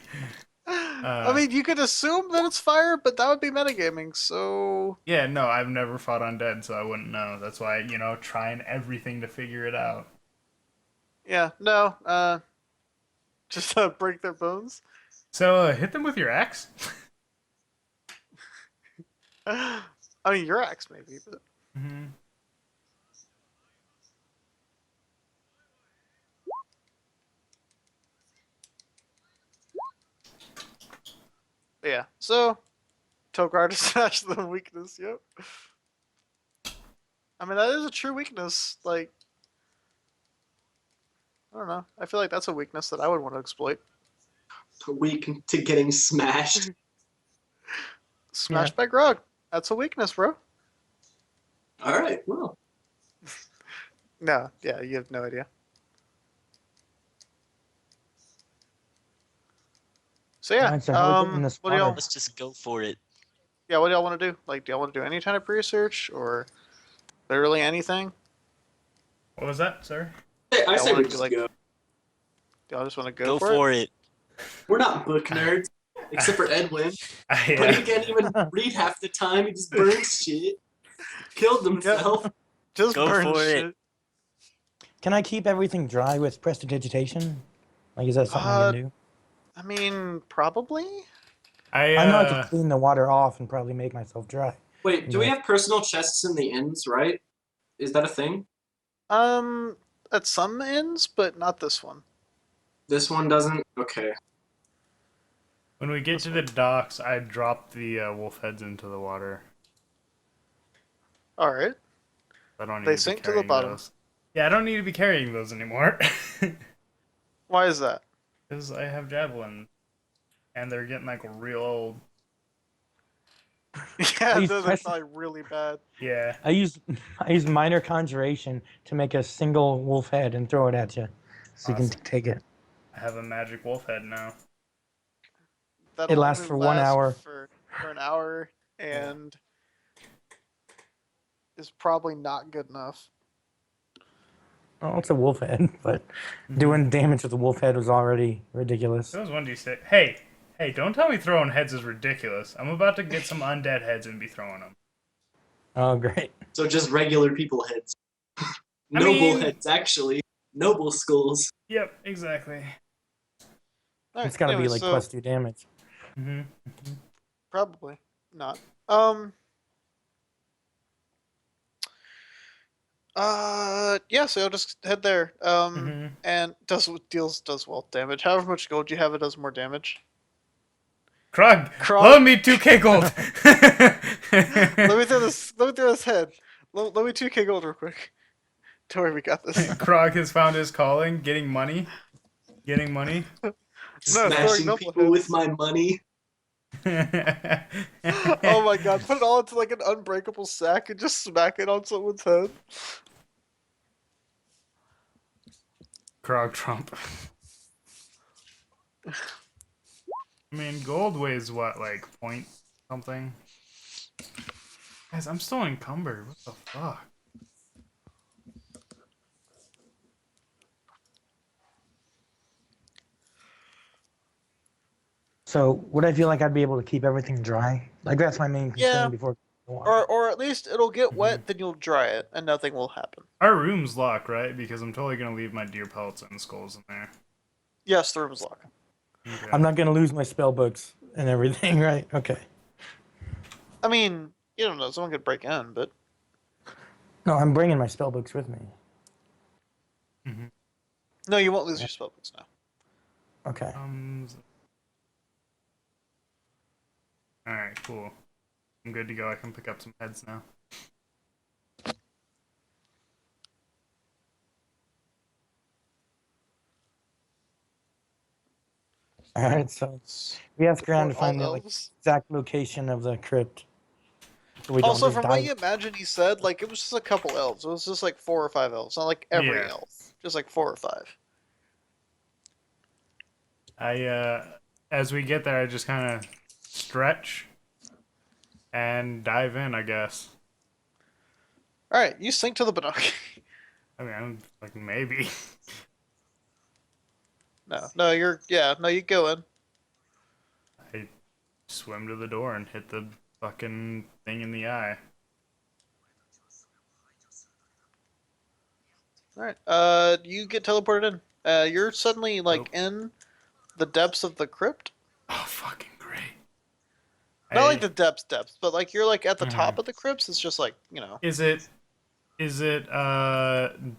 I mean, you could assume that it's fire, but that would be metagaming. So yeah, no, I've never fought undead, so I wouldn't know. That's why, trying everything to figure it out. yeah, no. Just break their bones. So hit them with your axe. I mean, your axe maybe, but Mm-hmm. yeah. So Tokar to smash the weakness. Yep. I mean, that is a true weakness. Like, I don't know. I feel like that's a weakness that I would want to exploit. Weak to getting smashed. Smashed by Grog. That's a weakness, bro. Alright, well. No, yeah, you have no idea. So yeah, Alright, so how we getting in this what do y'all? water? Let's just go for it. Yeah, what do y'all want to do? Like, do y'all want to do any kind of research or literally anything? What was that, sir? I Yeah, say wanna we do, just like- go. Do y'all just want to Go for for it. We're not book nerds. Except for Edwin. But he Yeah. can't even read half the time. He just burns shit. Killed himself. Just Go burn for it. shit. Can I keep everything dry with prestidigitation? Like, is that something I can do? I mean, probably. I know I could clean the water off and probably make myself dry. Wait, do we Yeah. have personal chests in the inns, right? Is that a thing? At some ends, but not this one. This one doesn't? Okay. When we get to the docks, I drop the wolf heads into the water. All right. I don't need They to be sink to the carrying bottom. those. Yeah, I don't need to be carrying those anymore. Why is that? Because I have javelin. And they're getting like real old. Yeah, Please those are press- probably really bad. Yeah. I use minor conjuration to make a single wolf head and throw it at you, so you Awesome. can take it. I have a magic wolf head now. That'll lasts only for 1 last hour. For an hour, and is probably not good enough. Oh, it's a wolf head, but doing damage with a wolf head was already ridiculous. That was 1d6. Hey, don't tell me throwing heads is ridiculous. I'm about to get some undead heads and be throwing them. Oh, great. So just regular people heads. Noble heads, actually. Noble skulls. Yep, exactly. All right, It's got to be anyways, like so +2 damage. Mm-hmm. probably not. Yeah, so I'll just head there. Mhm. And does wealth damage. However much gold you have, it does more damage. Krog, Krog. loan me 2k gold. Let me throw this. Let me throw this head. Let me 2k gold real quick. Don't worry, we got this. Krog has found his calling, getting money. Getting money. No, Smashing throwing people knuckleheads. with my money. Oh my god, put it all into like an unbreakable sack and just smack it on someone's head. Krog Trump. I mean, gold weighs what, like point something? Guys, I'm still encumbered. What the fuck? So would I feel like I'd be able to keep everything dry? Like that's my main concern Yeah. before the water. Or at least it'll get wet, then you'll dry it, and nothing will happen. Our room's locked, right? Because I'm totally gonna leave my deer pelts and skulls in there. Yes, the room is locked. Okay. I'm not gonna lose my spell books and everything, right? Okay. I mean, you don't know, someone could break in, but No, I'm bringing my spell books with me. no, you won't lose your spellbooks now. Okay. Alright, cool. I'm good to go. I can pick up some heads now. All right. So we asked around to For all find the elves. exact location of the crypt. So we don't Also, just from die. what you imagine, he said like it was just a couple elves. It was just like 4 or 5 elves, not like every Yeah. elf, just like 4 or 5. As we get there, I just kind of stretch and dive in, I guess. All right, you sink to the binocular. I mean, I'm like, maybe. no, you go in. I swim to the door and hit the fucking thing in the eye. All right, you get teleported in. You're suddenly like in the depths of the crypt. Oh, fucking great. Not like the depths, but like you're like at the Mhm. top of the crypts. It's just like Is it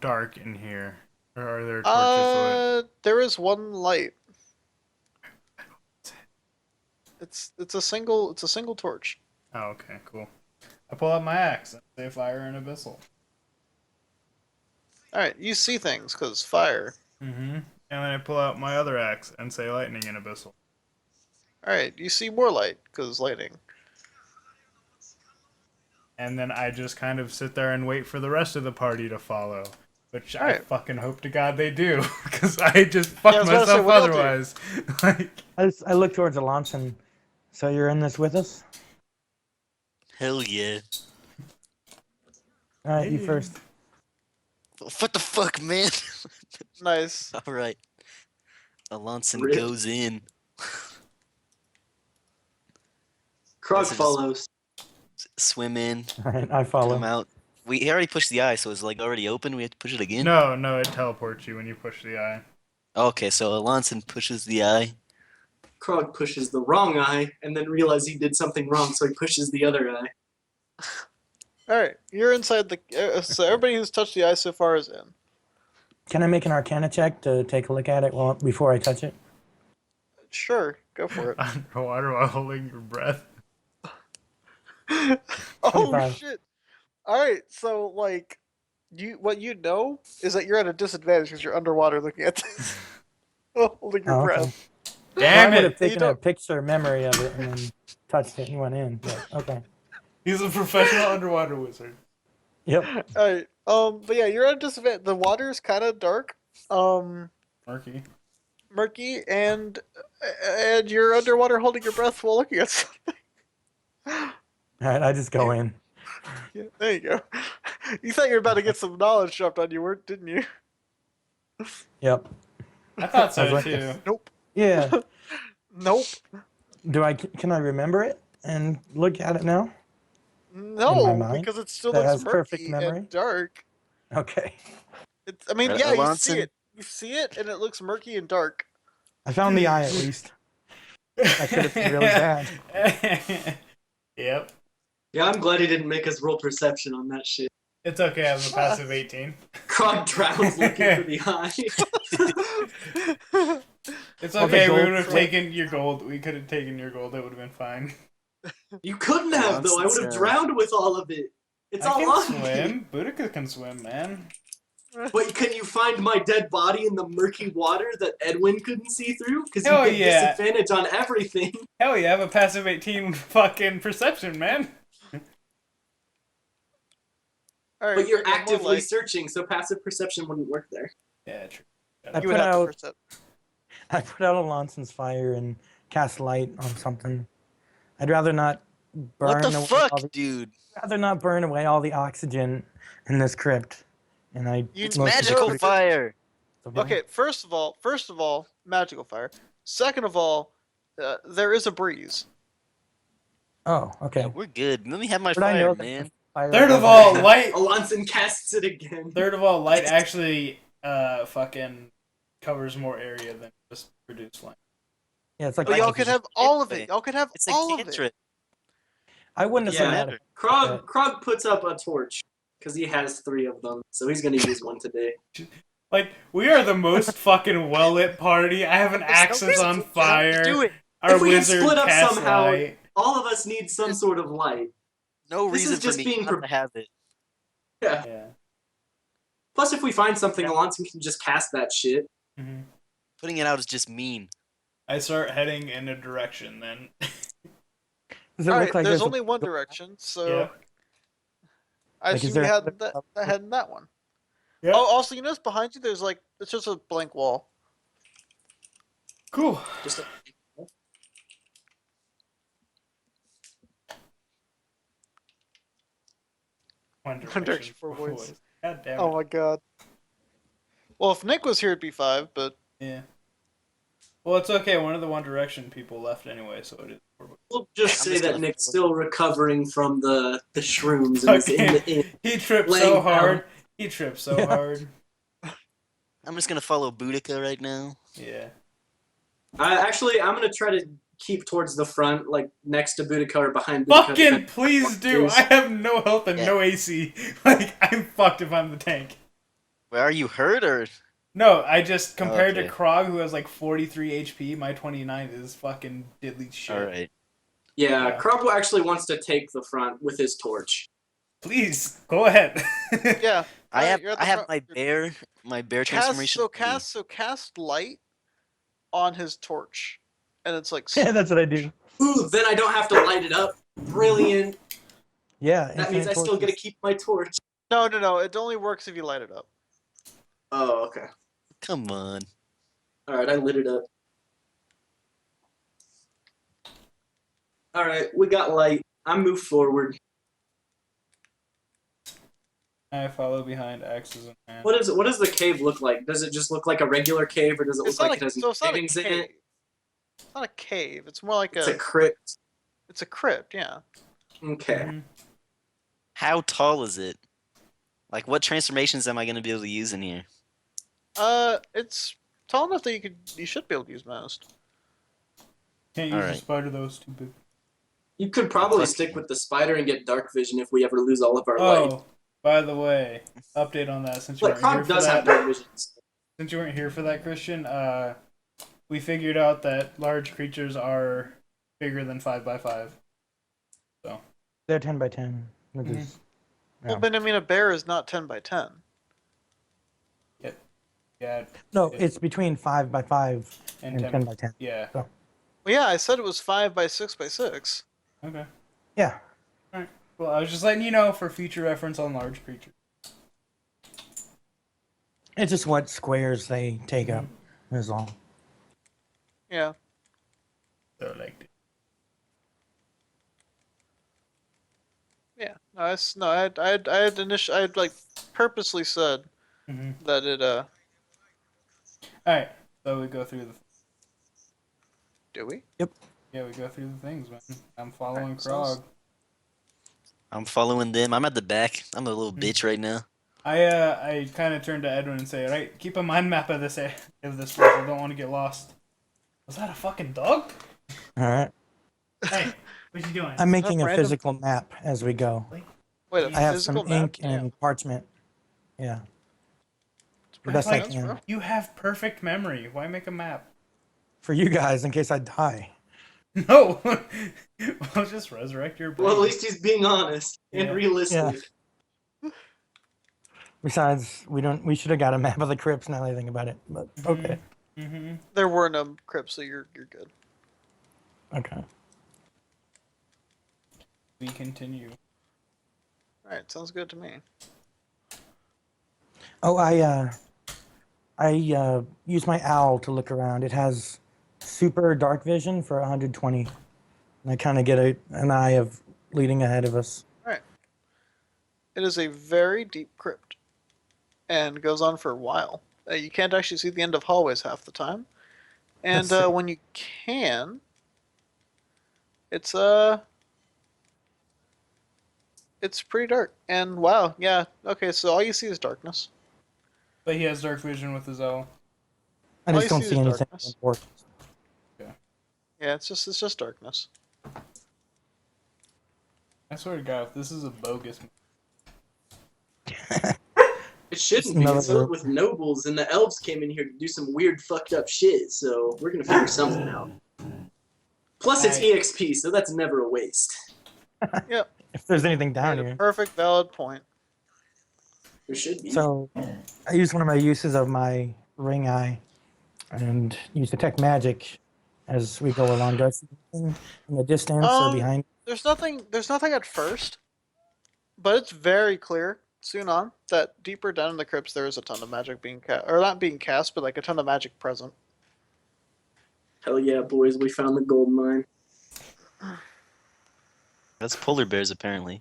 dark in here? Or are there torches lit? There is one light. It's a single torch. Oh, okay, cool. I pull out my axe and say fire and abyssal. All right, you see things because fire. Mm-hmm. And then I pull out my other axe and say lightning and abyssal. All right, you see more light because lightning. And then I just kind of sit there and wait for the rest of the party to follow. Which I Alright. fucking hope to God they do. Because I just fuck Yeah, I was about to say, myself what y'all do? otherwise. Like, I look towards Alonson. So you're in this with us? Hell yeah. All right, you first. What the fuck, man? Nice. All right. Alonson Rip. goes in. Krog This is- follows. Swim in. All right, I follow. Come out. He already pushed the eye, so it's like already open. We have to push it again. no, it teleports you when you push the eye. Okay, so Alonson pushes the eye. Krog pushes the wrong eye and then realizes he did something wrong, so he pushes the other eye. All right, you're inside the. So everybody who's touched the eye so far is in. Can I make an Arcana check to take a look at it before I touch it? Sure, go for it. Underwater while holding your breath. Oh 25. shit! All right, so like, what you know is that you're at a disadvantage because you're underwater looking at this, holding your Oh, breath. okay. Damn I would it! have taken You a don't- picture memory of it and then touched it and went in. But, okay. He's a professional underwater wizard. Yep. All right, but yeah, you're at a disadvantage. The water's kind of dark, Murky. murky, and you're underwater holding your breath while looking at something. All right, I just go in. Yeah, there you go. You thought you were about to get some knowledge dropped on you, didn't you? Yep. I thought I was so like- too. Nope. Yeah. Nope. Can I remember it and look at it now? No, mind? because it still That looks has perfect murky memory? and dark. Okay. I mean, Right, yeah, you Alonson? see it. You see it, and it looks murky and dark. I found the eye at least. That could have been really bad. Yep. Yeah, I'm glad he didn't make us roll perception on that shit. It's okay, I have a passive 18. Krog drowns looking for the eye. It's Well, the okay, we gold would have for- taken your gold. We could have taken your gold, that would have been fine. You couldn't have, though. I would have drowned with all of it. It's I all can on me. swim. Boudica can swim, man. But can you find my dead body in the murky water that Edwin couldn't see through? Because you Hell get yeah. disadvantage on everything. Hell yeah, I have a passive 18 fucking perception, man. All right, But you're more actively like- searching, so passive perception wouldn't work there. Yeah, true. I You would put have to out percep- I put out Alonson's fire and cast light on something. I'd rather not burn What the away fuck, all the, dude? rather not burn away all the oxygen in this crypt. And I You- It's most of the magical crypt- fire. Okay, first of all, magical fire. Second of all, there is a breeze. Oh, okay. Yeah, we're good. Let me have my But I fire, know that man. the fire Third of doesn't- all, light. Alonson casts it again. Third of all, light actually fucking covers more area than just produce light. Yeah, it's like But y'all Like, could it's have all of it. Y'all could have It's a all of it. cantrip. I wouldn't have Doesn't said matter. that. Krog puts up a torch because he has 3 of them, so he's gonna use one today. Like, we are the most fucking well lit party. I have an axis on fire. Do it. Our If we get wizard split up casts somehow, light. all of us need some sort of light. No This is reason for just me being not to have it. Yeah. Yeah. Plus, if we find something, Alonson can just cast that shit. hmm Putting it out is just mean. I start heading in a direction then. Does it All look right, like there's a- only one direction, so Yeah. I Like, is assume there you a- had that head in that one. Yeah. Oh, also, you notice behind you, there's like it's just a blank wall. Cool. Just One One direction for voice. voice. God damn it. Oh my god. Well, if Nick was here, it'd be 5, but Yeah. Well, it's okay. One of the One Direction people left anyway, so it is. we'll just I'm say just that gonna Nick's follow- still recovering from the shrooms and is in the inn. He tripped laying so hard. down. He tripped so Yeah. hard. I'm just gonna follow Boudica right now. Yeah. Actually, I'm gonna try to keep towards the front, like next to Boudica or behind Boudica. Fucking please do. I have no health and Yeah. no AC. Like, I'm fucked if I'm the tank. Where are you hurt or? No, I just compared okay. to Krog, who has like 43 HP, my 29 is fucking diddly shit. All right. Yeah, Yeah. Krog actually wants to take the front with his torch. Please go ahead. yeah. I Alright, have you're at I the have front. my bear Cast transformation. cast light on his torch, and it's like Yeah, that's what I do. Ooh, then I don't have to light it up. Brilliant. Yeah. That means I infinite still get to torches. keep my torch. no. It only works if you light it up. Oh, okay. Come on. Alright, I lit it up. Alright, we got light. I move forward. I follow behind axes and hands. What does the cave look like? Does it just look like a regular cave, or does it It's look not like a it has so it's not a things in cave. it? It's not a cave. It's more like It's a crypt. it's a crypt. Yeah. Okay. Mhm. How tall is it? Like, what transformations am I gonna be able to use in here? It's tall enough that you should be able to use most. Can't use a Alright. spider though, it's too big. You could probably Fuck stick you. with the spider and get dark vision if we ever lose all of our light. Oh, by the way, update on that since you But weren't here Krog for does have that. dark vision. Since you weren't here for that, Christian, we figured out that large creatures are bigger than 5x5. They're 10 by 10. Which Mhm. is, Well, yeah. but I mean, a bear is not 10 by 10. Yeah, No, it's between 5 by 5 and and 10. 10 by 10. Yeah. Well, yeah, I said it was 5 by 6 by 6. Okay. Yeah. Well, I was just letting you know for future reference on large creatures. It's just what squares they take up, is all. Yeah. So like, Yeah. No, I had like purposely said Mhm. that it All right. So we go through the. do we? Yeah, we go through the things, man. I'm following Alright, sounds- Krog. I'm following them. I'm at the back. I'm a little Hmm. bitch right now. I kind of turn to Edwin and say, "All right, keep a mind map of this place. I don't want to get lost." Was that a fucking dog? All right. Hey, what you doing? I'm making a random? physical map as we go. Wait, a I have physical some map? ink and parchment. Yeah. It's The pretty best I intense, can. bro. You have perfect memory. Why make a map? For you guys, in case I die. No. We'll just resurrect your brain. Well, at least he's being honest and Yeah. realistic. Besides, we should have got a map of the crypts now that I think about it. But okay. Mm-hmm. There were no crypts, so you're good. Okay. We continue. All right, sounds good to me. Oh, I use my owl to look around. It has super dark vision for 120. And I kind of get an eye of leading ahead of us. It is a very deep crypt, and goes on for a while. You can't actually see the end of hallways half the time, and That's sick. when you can, It's it's pretty dark. And wow, yeah. Okay, so all you see is darkness. But he has dark vision with his owl. I All just you don't see see is anything darkness. important. Yeah, it's just darkness. I swear to God, if this is a bogus. It It's shouldn't be. It's another. filled with nobles, and the elves came in here to do some weird, fucked up shit. So we're gonna figure something out. Plus, it's I- EXP, so that's never a waste. Yep. If there's anything down Made a here. perfect valid point. There should be. So I use one of my uses of my ring eye and use detect magic as we go along. Do I see anything in the distance or behind? There's nothing at first, but it's very clear soon on that deeper down in the crypts there is a ton of magic being cast, or not being cast, but like a ton of magic present. Hell yeah, boys! We found the gold mine. That's polar bears, apparently.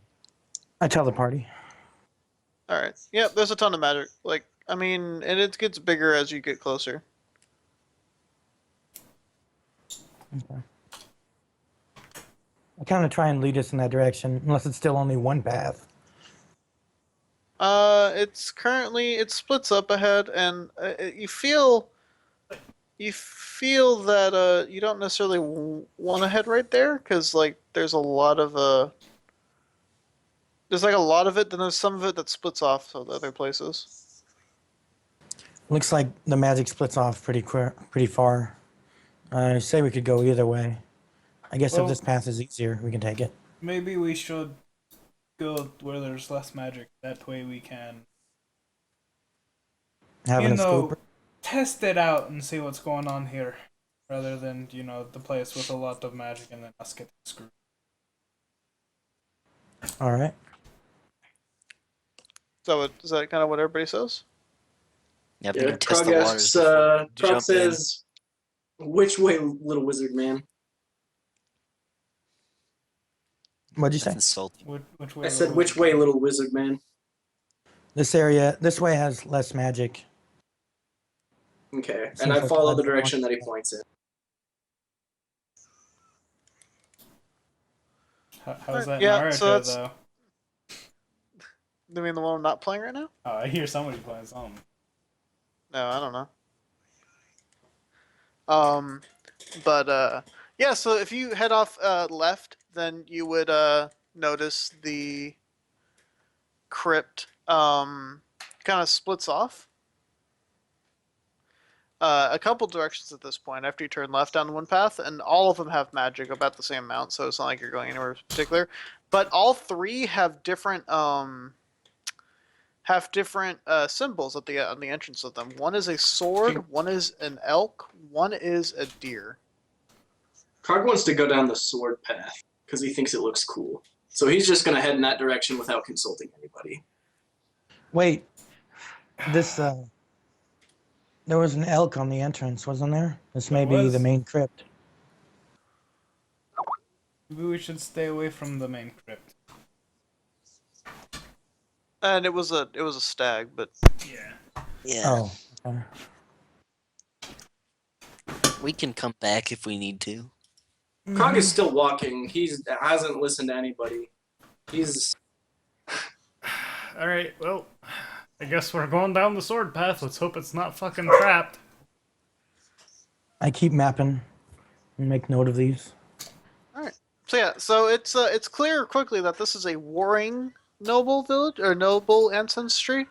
I tell the party. All right. Yep, there's a ton of magic. Like, I mean, and it gets bigger as you get closer. Okay. I kind of try and lead us in that direction, unless it's still only one path. It's currently it splits up ahead, and you feel that you don't necessarily want to head right there because like there's like a lot of it, then there's some of it that splits off to other places. Looks like the magic splits off pretty far. I say we could go either way. I guess if Well- this path is easier, we can take it. Maybe we should go where there's less magic. That way we can, Having you a know, scooper. test it out and see what's going on here, rather than the place with a lot of magic and then us get screwed. All right. So is that kind of what everybody says? Yeah, if we Yeah, can test Krog the waters asks. before we Krog jump in. says, "Which way, little wizard man?" What'd you That's say? insulting. Which way? I said, "Which way, little wizard man?" This way has less magic. Okay, and Seems I like follow that's the the direction one. that he points in. How's that Yeah, Naruto so that's- though? You mean the one I'm not playing right now? Oh, I hear somebody playing something. No, I don't know. Um, but yeah. So if you head off left, then you would notice the crypt kind of splits off a couple directions at this point after you turn left down one path, and all of them have magic about the same amount, so it's not like you're going anywhere particular. But all three have different symbols at the on the entrance of them. One is a sword, one is an elk, one is a deer. Krog wants to go down the sword path because he thinks it looks cool. So he's just gonna head in that direction without consulting anybody. Wait. This there was an elk on the entrance, wasn't there? This may There be was. the main crypt. Maybe we should stay away from the main crypt. And it was a stag, but Yeah. Yeah, Oh. Okay. we can come back if we need to. Krog is still walking. He hasn't listened to anybody. He's All right. Well, I guess we're going down the sword path. Let's hope it's not fucking trapped. I keep mapping and make note of these. so yeah, so it's clear quickly that this is a warring noble village or noble ancestry.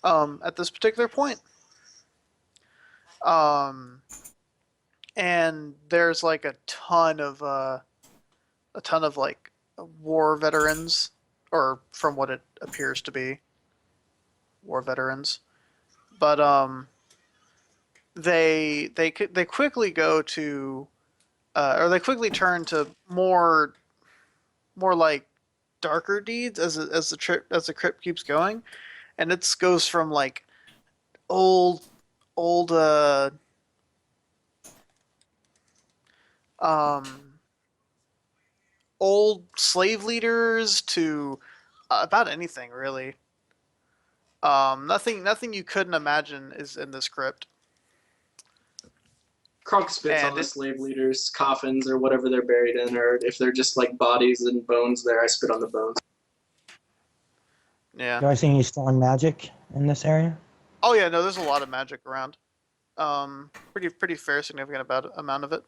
At this particular point, and there's like a ton of like war veterans, or from what it appears to be, war veterans. But they quickly go to, or they quickly turn to more like darker deeds as the crypt keeps going, and it goes from like old old um old slave leaders to about anything really. Nothing you couldn't imagine is in this crypt. Krog spits on And the it- slave leaders' coffins or whatever they're buried in, or if they're just like bodies and bones there, I spit on the bones. Yeah. Do I see any strong magic in this area? Oh yeah, no, there's a lot of magic around. Pretty fair, significant amount of it.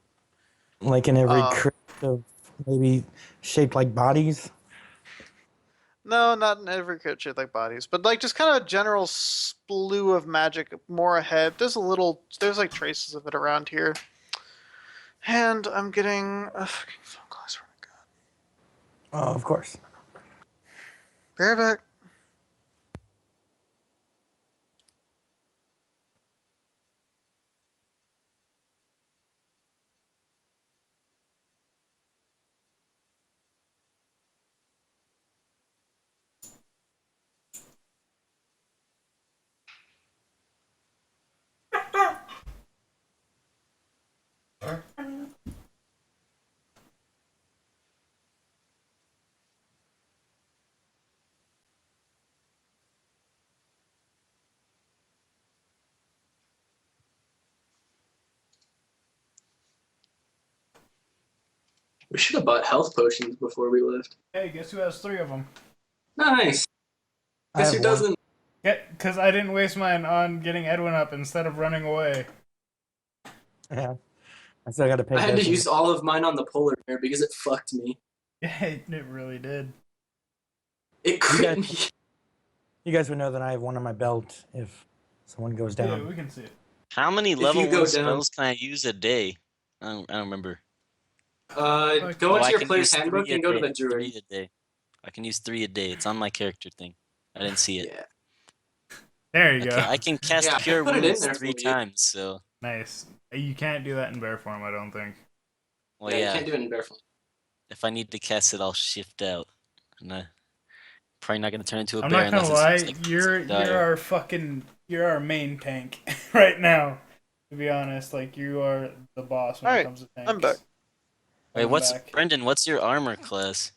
Like in every Um, crypt of maybe shaped like bodies? No, not in every crit shaped like bodies, but like just kind of a general slew of magic more ahead. There's like traces of it around here. And I'm getting a fucking phone call. I swear to God. Oh, of course. Be right back. We should have bought health potions before we left. Hey, guess who has 3 of them? Nice. I Guess have who one. doesn't? Yeah, because I didn't waste mine on getting Edwin up instead of running away. Yeah. I still got to pay I had to attention. use all of mine on the polar bear because it fucked me. Yeah, it really did. It crit me. You guys would know that I have one on my belt if someone goes Yeah, down. we can see it. How many you level go 1 down- spells can I use a day? I don't remember. Go Oh, into I your can player's use handbook 3 a and go to day. the druid. 3 a day. I can use 3 a day. It's on my character thing. I didn't see it. Yeah. There you Okay, go. I can cast Yeah, I Cure put it in Wounds there 3 for you. times, so... Nice. You can't do that in bear form, I don't think. Well, yeah, yeah, you can't do it in bear form. if I need to cast it, I'll shift out. And probably not gonna turn into a I'm bear not gonna unless lie, it's like you're dire. our main tank right now. To be honest, like you are the boss when it Alright, comes to tanks. I'm back. Wait, I'm what's back. Brendan? What's your armor class?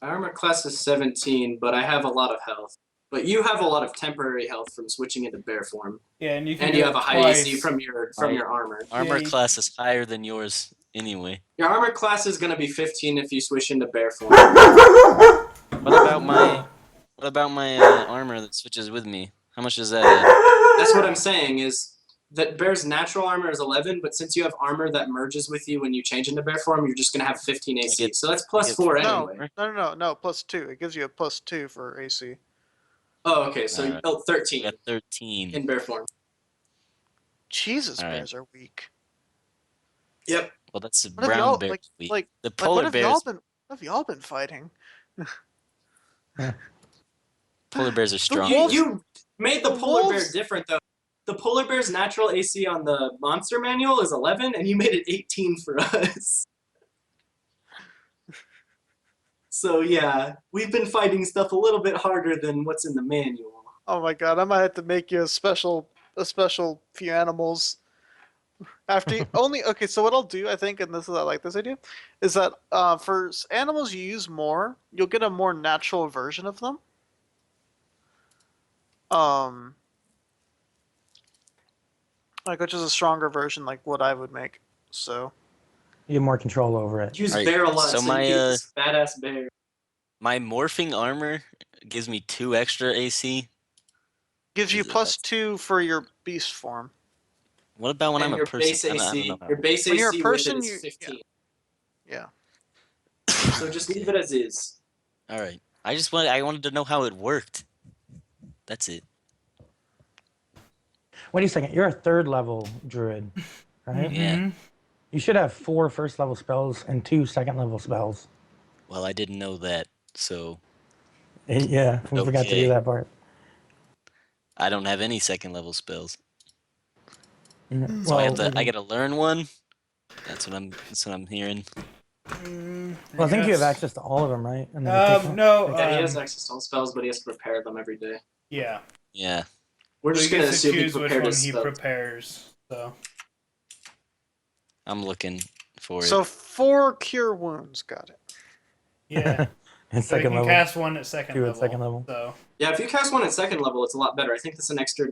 My armor class is 17, but I have a lot of health. But you have a lot of temporary health from switching into bear form, Yeah, and you can and do you it have a high twice. AC from your armor. Armor you- class is higher than yours anyway. Your armor class is gonna be 15 if you switch into bear form. What about my armor that switches with me? How much is that? That's what I'm saying is that bear's natural armor is 11, but since you have armor that merges with you when you change into bear form, you're just gonna have 15 AC. get- So that's plus get 4 four. anyway. No, +2. It gives you a +2 for AC. Oh, okay. So Alright. 13 I got 13. in bear form. Jesus, Alright. bears are weak. Yep. Well, that's a What have brown y'all bear. like week. like The like what polar have bears. y'all been fighting? Polar bears are strong. You made the The polar bear wolves- different though. The polar bear's natural AC on the monster manual is 11, and you made it 18 for us. So yeah, we've been fighting stuff a little bit harder than what's in the manual. Oh my god, I might have to make you a special few animals. After you, only okay, so what I'll do, I think, and this is I like this idea, is that for animals you use more, you'll get a more natural version of them. Like which is a stronger version, like what I would make. So You have more control over it. Use Alright, bear a lot, so so my, you get this badass bear. My morphing armor gives me 2 extra AC. gives you Is it- +2 for your beast form. What about when And I'm a your person? base I don't AC, know how your it base When you're a AC person, with it you- is 15. Yeah. So just leave it as is. All right. I wanted to know how it worked. That's it. Wait a second. You're a 3rd level druid, right? Yeah. Mhm. You should have 4 first level spells and 2 second level spells. Well, I didn't know that, so Yeah, we forgot to Okay. do that part. I don't have any second level spells. Mm, So I we gotta learn one. That's what I'm hearing. Well, I think you have Yes. access to all of them, right? And then you take No. Yeah, he has access to all spells, but he has to prepare them every day. Yeah. Yeah. We're So just he gonna gets to assume he choose which prepared one his he spells. prepares. So I'm looking for So it. 4 cure wounds, got it. yeah. and So you second can level. cast one at second 2 level. at second level. So Yeah, if you cast one at second level, it's a lot better. I think that's an extra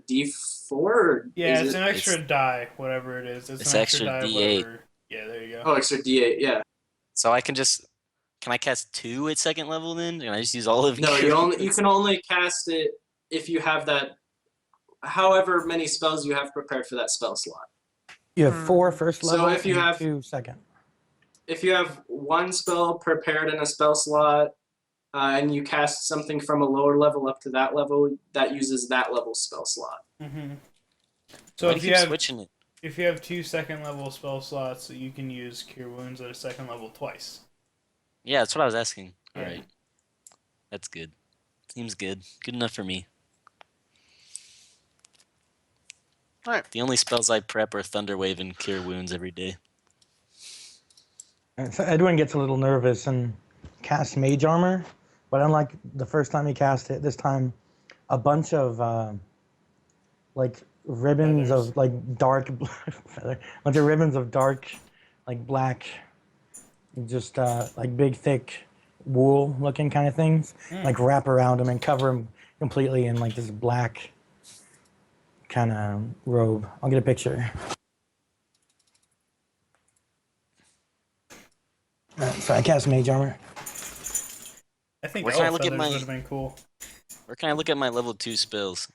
4? Or Yeah, is it's it? an extra die, whatever it is. It's an extra extra die, D8. whatever. Yeah, there you go. Oh, extra D8. Yeah. So I can just. Can I cast 2 at second level then? Can I just use all of No, Cure you Wounds? can only cast it if you have that. However many spells you have prepared for that spell slot. You have 4 first So level if you and have- 2 second. If you have one spell prepared in a spell slot, and you cast something from a lower level up to that level, that uses that level spell slot. Mm-hmm. So Why do if you you keep have switching it? if you have 2 second level spell slots, you can use Cure Wounds at a second level twice. Yeah, that's what I was asking. Yeah. Alright. That's good. Seems good. Good enough for me. Alright. The only spells I prep are Thunderwave and Cure Wounds every day. So Edwin gets a little nervous and casts Mage Armor, but unlike the first time he cast it, this time a bunch of like ribbons Feathers. of like dark feather, bunch of ribbons of dark, like black, just like big thick wool looking kind of things, like wrap around him and cover him completely in like this black kind of robe. I'll get a picture. So I cast Mage Armor. I think Where can I elf look at feathers my- would have been cool. Where can I look at my level 2 spells?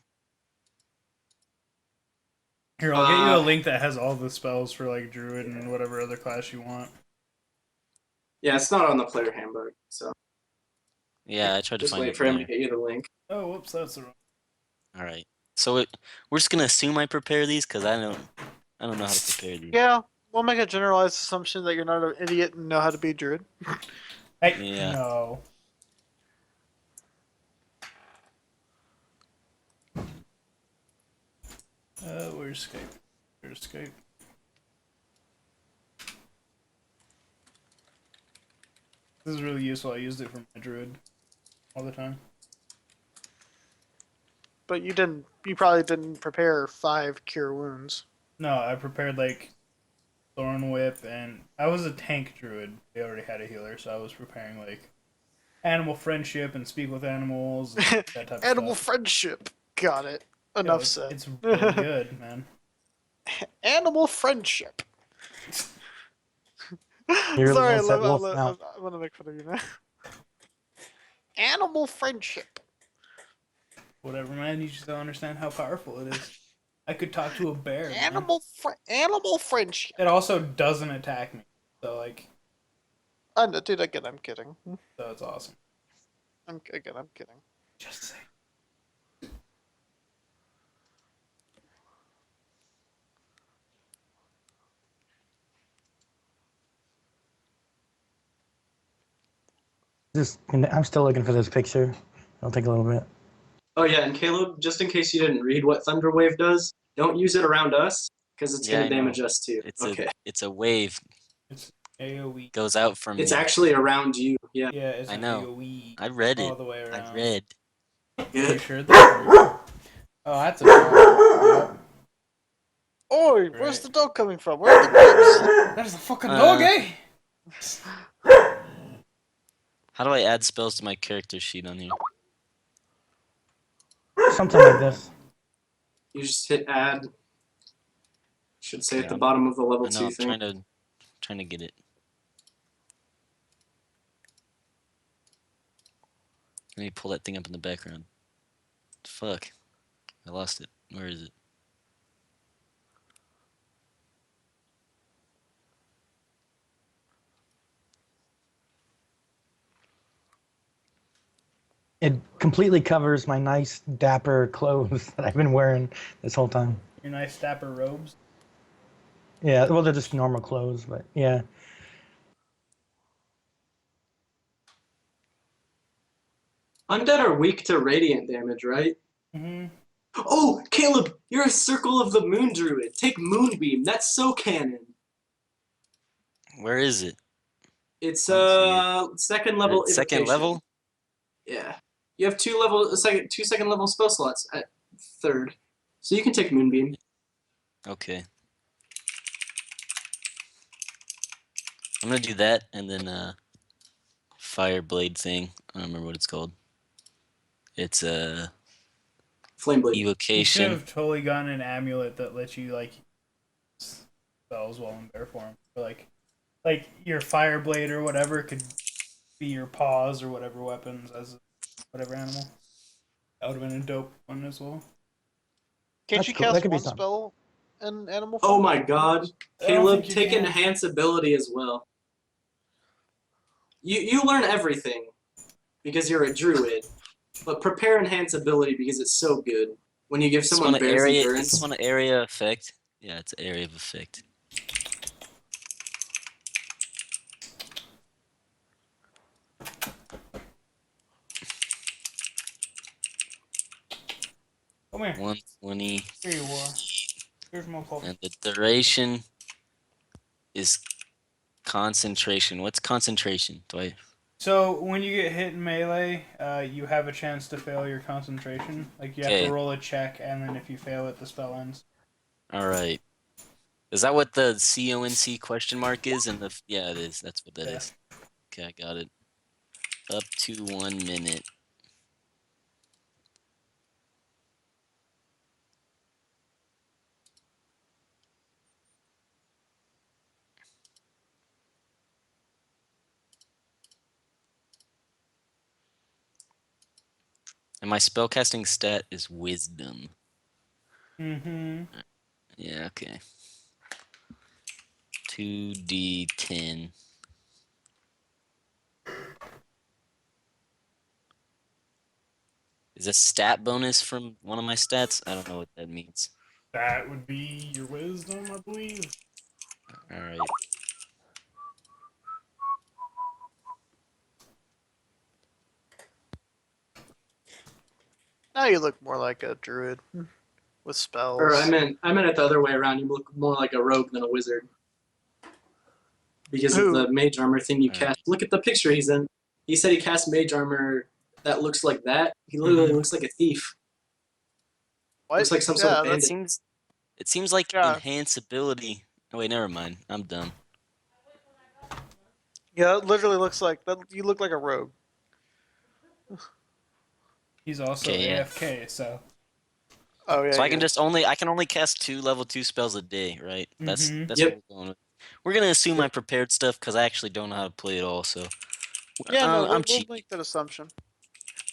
Here, I'll get you a link that has all the spells for like druid and whatever other class you want. Yeah, it's not on the player handbook, so Yeah, I tried to just find wait it for him there. to get you the link. Oh, whoops, that's the wrong. Alright. So we're just gonna assume I prepare these because I don't know how to prepare these. Yeah, we'll make a generalized assumption that you're not an idiot and know how to be druid. Hey, Yeah. no. Where's Skype? Where's Skype? This is really useful. I used it for my druid all the time. But you didn't. You probably didn't prepare 5 cure wounds. No, I prepared like Thorn Whip, and I was a tank druid. They already had a healer, so I was preparing like animal friendship and speak with animals and that type of Animal stuff. friendship. Got it. Yo, Enough it's, said. it's really good, man. Animal friendship. You're Sorry, gonna set Wolf now. I'm gonna make fun of you now. Animal friendship. Whatever, man. You just don't understand how powerful it is. I could talk to a bear. Man. Animal friendship. It also doesn't attack me, so like, I know, dude. Again, I'm kidding. so it's awesome. I'm kidding. Just say. I'm still looking for this picture. It'll take a little bit. Oh yeah, and Caleb, just in case you didn't read what Thunderwave does, don't use it around us because it's Yeah, gonna I know. damage us too. It's okay. it's a wave. It's AOE. Goes out from It's me. actually around you. Yeah. Yeah, it's I an know. AOE. I read all it. the way around. I read. You Good. sure? Oh, that's a dog. Yep. Oi, where's Right. the dog coming from? Where are the dogs? That is a fucking Uh, dog, eh? How do I add spells to my character sheet on here? Something like this. You just hit add. Should say Okay, at the bottom of the level I know 2 I'm thing. trying to get it. Let me pull that thing up in the background. Fuck. I lost it. Where is it? It completely covers my nice dapper clothes that I've been wearing this whole time. Your nice dapper robes. Yeah, well, they're just normal clothes, but yeah. Undead are weak to radiant damage, right? Mm-hmm. Oh, Caleb, you're a Circle of the Moon druid. Take Moonbeam. That's so canon. Where is it? It's Don't second level. Second invocation. level? Yeah, you have two second level spell slots at third, so you can take Moonbeam. Okay. I'm gonna do that and then Fire Blade thing. I don't remember what it's called. It's Flame blade. You should evocation. have totally gotten an amulet that lets you like spells while in bear form. Or, like your fire blade or whatever could be your paws or whatever weapons as whatever animal. That would have been a dope one as well. Can't That's you cool. That cast could be one something. spell in animal Oh form? my god. I don't Caleb, think you take can. enhance ability as well. You learn everything because you're a druid, but prepare enhance ability because it's so good. When you give Is this someone one an bear's area? Is endurance, this one an area effect? Yeah, it's an area of effect. Come here. 120, Here you are. Here's my puppy. and the duration is concentration. What's concentration? Do I? So when you get hit in melee, you have a chance to fail your concentration. Like you have to Okay. roll a check, and then if you fail it, the spell ends. All right. Is that what the CONC question mark is? And the yeah, it is. That's what that Yeah. is. Okay, I got it. Up to 1 minute. And my spellcasting stat is wisdom. Mm-hmm. Yeah, okay. 2d10. Is a stat bonus from one of my stats? I don't know what that means. That would be your wisdom, I believe. All right. Now you look more like a druid with spells. or I meant it the other way around. You look more like a rogue than a wizard because of Who? the mage armor thing you All right. cast. Look at the picture he's in. He said he cast mage armor that looks like that. He literally Mhm. looks like a thief. What? Looks like some sort of Yeah, bandit. It seems like Yeah. enhance ability. Oh wait, never mind. I'm dumb. Yeah, it literally looks like that. You look like a rogue. He's also Okay, yeah. AFK, so. Oh yeah. So I can yeah. only cast 2 level 2 spells a day, right? That's Mhm. that's Yep. what we're going with. We're gonna assume I prepared stuff because I actually don't know how to play it all. So Yeah, no, I'm we'll cheating. make that assumption.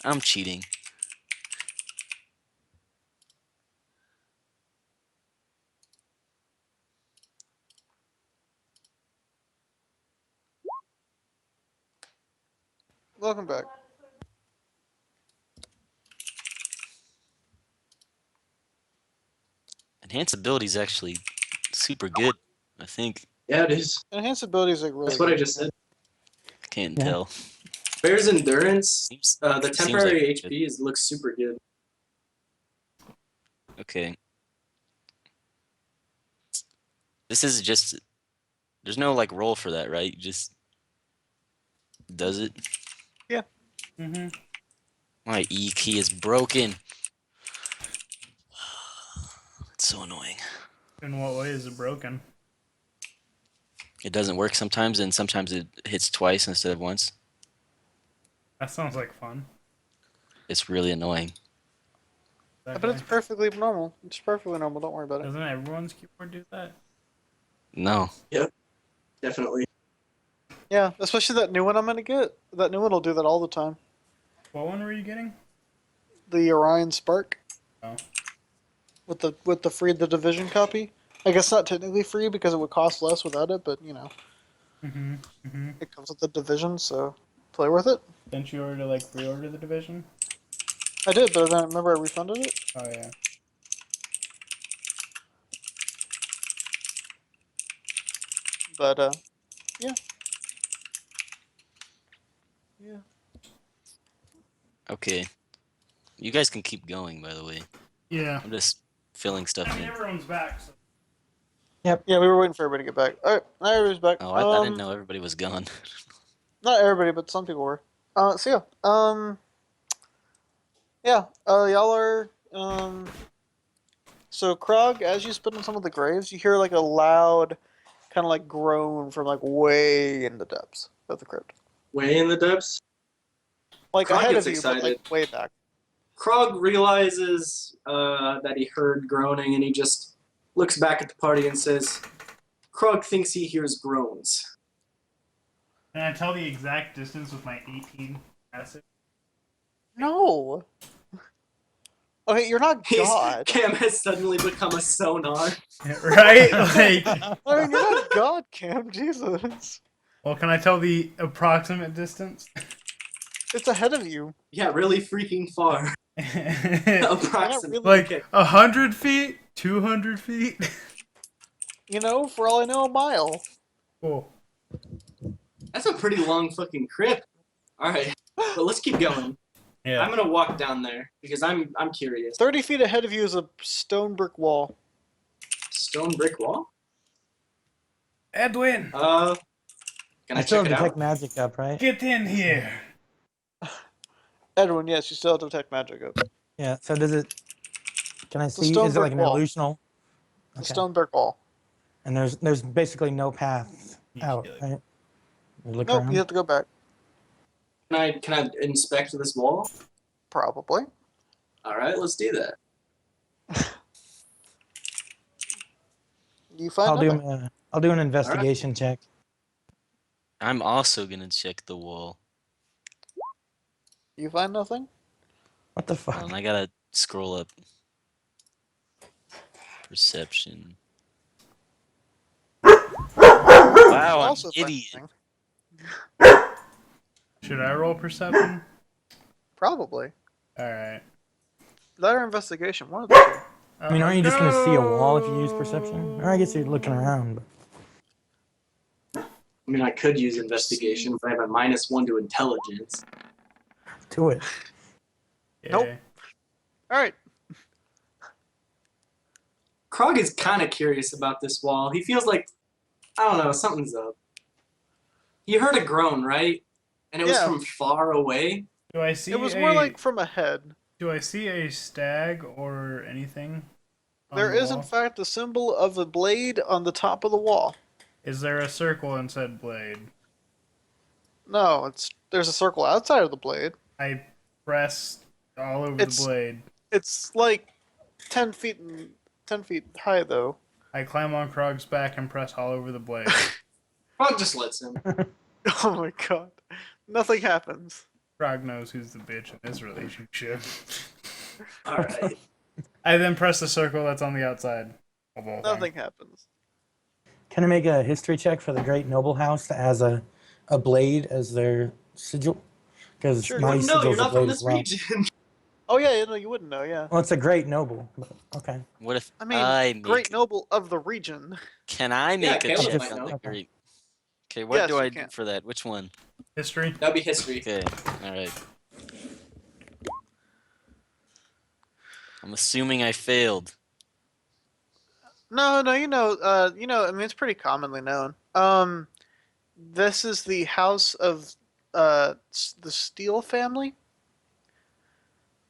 I'm cheating. Welcome back. Enhance ability is actually super good. I think Yeah, it is. Enhanced abilities are really That's what I good. just said. I can't Yeah. tell. Bear's endurance. Seems, The seems temporary like HP looks super good. okay. This is just there's no like roll for that, right? You just does it. Mm-hmm. My E key is broken. It's so annoying. In what way is it broken? It doesn't work sometimes, and sometimes it hits twice instead of once. That sounds like fun. It's really annoying. That But it's guy. perfectly normal. It's perfectly normal. Don't worry about it. Doesn't everyone's keyboard do that? No. Definitely. Yeah, especially that new one I'm gonna get. That new one will do that all the time. What one were you getting? The Orion Spark. Oh. With the free the Division copy. I guess not technically free because it would cost less without it, but you know Mm-hmm. Mm-hmm. it comes with the Division, so play with it. Didn't you already like pre-order the division? I did, but then remember I refunded it. Oh yeah. But yeah, yeah. Okay. You guys can keep going, by the way. Yeah. I'm just filling stuff I mean, in. everyone's back. So. Yeah, we were waiting for everybody to get back. All right, now everybody's back. Oh, I didn't know everybody was gone. Not everybody, but some people were. So yeah, y'all are So Krog, as you spit in some of the graves, you hear like a loud, kind of like groan from like way in the depths of the crypt, Way in the depths. like Krog ahead gets of you, but excited. like way back. Krog realizes that he heard groaning, and he just looks back at the party and says, Krog thinks he hears groans. Can I tell the exact distance with my 18 acid? No. Okay, you're not God. Cam has suddenly become a sonar. Right? Like, I mean, you're not God, Cam. Jesus. well, can I tell the approximate distance? It's ahead of you. Yeah, really freaking far. Approximately. really- Like 100 feet, 200 feet. You know, for all I know, a mile. Cool. That's a pretty long fucking trip. Alright, but let's keep going. Yeah. I'm gonna walk down there because I'm curious. 30 feet ahead of you is a stone brick wall. Stone brick wall? Edwin, Can I I still check have it detect out? magic up, right? get in here. Edwin, yes, you still have detect magic up. Yeah. So does it? Can I a see? stone Is it like brick an wall. illusional? The Okay. stone brick wall. And there's basically no path out, right? You look Nope, around. you have to go back. Can I inspect this wall? Probably. Alright, let's do that. You find nothing. I'll do an investigation check. I'm also gonna check the wall. You find nothing? What the fuck? I gotta scroll up. Perception. Wow, I'm Also an find idiot. nothing. Should I roll perception? Probably. Alright. That or investigation, one of the two. I mean, aren't you just going to see a wall if you use perception? Or I guess you're looking around. But I mean, I could use investigation, but I have a -1 to intelligence. do it. Yeah. Nope. Alright. Krog is kind of curious about this wall. He feels like, I don't know, something's up. He heard a groan, right? And it was Yeah. from far away. Do I see It was more like from ahead. Do I see a stag or anything? on There the is, in wall? fact, a symbol of a blade on the top of the wall. Is there a circle in said blade? No, there's a circle outside of the blade. I press all over It's- the blade. It's like 10 feet high, though. I climb on Krog's back and press all over the blade. Krog just lets him. Oh my god. Nothing happens. Krog knows who's the bitch in this relationship. Alright. I then press the circle that's on the outside of the whole thing. Nothing happens. Can I make a history check for the Great Noble House that has a blade as their sigil? Because Sure. my No, sigil's you're a not blade from as this well. region. Oh yeah, no, you wouldn't know, yeah. Well, it's a Great Noble. But okay. What if I mean, I make? Great Noble of the region. Can I Yeah, make a Caleb check might on know. the Okay. great? Okay, what Yes, do you I can. do for that? Which one? History. That'd be history. Okay, all right. I'm assuming I failed. No, I mean, it's pretty commonly known. This is the house of, the Steele family.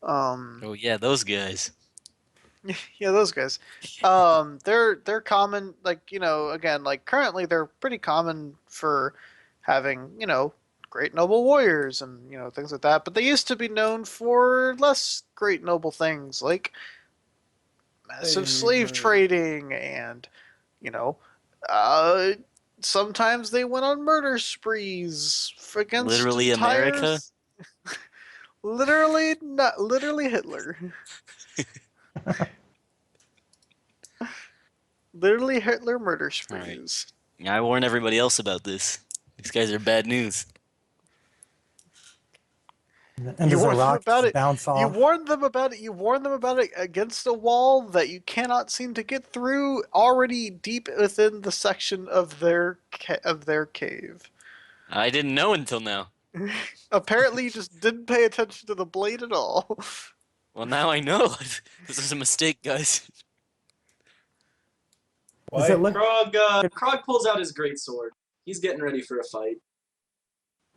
Oh yeah, those guys. Yeah, those guys. They're common, like, again, like, currently they're pretty common for having, great noble warriors and, things like that. But they used to be known for less great noble things, like massive slave trading and, you know, uh, sometimes they went on murder sprees against Literally America? Literally, not literally Hitler. Literally Hitler murder sprees. I warn everybody else about this. These guys are bad news. And You does a warned them rock about just it. bounce You off? warned them about it. You warned them about it against a wall that you cannot seem to get through, already deep within the section of their cave. I didn't know until now. Apparently, you just didn't pay attention to the blade at all. Well, now I know. This was a mistake, guys. Does it look? Krog pulls out his greatsword. He's getting ready for a fight.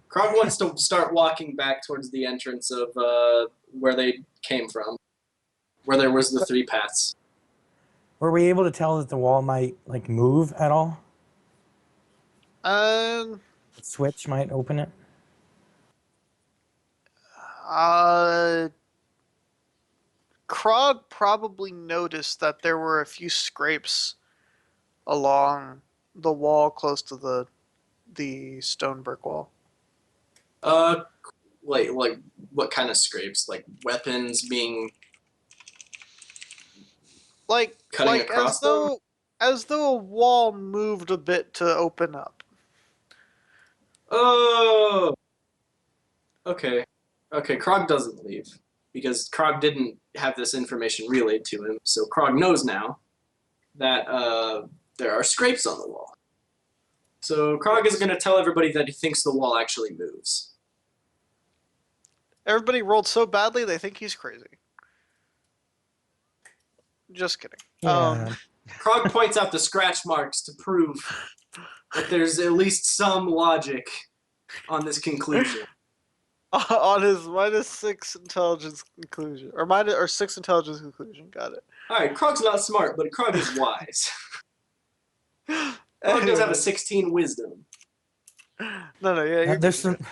Krog wants to start walking back towards the entrance of where they came from, where there was the 3 paths. Were we able to tell that the wall might like move at all? Um. The switch might open it. probably noticed that there were a few scrapes along the wall close to the stone brick wall. Like what kind of scrapes? Like weapons being cutting Like across them? as though a wall moved a bit to open up. Oh, okay. Okay, Krog doesn't leave because Krog didn't have this information relayed to him. So Krog knows now that there are scrapes on the wall. So Krog is going to tell everybody that he thinks the wall actually moves. Everybody rolled so badly they think he's crazy. Just kidding. Yeah. Krog points out the scratch marks to prove that there's at least some logic on this conclusion. On his -6 intelligence conclusion, or 6 intelligence conclusion. Got it. All right, Krog's not smart, but Krog is wise. Krog does have a 16 wisdom. No, yeah, you're There's good.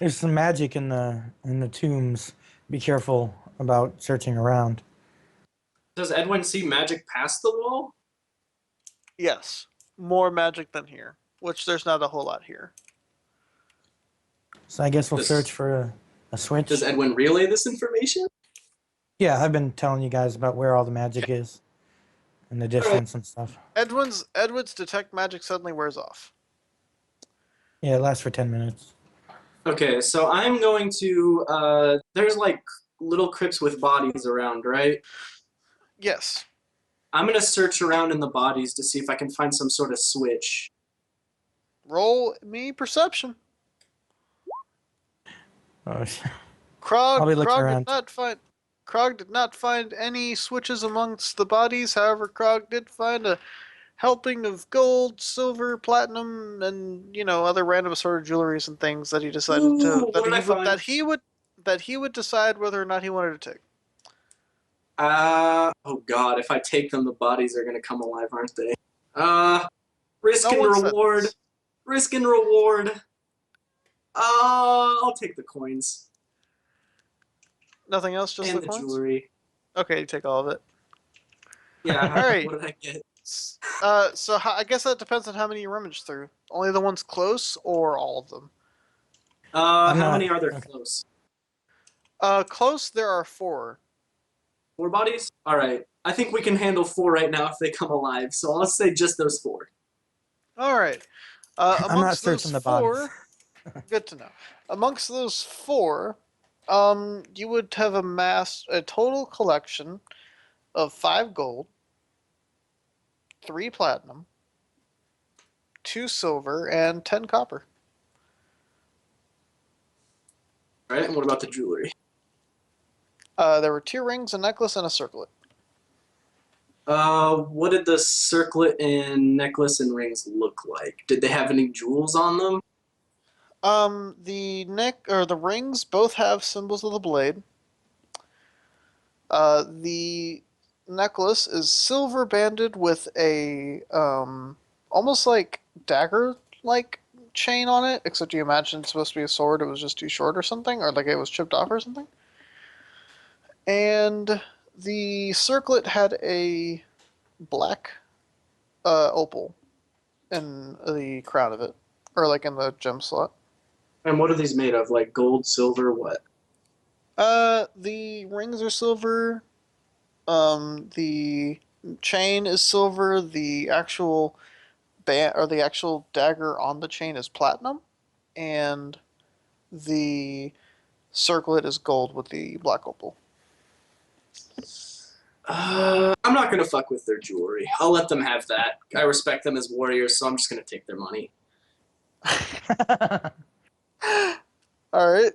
there's some magic in the tombs. Be careful about searching around. Does Edwin see magic past the wall? Yes, more magic than here, which there's not a whole lot here. So I guess we'll Does- search for a switch. Does Edwin relay this information? Yeah, I've been telling you guys about where all the magic is and the distance and stuff. Edwin's detect magic suddenly wears off. Yeah, it lasts for 10 minutes. Okay, so I'm going to. There's like little crypts with bodies around, right? Yes. I'm gonna search around in the bodies to see if I can find some sort of switch. Roll me perception. Oh, Krog, I'll be looking Krog around. did not find. Krog did not find any switches amongst the bodies. However, Krog did find a helping of gold, silver, platinum, and other random assorted jewelries and things that he decided Ooh, what did I find? that he would decide whether or not he wanted to take. Oh god, if I take them, the bodies are gonna come alive, aren't they? Risk No and one said reward. this. Risk and reward. I'll take the coins Nothing else, just and the the coins. jewelry. Okay, you take all of it. Yeah. All right. What did I get? So I guess that depends on how many you rummage through. Only the ones close, or all of them. I'm How not- many are there okay. close? Close there are 4. 4 bodies? All right. I think we can handle 4 right now if they come alive. So I'll say just those 4. All right. I'm not Amongst searching those the bodies. 4, good to know. Amongst those 4, you would have amassed a total collection of 5 gold, 3 platinum, 2 silver, and 10 copper. All right. And what about the jewelry? There were 2 rings, a necklace, and a circlet. What did the circlet and necklace and rings look like? Did they have any jewels on them? The rings both have symbols of the blade. The necklace is silver banded with a almost like dagger like chain on it, except you imagine it's supposed to be a sword, it was just too short or something, or like it was chipped off or something. And the circlet had a black opal in the crown of it, or like in the gem slot. And what are these made of? Like gold, silver, what? The rings are silver. The chain is silver. The actual the actual dagger on the chain is platinum, and the circlet is gold with the black opal. I'm not gonna fuck with their jewelry. I'll let them have that. I respect them as warriors, so I'm just gonna take their money. All right.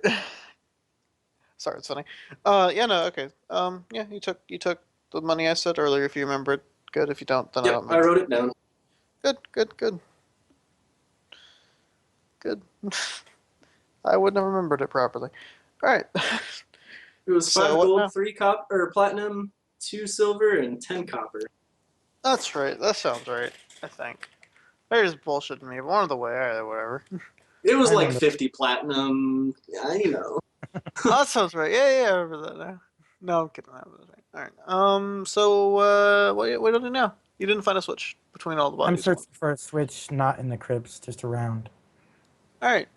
Sorry, it's funny. Yeah, no, okay. Yeah, you took the money I said earlier. If you remember it, good. If you don't, then I Yep, don't. I wrote it down. Good. I wouldn't have remembered it properly. All right. It was So 5 what gold, now? 3 copper, or platinum, 2 silver, and 10 copper. That's right. That sounds right. I think. They're just bullshitting me. But one of the way, alright, whatever. It was I like remember. 50 platinum. Yeah, you know. Oh, that sounds right. Yeah, I remember that now. No, I'm kidding. That was right. All right. So what do you do now? You didn't find a switch between all the I'm bodies. searching for a switch, not in the crypts, just around. All right.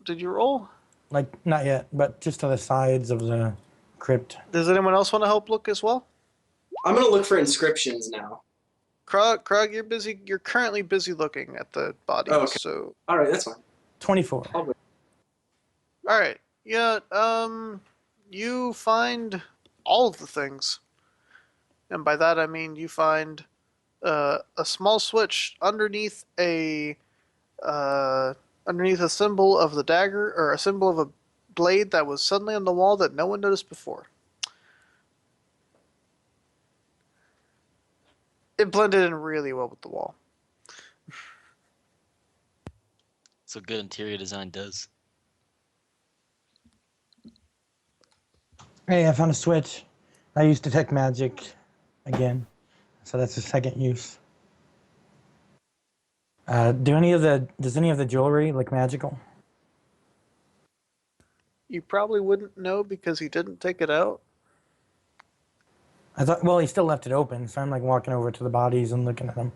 Did you roll? Like not yet, but just to the sides of the crypt. Does anyone else want to help look as well? I'm gonna look for inscriptions now. Krog, you're busy. You're currently busy looking at the bodies. Oh, okay. So, All right, that's fine. 24. I'll wait. all right. Yeah. You find all of the things, and by that I mean you find a small switch underneath a symbol of the dagger or a symbol of a blade that was suddenly on the wall that no one noticed before. It blended in really well with the wall. So good interior design does. Hey, I found a switch. I used detect magic again, so that's the second use. Does any of the jewelry look magical? You probably wouldn't know because he didn't take it out. I thought, well, he still left it open, so I'm like walking over to the bodies and looking at them.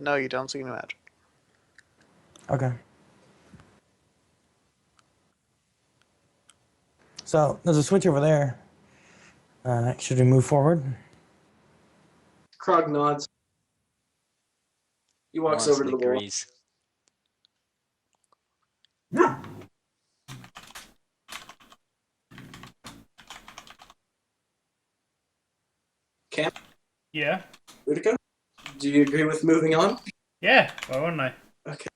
No, you don't see any magic. Okay. So there's a switch over there. Should we move forward? Krog nods. He walks over to the wall. agrees. Cam, Yeah. Utica, do you agree with moving on? Yeah. Why wouldn't I? Okay.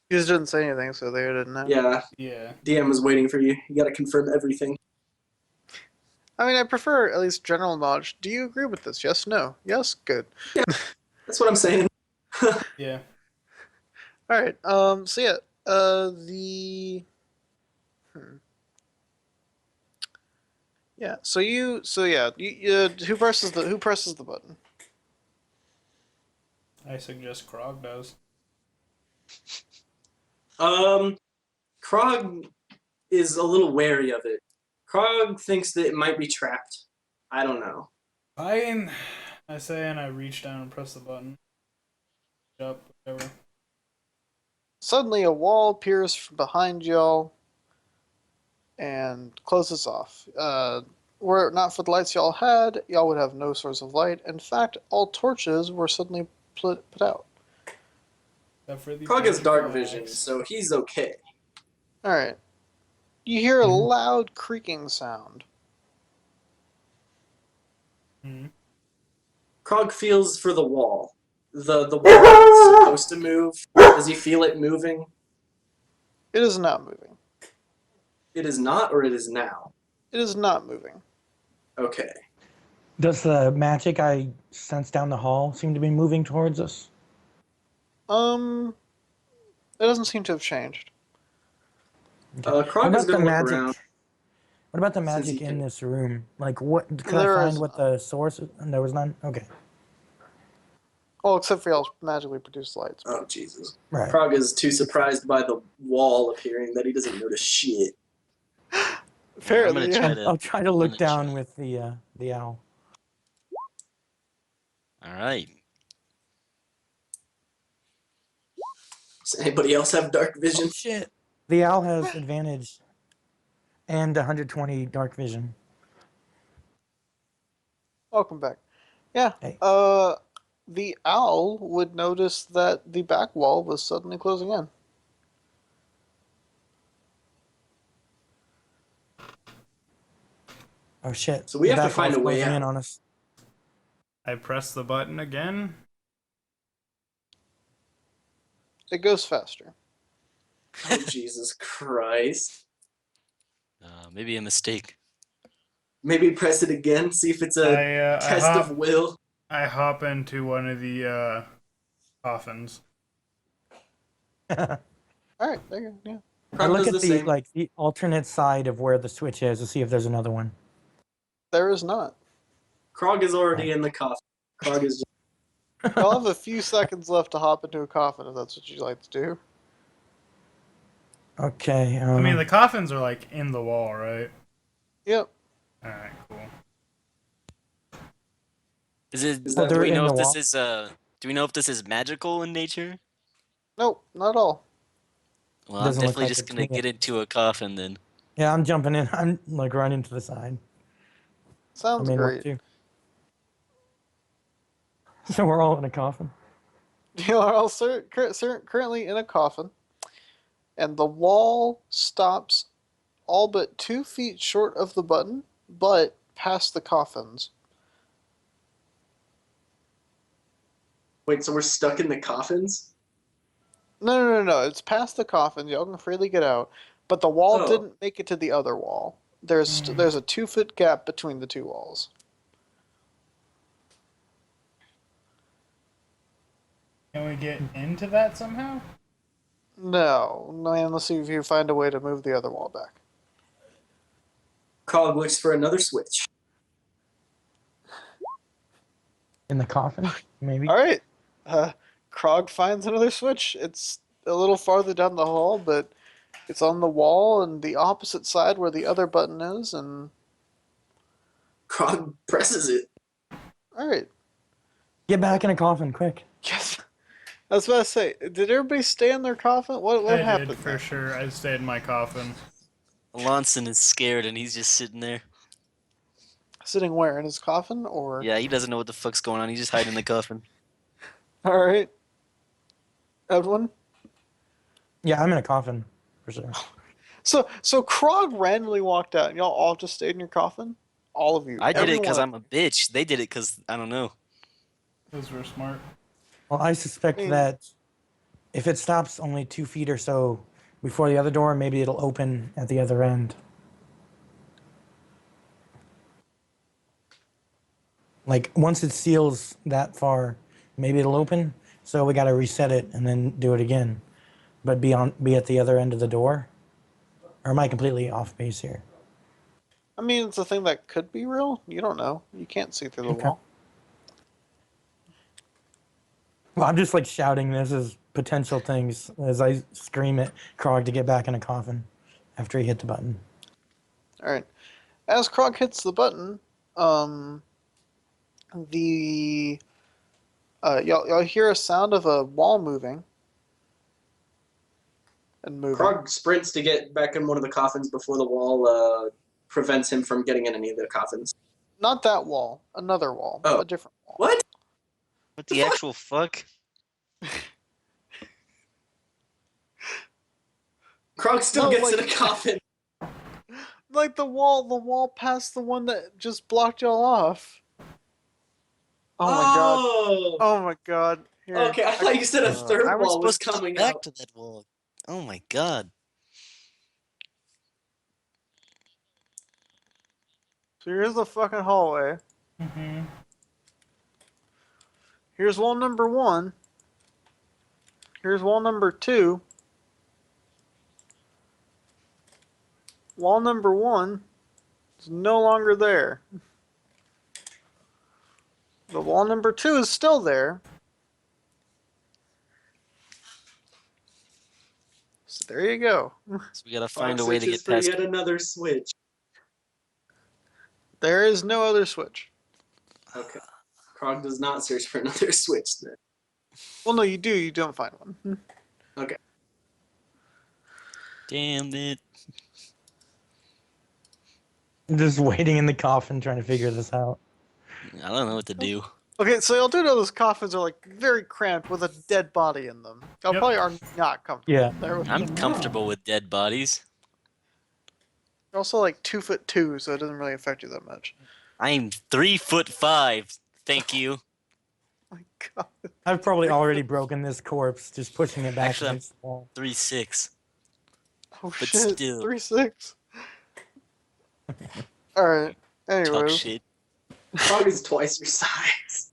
You just didn't say anything, so they didn't know. Yeah, Yeah. DM was waiting for you. You gotta confirm everything. I mean, I prefer at least general knowledge. Do you agree with this? Yes, no. Yes, good. That's what I'm saying. Yeah. All right. So yeah. The. Yeah. So you. So yeah. Who presses the button? I suggest Krog does. Krog is a little wary of it. Krog thinks that it might be trapped. I don't know. Fine. I say, and I reach down and press the button. Up, whatever. Suddenly, a wall appears from behind y'all and closes off. Were it not for the lights y'all had, y'all would have no source of light. In fact, all torches were suddenly put out. Except for the Krog has dark Frogs. vision, so he's okay. All right. You hear a Mhm. loud creaking sound. Hmm. Krog feels for the wall. The wall that's supposed to move. Does he feel it moving? It is not moving. It is not, or it is now? It is not moving. Okay. Does the magic I sense down the hall seem to be moving towards us? It doesn't seem to have changed. Krog is gonna look around. What about the Since he magic in can- this room? Like, what can I There find? is What the source? And there was none. Okay, Oh, except for y'all magically produced lights. Oh, Jesus. right. Krog is too surprised by the wall appearing that he doesn't notice shit. Apparently, I'm gonna try to. I'll try to look gonna down try. with the owl. All right. Does anybody else have dark vision? Oh, shit. The owl has advantage and 120 dark vision. Welcome back. Yeah. Hey. The owl would notice that the back wall was suddenly closing in. Oh shit. So we The have to back find wall's a way closing in out. on us. I press the button again. It goes faster. Oh, Jesus Christ. Maybe a mistake. Maybe press it again, see if it's a I test of will. hop into one of the coffins. All right, there you go. Yeah. I Krog look does at the the same. like the alternate side of where the switch is to see if there's another one. There is not. Krog is already in the coffin. Krog is Y'all have a few seconds left to hop into a coffin if that's what you like to do. Okay. I mean, the coffins are like in the wall, right? Yep. All right, cool. Is it? Is Oh, that Do they're we in know the if this wall. is Do we know if this is magical in nature? Nope, not at all. Well, I'm Doesn't look definitely like just it to gonna me. get into a coffin then. Yeah, I'm jumping in. I'm like running to the side. I Sounds mean, what great. too? So we're all in a coffin. You are all currently in a coffin, and the wall stops all but 2 feet short of the button, but past the coffins. Wait, so we're stuck in the coffins? No. It's past the coffins. Y'all can freely get out, but the wall Oh. didn't make it to the other wall. There's a 2 foot gap between the two walls. Can we get into that somehow? No, unless you find a way to move the other wall back. Krog looks for another switch. In the coffin, maybe. All right, Krog finds another switch. It's a little farther down the hall, but it's on the wall and the opposite side where the other button is. And Krog presses it. all right, Get back in a coffin, quick. yes. I was about to say, did everybody stay in their coffin? What I happened? did for sure. I stayed in my coffin. Alonson is scared and he's just sitting there. Sitting where, in his coffin, or? Yeah, he doesn't know what the fuck's going on. He's just hiding in the coffin. All right, Edwin. Yeah, I'm in a coffin for sure. So Krog randomly walked out, and y'all all just stayed in your coffin. All of you. I did it because Everyone. I'm a bitch. They did it because I don't know. Those were smart. Well, I suspect that if it stops only 2 feet or so before the other door, maybe it'll open at the other end. Like once it seals that far, maybe it'll open. So we got to reset it and then do it again, but be at the other end of the door. Or am I completely off base here? I mean, it's a thing that could be real. You don't know. You can't see through the Okay. wall. Well, I'm just like shouting this as potential things as I scream at Krog to get back in a coffin after he hit the button. All right. As Krog hits the button, the y'all hear a sound of a wall moving and moving. Krog sprints to get back in one of the coffins before the wall prevents him from getting in any of the coffins. Not that wall. Another wall. Oh. A different wall. What? What the actual fuck? Krog still No, gets like- in a coffin. Like the wall past the one that just blocked y'all off. Oh my god. Oh. Oh my god. Here. Okay, I thought you said a third I was wall was supposed to coming get back up. to that wall. Oh my god. So here's the fucking hallway. Mm-hmm. Here's wall number 1. Here's wall number 2. Wall number 1 is no longer there. The wall number 2 is still there. So there you go. So we gotta Krog find a way to searches get for past. yet another switch. There is no other switch. Okay. Krog does not search for another switch then. Well, no, you do. You don't find one. Okay. Damn it. I'm just waiting in the coffin trying to figure this out. I don't know what to do. Okay, so y'all do know those coffins are like very cramped with a dead body in them. Y'all Yep. probably are not comfortable. Yeah. They're I'm comfortable with dead bodies. also like 2'2", so it doesn't really affect you that much. I'm 3'5". Thank you. Oh my god. I've probably already broken this corpse just pushing it back Actually, against the wall. 3'6". Oh But shit. still. 3'6". Alright. Talk Anyways. shit. Krog is twice your size.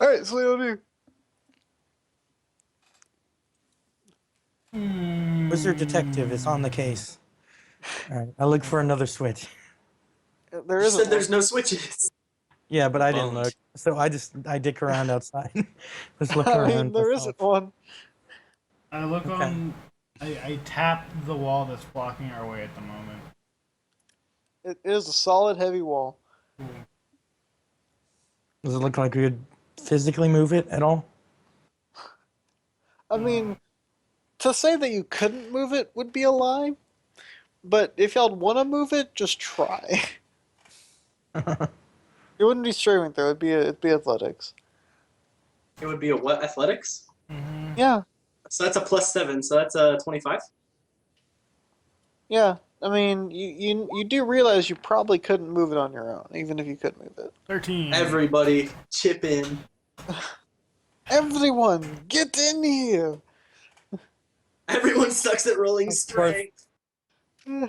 Alright, so what do you do? Wizard detective is on the case. All right, I look for another switch. There You isn't said there's one. no switches. Yeah, but I didn't Bones. look. So I dick around outside. Just look I around. mean, there myself. isn't one. I look Okay. on I tap the wall that's blocking our way at the moment. It is a solid, heavy wall. Does it look like we could physically move it at all? I mean, to say that you couldn't move it would be a lie. But if y'all want to move it, just try. It wouldn't be streaming though. It'd be athletics. It would be a what? Athletics? Mm-hmm. Yeah, So that's a +7, so that's a 25. yeah. I mean, you do realize you probably couldn't move it on your own, even if you could move it. 13. Everybody, chip in. Everyone, get in here. Everyone sucks at rolling strength.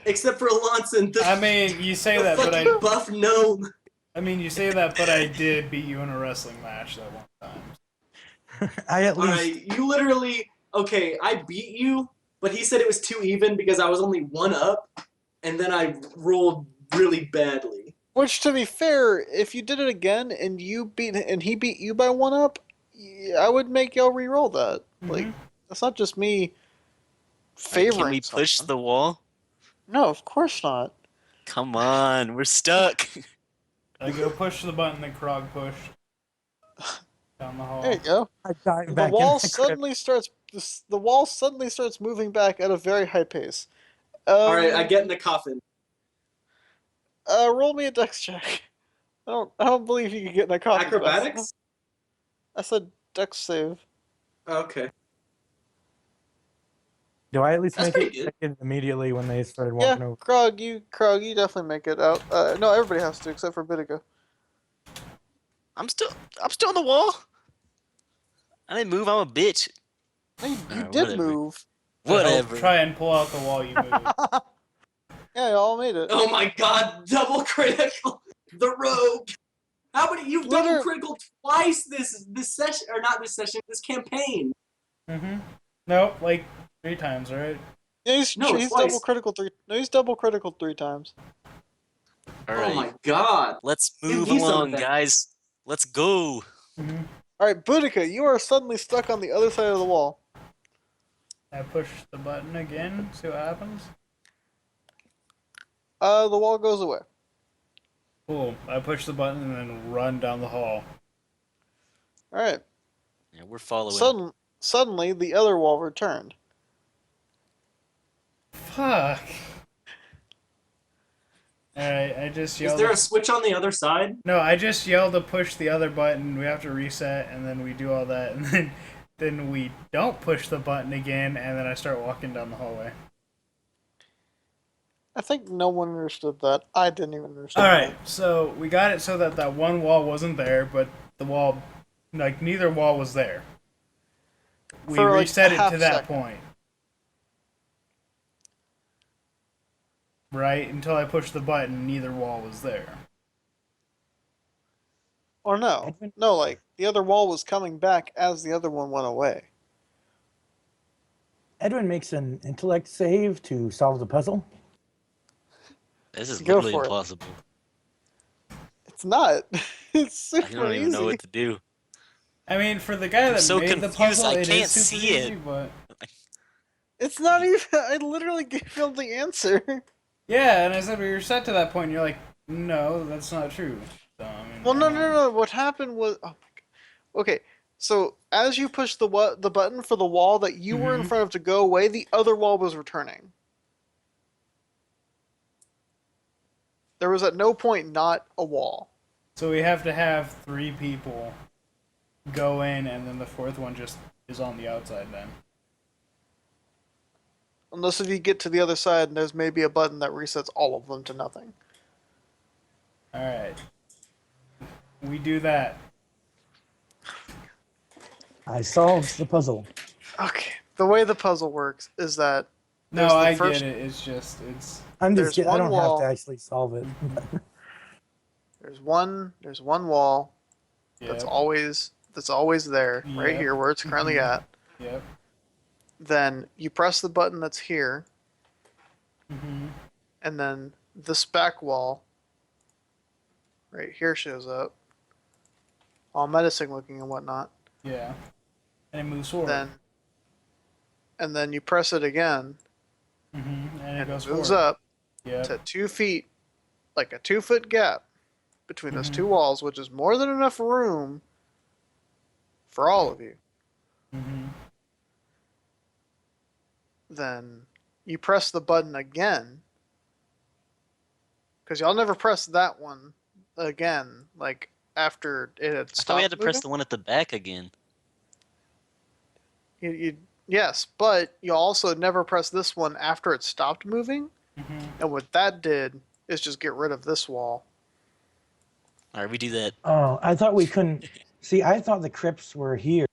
Except for Alonson, the, I mean, you say the that, but fucking buff gnome. I mean, you say that, but I did beat you in a wrestling match that one time. I at least Alright, you literally... Okay, I beat you, but he said it was too even because I was only 1 up, and then I rolled really badly. Which, to be fair, if you did it again and he beat you by 1 up, I would make y'all re-roll that. Like, that's not just me Like, favoring. can we push someone. the wall? No, of course not. Come on, we're stuck. I go push the button that Krog pushed down the hall. There you go. I dive The back wall in. suddenly starts. The wall suddenly starts moving back at a very high pace. Alright, I get in the coffin. Roll me a dex check. I don't believe you can get in a coffin. Acrobatics? I said dex save. Okay. Do I at least That's make pretty good. it immediately when they started Yeah, walking over? Krog, you definitely make it out. No, everybody has to except for Bidigo. I'm still on the wall. I didn't move. I'm a bitch. No, you Alright, did whatever. move. To help Whatever. try and pull out the wall you moved. Yeah, y'all made it. Oh my god, double critical! The rogue! How many? You've double Liter- critical twice this session, or not this session, this campaign. Mm-hmm. Nope, like 3 times, right? Yeah, he's No, he's twice. double critical 3. No, he's double critical 3 times. All Oh right, my god. let's Give move me some of along, that. guys. Let's go. Mm-hmm. All right, Boudica, you are suddenly stuck on the other side of the wall. I push the button again, see what happens. The wall goes away. Cool. I push the button and then run down the hall. All right. Yeah, we're following. Suddenly, the other wall returned. Fuck. Alright, I just Is yelled. there a switch on the other side? No, I just yelled to push the other button. We have to reset, and then we do all that, and then we don't push the button again, and then I start walking down the hallway. I think no one understood that. I didn't even understand. Alright, so we got it so that one wall wasn't there, but the wall, like, neither wall was there. We For, like, reset a it half to that second. point. Right? Until I pushed the button, neither wall was there. Or no. Edwin? No, like, the other wall was coming back as the other one went away. Edwin makes an intellect save to solve the puzzle. This is Go literally for it. impossible. It's not. It's I super don't even know easy. what to do. I mean, for the guy that so made the confused, puzzle, I it can't is super see it. easy, but... It's not even. I literally gave him the answer. Yeah, and I said we were set to that point, and you're like, no, that's not true. So, I mean, Well, no. What happened was. Oh my god. Okay, so as you pushed the button for the wall that you were in Mhm. front of to go away, the other wall was returning. There was at no point not a wall. So we have to have 3 people go in, and then the 4th one just is on the outside then. Unless if you get to the other side and there's maybe a button that resets all of them to nothing. Alright. We do that. I solved the puzzle. Okay. The way the puzzle works is that No, There's the I first- get it. It's just, it's... I'm just There's kidding. I one don't wall. have to actually solve it. there's one wall Yep, that's always there, right Yep. here where it's currently Mhm. at. yep. Then you press the button that's here, Mm-hmm. and then this back wall right here shows up. All menacing looking and whatnot. Yeah. And it moves forward. Then and then you press it again, And it and goes it moves forward. up Yep. to 2 feet, like a 2-foot gap between those Mhm. two walls, which is more than enough room for all of you. Mhm. Then you press the button again, because y'all never pressed that one again, like after it had I thought we had stopped to press moving. the one at the back again. Yes, but you also never press this one after it stopped moving. Mhm. And what that did is just get rid of this wall. All right, we do that. Oh, I thought we couldn't. See, I thought the crypts were here,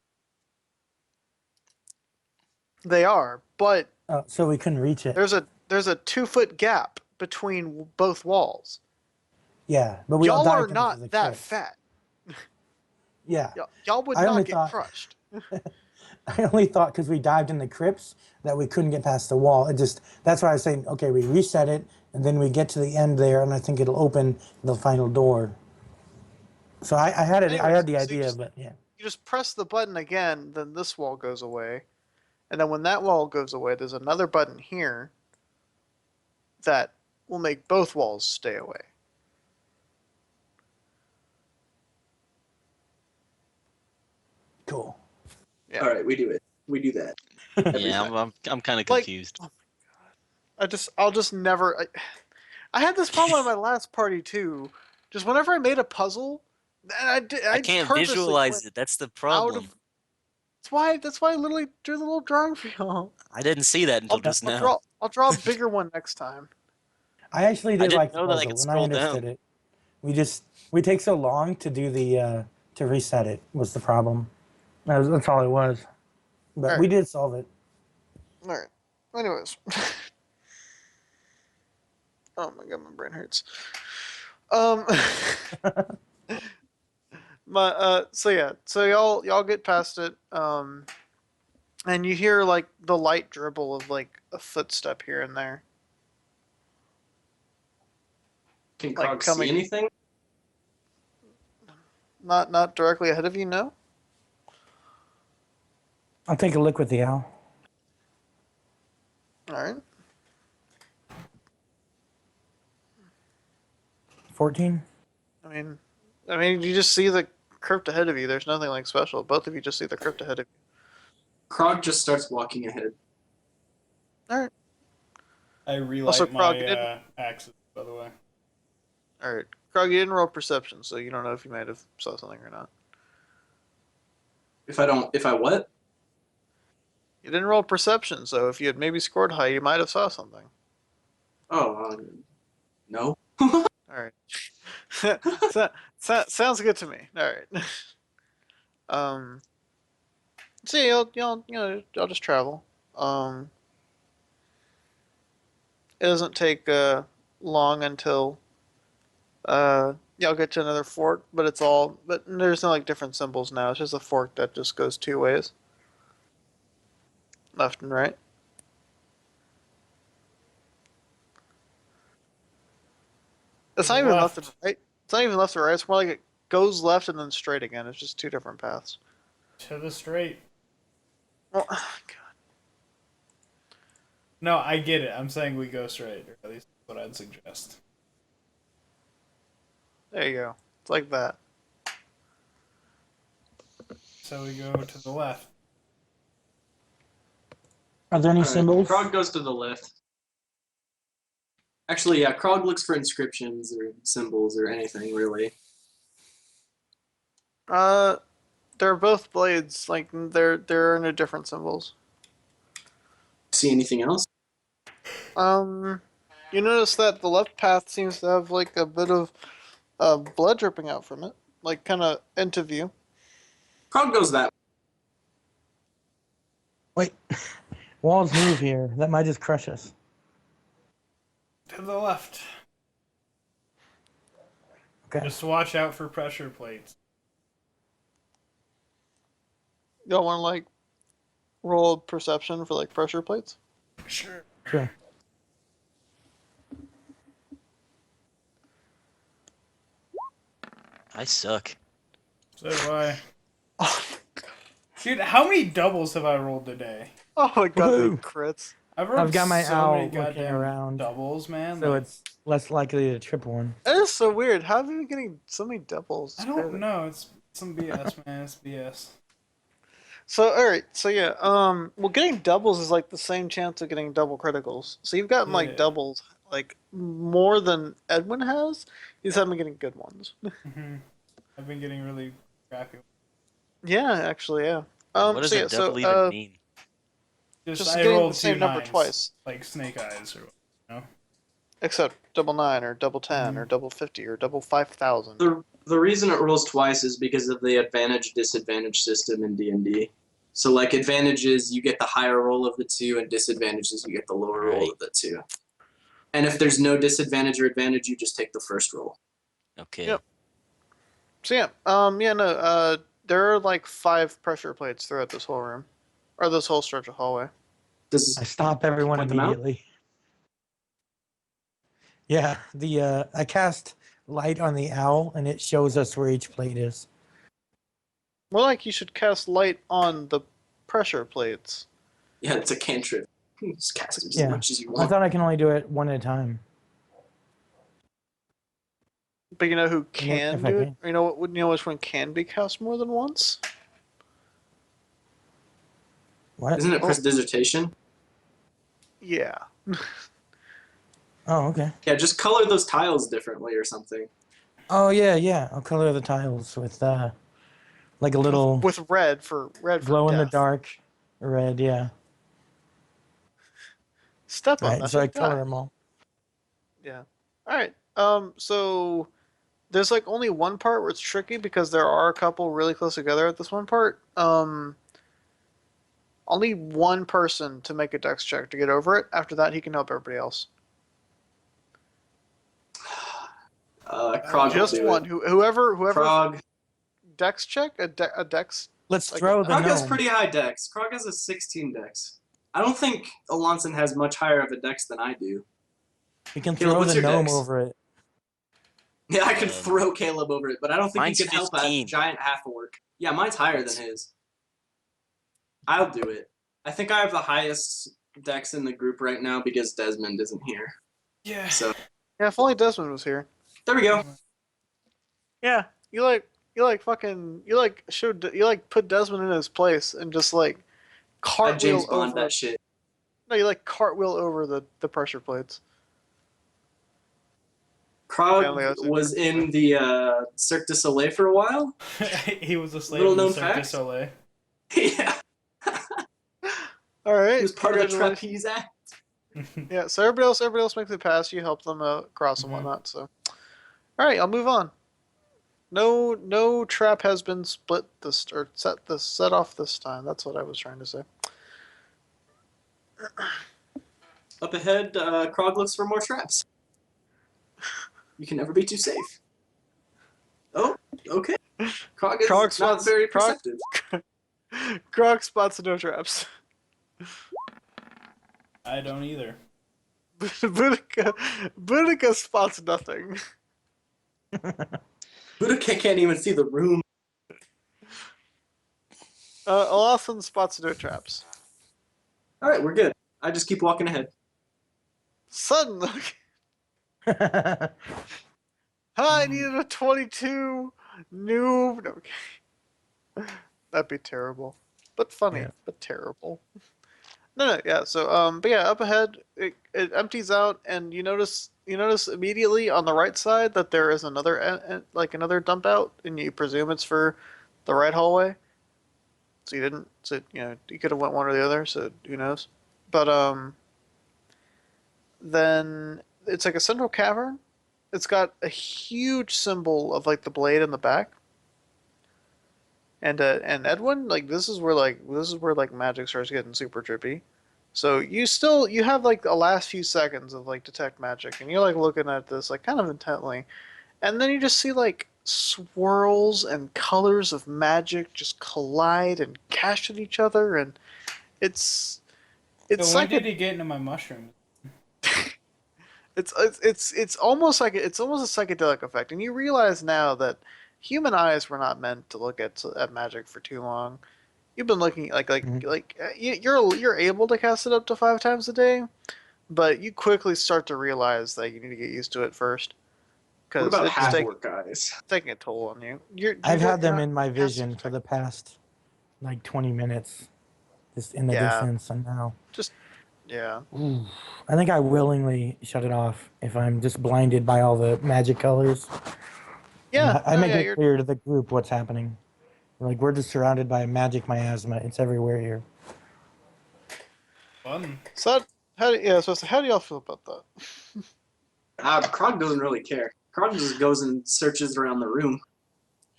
They are, but so we couldn't reach it. there's a 2-foot gap between both walls. Yeah, but we all Y'all are dived into not the that crypts. fat. Yeah, Y'all would I only not get thought crushed. I only thought because we dived in the crypts that we couldn't get past the wall. It just that's why I was saying, okay, we reset it and then we get to the end there, and I think it'll open the final door. So I had it. I Anyways, had the so idea, but yeah. you just press the button again, then this wall goes away. And then when that wall goes away, there's another button here that will make both walls stay away. Cool. Yeah. All right, we do it. We do that. Every Yeah, time. I'm kind of Like, confused. oh my god. I'll just never. I had this problem at my last party too. Just whenever I made a puzzle, and I I can't purposely visualize went it. That's the out problem. of. That's why I literally drew the little drawing for y'all. I didn't see that until just now. I'll draw a bigger one next time. I actually I did didn't like the know that I could puzzle, and I scroll down. understood it. We take so long to do the to reset it was the problem. That's all it was. But All we right. did solve it. All right. Anyways. Oh my god, my brain hurts. Um, so yeah, so y'all get past it, and you hear like the light dribble of like a footstep here and there, Can like Krog coming see anything? not directly ahead of you. No. I'll take a look with the owl. All right. 14. I mean, you just see the crypt ahead of you. There's nothing like special. Both of you just see the crypt ahead of you. Krog just starts walking ahead. All right. I relight Also, Krog, you my didn't. axes, by the way. All right, Krog, you didn't roll perception, so you don't know if you might have saw something or not. If I what? You didn't roll perception, so if you had maybe scored high, you might have saw something. Oh, no. All right. Sounds good to me. All right. Um. So yeah, y'all just travel. It doesn't take long until y'all get to another fork, but there's no like different symbols now. It's just a fork that just goes two ways, left and right. It's To not the even left and left. right. It's not even left or right. It's more like it goes left and then straight again. It's just two different paths. To the straight. Well, No, I get it. I'm saying we go straight, or at least that's what I'd suggest. there you go. It's like that. So we go to the left. Are there any All right, symbols? Krog goes to the left. Actually, yeah, Krog looks for inscriptions or symbols or anything really. Uh, they're both blades. Like they're into different symbols. See anything else? You notice that the left path seems to have like a bit of blood dripping out from it, like kind of into view. Krog goes that Wait, walls move here. That might just crush us. To the left. Okay. Just watch out for pressure plates. Y'all want to like roll perception for like pressure plates? Sure. Sure. I suck. So do I. Dude, how many doubles have I rolled today? Oh my god, the Woohoo! crits. I've rolled I've got my so owl many looking goddamn around, doubles, man. so like, it's less likely to triple one. That is so weird. How have you been getting so many doubles? I It's don't crazy. know. It's some BS, man. It's BS. So alright, so yeah, well getting doubles is like the same chance of getting double criticals. So you've gotten like Yeah. doubles like more than Edwin has. He's having getting good ones. hmm I've been getting really crappy. Yeah, actually, yeah. What does So a yeah, double even mean? Just just I getting the rolled two same number nines, twice. like snake eyes, or you know. Except double 9 or double 10 or double 50 or double 5,000. The reason it rolls twice is because of the advantage disadvantage system in D&D. So like advantages, you get the higher roll of the two, and disadvantages, you get the lower roll Right. of the two. And if there's no disadvantage or advantage, you just take the first roll. Okay. Yep. So yeah, yeah, no, there are like 5 pressure plates throughout this whole room, or this whole stretch of hallway. Does I stop everyone Point them out? immediately. Yeah, I cast light on the owl, and it shows us where each plate is. More like you should cast light on the pressure plates. yeah, it's a cantrip. Just cast it as Yeah. much as you I want. thought I can only do it one at a time. But you know who if can I do it? can. Or you know which one can be cast more than once? What? Isn't it dissertation? Yeah. Oh, okay. Yeah, just color those tiles differently or something. Oh, yeah. I'll color the tiles with like a little With red for glow in the death. dark red. Yeah. Step on Right. that So I should color die. them all. Yeah. All right. So there's like only one part where it's tricky because there are a couple really close together at this one part. Only one person to make a dex check to get over it. After that, he can help everybody else. Krog will Just do one. it. Whoever Krog. dex check a dex. Let's Like throw the Krog has gnome. pretty high dex. Krog has a 16 dex. I don't think Alonson has much higher of a dex than I do. We can Caleb, throw what's the your gnome dex? over it. Yeah, I could Um, throw Caleb over it, but I don't think he mine's could help a 15. giant half orc. Yeah, mine's higher than his. I'll do it. I think I have the highest dex in the group right now because Desmond isn't here. Yeah. So Yeah, if only Desmond was here. there we go. Yeah, you put Desmond in his place and just like I cartwheel James Bond over. that shit. No, you like cartwheel over the pressure plates. Krog Family House was Secret. in the Cirque du Soleil for a while. He was a slave Little in the known Cirque du fact. Soleil. Yeah, All right, he was part of the congratulations. trapeze act. Yeah, so everybody else makes it pass. You help them across and Mhm. whatnot. So, all right, I'll move on. No trap has been split this or set off this time. That's what I was trying to say. Up ahead, Krog looks for more traps. You can never be too safe. Oh, okay. Krog is Krog not spots- very Krog- perceptive. Grog spots no traps. I don't either. Boudica spots nothing. Budoka can't even see the room. Olafin spots no traps. All right, we're good. I just keep walking ahead. Suddenly, I needed a 22 noob. No, okay. That'd be terrible, but funny, Yeah. but terrible. No, yeah. So, but yeah, up ahead, it empties out, and you notice immediately on the right side that there is another like another dump out, and you presume it's for the right hallway. So you didn't. So you could have went one or the other. So who knows? But then it's like a central cavern. It's got a huge symbol of like the blade in the back. And Edwin, like this is where magic starts getting super trippy. So you have like the last few seconds of like detect magic, and you're like looking at this like kind of intently, and then you just see like swirls and colors of magic just collide and cash at each other, and it's So when like did he get into my mushroom? it's almost like a psychedelic effect, and you realize now that human eyes were not meant to look at magic for too long. You've been looking Mhm. you're able to cast it up to 5 times a day, but you quickly start to realize that you need to get used to it first What because about it's half orc guys? taking a toll on you. I've had You're them not in my casting vision for effect- the past like 20 minutes, just in the Yeah, distance, and now. just yeah. Ooh, I think I willingly shut it off if I'm just blinded by all the magic colors. And Yeah, I no, make yeah, it you're clear to the group what's happening. Like, we're just surrounded by magic miasma. It's everywhere here. Fun. so how do y'all feel about that? Krog doesn't really care. Krog just goes and searches around the room.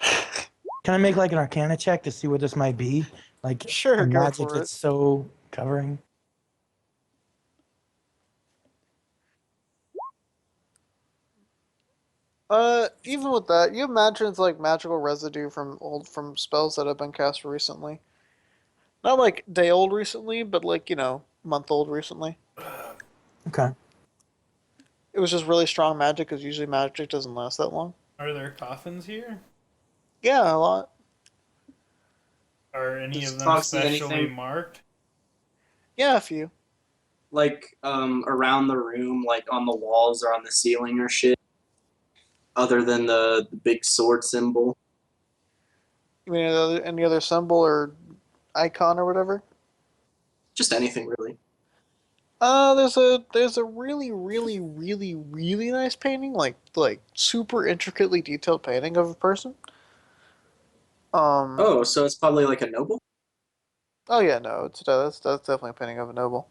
Can I make like an arcana check to see what this might be? Like Sure, a go magic for it. that's so covering. Even with that, you imagine it's like magical residue from spells that have been cast recently. Not like day old recently, but like, month old recently. Okay. It was just really strong magic because usually magic doesn't last that long. Are there coffins here? Yeah, a lot. Are any Does of them Krog see specially anything marked? Yeah, a few. like around the room, like on the walls or on the ceiling or shit, other than the big sword symbol? You mean any other symbol or icon or whatever? Just anything really. There's a really really really really nice painting, like super intricately detailed painting of a person. Um. Oh, so it's probably like a noble? Oh yeah, no, that's definitely a painting of a noble.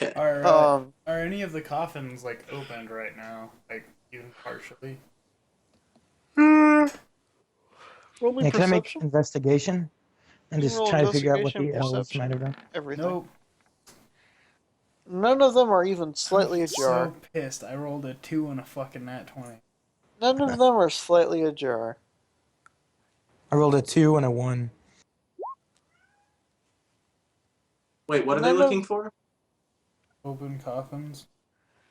Okay. Um. Are any of the coffins like opened right now? Like even partially? Roll me Yeah, can I make perception. investigation and You can just roll try to figure out what investigation, the elves might perception, have done? everything. Nope. None of them are even slightly I'm ajar. so pissed. I rolled a 2 and a fucking nat 20. None of them are slightly ajar. I rolled a 2 and a 1. Wait, what are they None of looking for? Open coffins.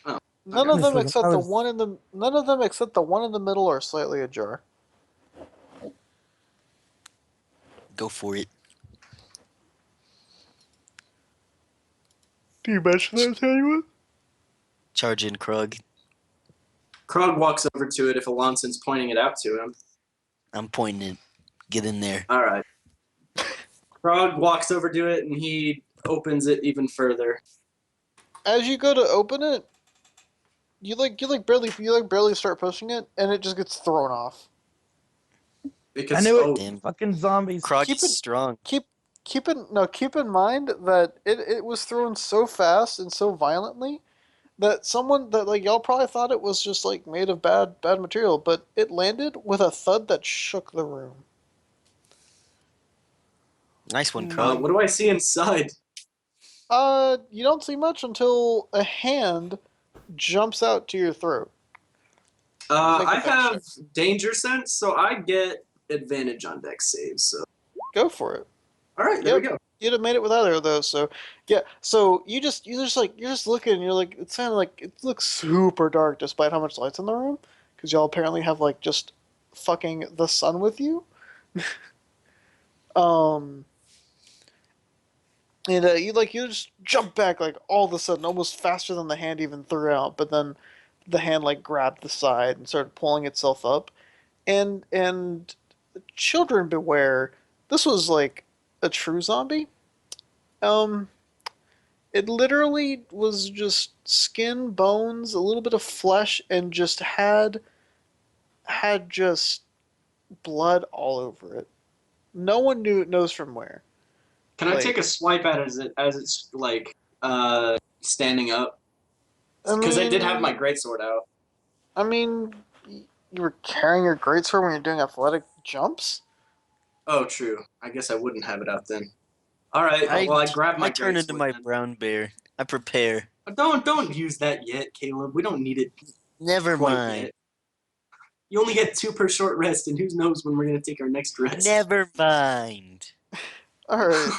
Oh, none okay. of Just them looking. except the one in the none of them except the one in the middle are slightly ajar. Go for it. Do you mention that to anyone? Charge in, Krug. Krog walks over to it if Alonson's pointing it out to him. I'm pointing it. Get in there. All right. Krog walks over to it and he opens it even further. As you go to open it, you barely start pushing it, and it just gets thrown off. I Because knew it. Damn. Fucking zombies. Krug Keep is it strong. keep keep in mind that it was thrown so fast and so violently that someone that like y'all probably thought it was just like made of bad material, but it landed with a thud that shook the room. Nice one, Krug. what do I see inside? You don't see much until a hand jumps out to your throat. Make a I dex have check. danger sense, so I get advantage on dex saves. So, Go for it. all right, there we go. You'd have made it with either of those. So yeah. So you're just looking and you're like it sounded like it looks super dark despite how much light's in the room because y'all apparently have like just fucking the sun with you. Um. And you just jump back like all of a sudden, almost faster than the hand even threw out. But then the hand like grabbed the side and started pulling itself up. And children beware. This was like a true zombie. Um, it literally was just skin, bones, a little bit of flesh, and just had just blood all over it. No one knows from where. Can I take Like, a swipe at it as it's like standing up? I Because I did have mean, my greatsword out. I mean, you were carrying your greatsword when you're doing athletic jumps. Oh, true. I guess I wouldn't have it out then. All right. I Well, I grab I my turn into greatsword my then. brown bear. I prepare. Don't use that yet, Caleb. We don't need it Never quite mind. yet. You only get 2 per short rest, and who knows when we're gonna take our next rest. Never mind. All right.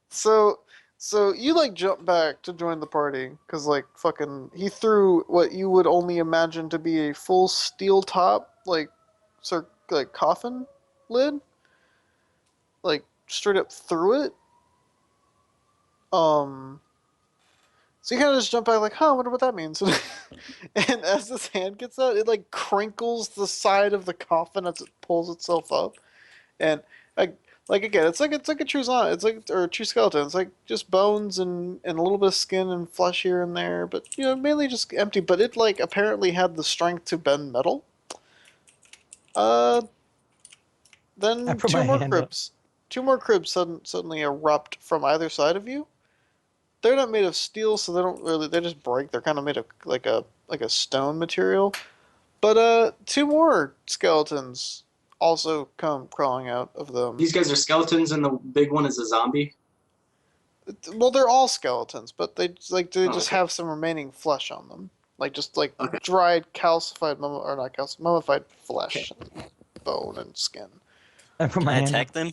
So, so you like jump back to join the party because like fucking he threw what you would only imagine to be a full steel top like coffin lid like straight up through it. So you kind of just jump back like, huh, I wonder what that means. And as this hand gets out, it like crinkles the side of the coffin as it pulls itself up. And like again, it's like a true zombie. It's like or a true skeleton. It's like just bones and a little bit of skin and flesh here and there, but mainly just empty. But it like apparently had the strength to bend metal. Uh, I then put my hand up. Two more cribs suddenly erupt from either side of you. They're not made of steel, so they don't really. They just break. They're kind of made of like a stone material. But two more skeletons also come crawling out of them. These guys are skeletons, and the big one is a zombie. Well, they're all skeletons, but they Oh, just okay. have some remaining flesh on them, like just like Okay. dried, calcified, or not calcified, mummified flesh, and bone and skin. I put Can my I hand up. attack them?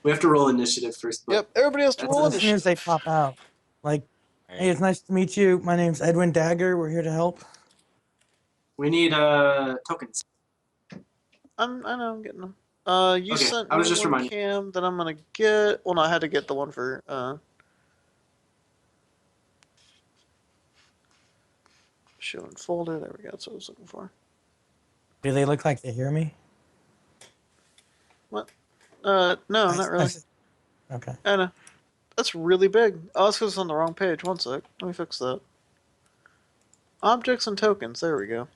We have to roll initiative first. But Yep, everybody has to That's roll As soon as initiative. they pop out, like, All hey, it's nice to meet you. My name's Edwin Dagger. We're here to help. we need tokens. I know I'm getting them. You Okay, sent I was me just one, reminding. Cam, that I'm gonna get. Well, no, I had to get the one for show and folder. There we go. That's what I was looking for. Do they look like they hear me? No, Nice- not really. nice. Okay. I know. That's really big. Oh, that's because it's on the wrong page. One sec. Let me fix that. Objects and tokens. There we go.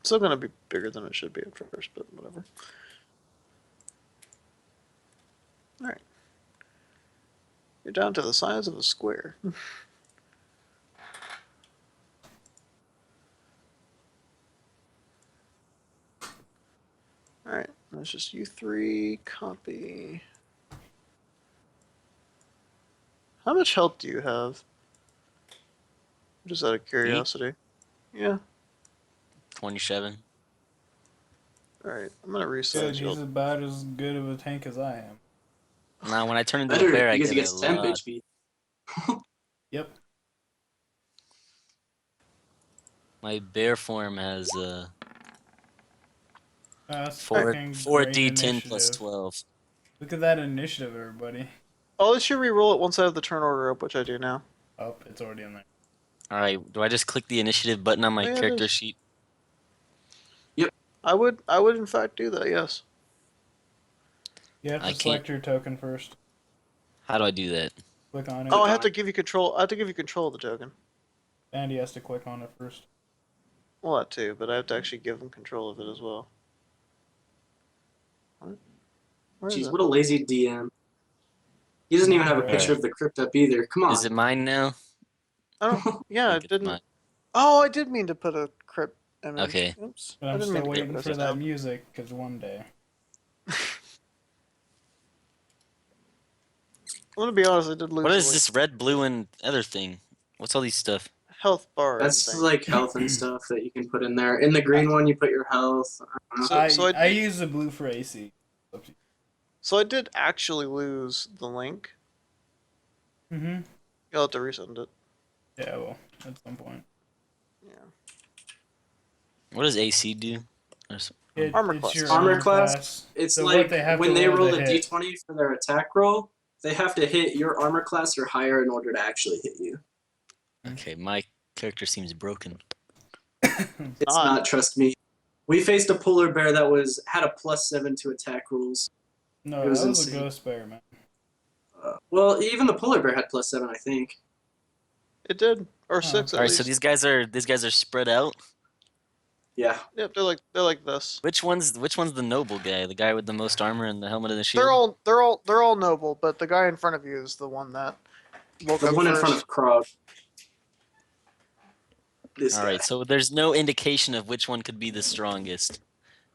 Still gonna be bigger than it should be at first, but whatever. Alright. You're down to the size of a square. Alright, that's just you three. Copy. How much health do you have? Just out of curiosity. Yeah. 27. Alright, I'm gonna Good, reset he's you. about as good of a tank as I am. Now, when I turn into a Better bear, I because get he a gets temp lot. HP. Yep. My bear form has That's four fucking four great d10 plus initiative. 12. Look at that initiative, everybody. I'll let you re-roll it once I have the turn order up, which I do now. Oh, it's already in there. All right, do I just click the initiative button on my Yeah, it character is. sheet? I would in fact do that, yes. You have I to select your token first. How do I do that? Click on it, Oh, I have to give you control. I have to give you control of the token. and he has to click on it first. Well, that too, but I have to actually give him control of it as well. What? Where is Jeez, it? what a lazy DM. He doesn't even have a picture of the crypt up either. Come on. Is it mine now? I don't. Yeah, I think it's didn't. mine. Oh, I did mean to put a crypt image. Okay. Oops. But I I'm didn't mean still to get waiting rid for of that it. music, because one day. I'm gonna be honest. I did lose. What is like, this red, blue, and other thing? What's all these stuff? health bar? That's and thing. like health and stuff that you can put in there. In the green one, you put your health. I use the blue for AC. So I did actually lose the link. Mm-hmm. You'll have to resend it. Yeah, well, at some point. Yeah. What does AC do? Armor It's class. your Armor class? It's So like what they have when to they roll to a hit. d20 for their attack roll, they have to hit your armor class or higher in order to actually hit you. Okay, my character seems broken. It's not, trust me. We faced a polar bear that had a +7 to attack rolls. No, It was that was insane. a ghost bear, man. Well, even the polar bear had +7, I think. It did, or Oh, 6 okay. at All right, least. so these guys are spread out. Yeah. Yep, they're like this. Which one's the noble guy? The guy with the most armor and the helmet and the shield? They're all noble, but the guy in front of you is the one that woke The up one in first. front of Krog. This All guy. right, so there's no indication of which one could be the strongest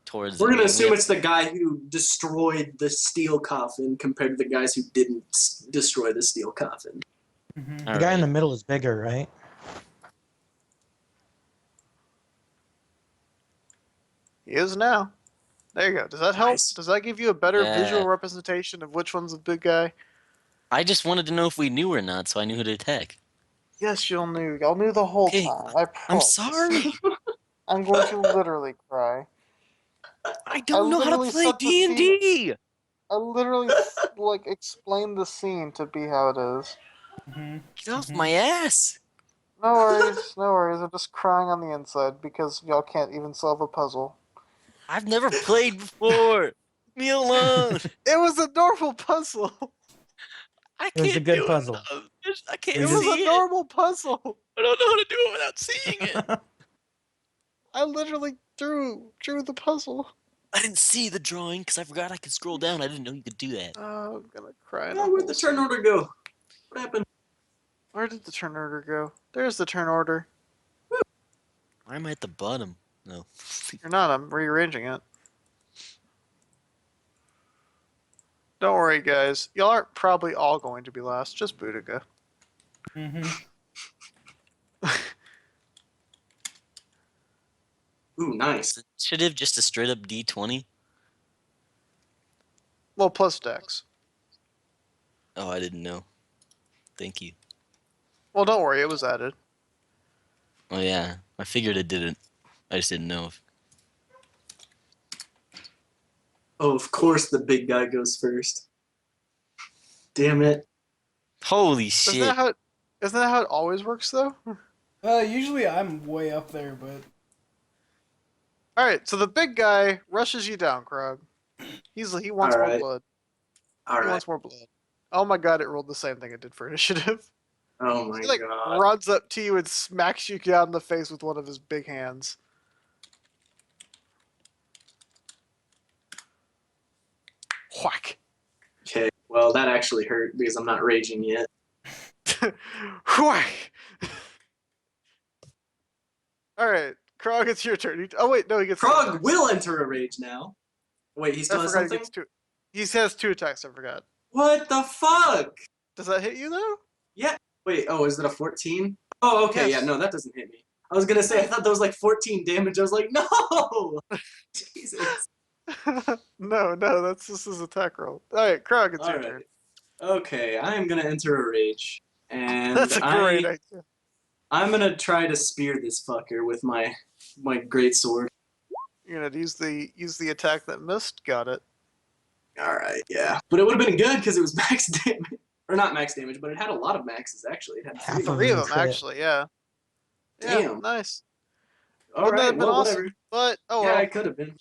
towards. We're them. gonna We assume have- it's the guy who destroyed the steel coffin compared to the guys who didn't destroy the steel coffin. Mm-hmm. All The guy in right. the middle is bigger, right? He is now. There you go. Does that help? Nice. Does that give you a better Yeah. visual representation of which one's the big guy? I just wanted to know if we knew or not, so I knew who to attack. Yes, you'll knew. Y'all knew the whole Okay, time. I I'm promise. sorry. I'm going to literally cry. I don't know how to literally play set the scene. D&D. I literally like explained the scene to be how it is. Mhm. Get off my ass! No worries, no worries. I'm just crying on the inside because y'all can't even solve a puzzle. I've never played before. Leave me alone. It was a normal puzzle. I It was a can't good do it. puzzle. I can't It We was just a see it. normal puzzle. I don't know how to do it without seeing it. I literally drew the puzzle. I didn't see the drawing because I forgot I could scroll down. I didn't know you could do that. Oh, I'm gonna cry in a Oh, where'd the whole turn second. order go? What happened? Where did the turn order go? There's the turn order. Why am I at the bottom? No. You're not. I'm rearranging it. Don't worry, guys. Y'all aren't probably all going to be last. Just Boudica. Mhm. Ooh, nice. Should have just a straight up D20. Well, plus Dex. Oh, I didn't know. Thank you. Well, don't worry. It was added. Oh yeah, I figured it didn't. I just didn't know. Oh, of course the big guy goes first. Damn it. Holy Isn't shit! that how? Isn't that how it always works, though? Usually I'm way up there, but All right. So the big guy rushes you down, Krog. He wants more Alright. blood. He Alright. wants more blood. Oh my god! It rolled the same thing it did for initiative. Oh my He like god. runs up to you and smacks you down in the face with one of his big hands. Whack. Okay, well, that actually hurt because I'm not raging yet. Whack. All right, Krog, it's your turn. Oh wait, no, he gets. two Krog attacks. will enter a rage now. Wait, he I still has forgot he something? gets two. He has 2 attacks. I forgot. What the fuck? Does that hit you though? Yeah. Wait, oh, is it a 14? Oh, okay, yeah, Yes. no, that doesn't hit me. I was gonna say, I thought that was like 14 damage. I was like, no! Jesus. No, that's just his attack roll. All right, Krog, it's your turn. Alright. Okay, I am gonna enter a rage. And That's a great idea. I'm gonna try to spear this fucker with my great sword. You're gonna use the attack that missed. Got it. Alright, yeah. But it would have been good because it was max damage. Or not max damage, but it had a lot of maxes actually. It had Half three. of Three of them them hit. actually. Yeah. Yeah. Damn. Nice. All Wouldn't that right, have been well, awesome? whatever. But oh Yeah, well. it could have been.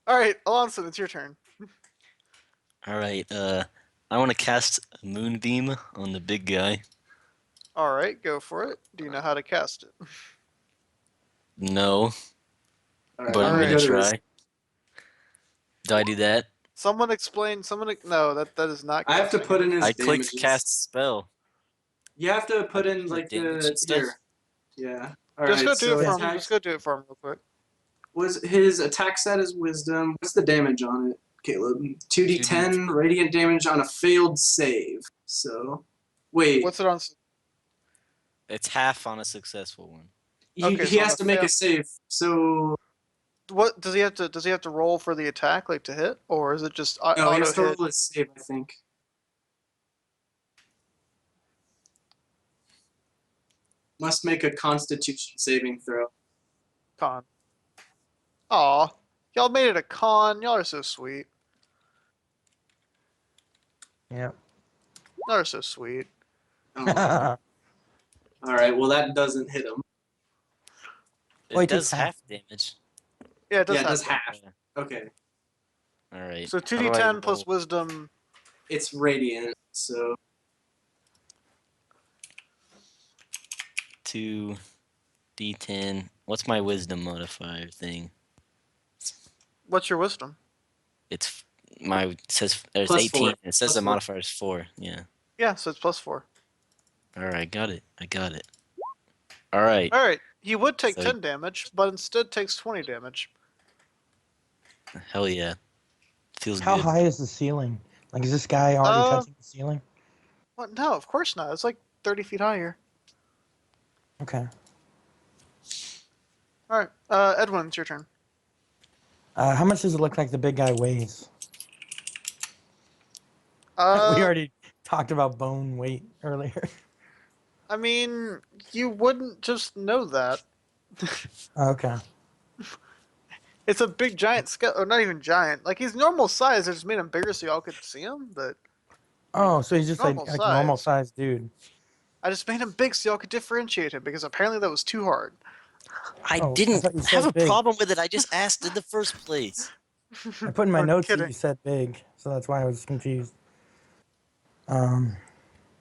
All right, Alonso, it's your turn. All right. I want to cast a moonbeam on the big guy. All right, go for it. Do you know how to cast it? No, All right, but I'm I'm gonna gonna go to his. try. Do I do that? Someone explain. No, that is not. I have to casting put in anything. his I clicked damages. cast spell. You have to put in the like damage the and stuff. here. Yeah. All Just right. go do So it for his him. attack Just go do it for him real quick. was his attack stat is wisdom. What's the damage on it, Caleb? 2d10 radiant damage on a failed save. So, wait. What's it on? It's half on a successful one. Okay, He so on has a to make fail- a save. So What does he have to? Does he have to roll for the attack, like to hit, or is it just no, he auto has to hit? roll a save. I think. Must make a Constitution saving throw. Con. Aw, y'all made it a con. Y'all are so sweet. Yep. Y'all are so sweet. Oh. All right. Well, that doesn't hit him. It Wait, does it's half. half damage. Yeah, it does Yeah, it have does that. half. Okay. All right. So How do I 2d10 plus roll? wisdom. It's radiant. So 2d10. What's my wisdom modifier thing? What's your wisdom? It's my it says there's Plus 18. 4. It says Plus the 4. modifier is 4. Yeah. Yeah, so it's +4. All right, got it. I got it. All right. All right, he would take So- 10 damage, but instead takes 20 damage. Hell yeah. Feels How good. high is the ceiling? Like, is this guy already Uh, touching the ceiling? What? No, of course not. It's like 30 feet higher. Okay. All right, Edwin, it's your turn. How much does it look like the big guy weighs? We Uh, already talked about bone weight earlier. I mean, you wouldn't just know that. Okay. It's a big giant skeleton, or not even giant. Like he's normal size. I just made him bigger so y'all could see him. But Oh, so he's just normal like a normal size. sized dude. I just made him big so y'all could differentiate him because apparently that was too hard. I Oh, I didn't thought you have said a big. problem with it. I just asked in the first place. I put in my I'm notes that kidding. you said big, so that's why I was confused. Um,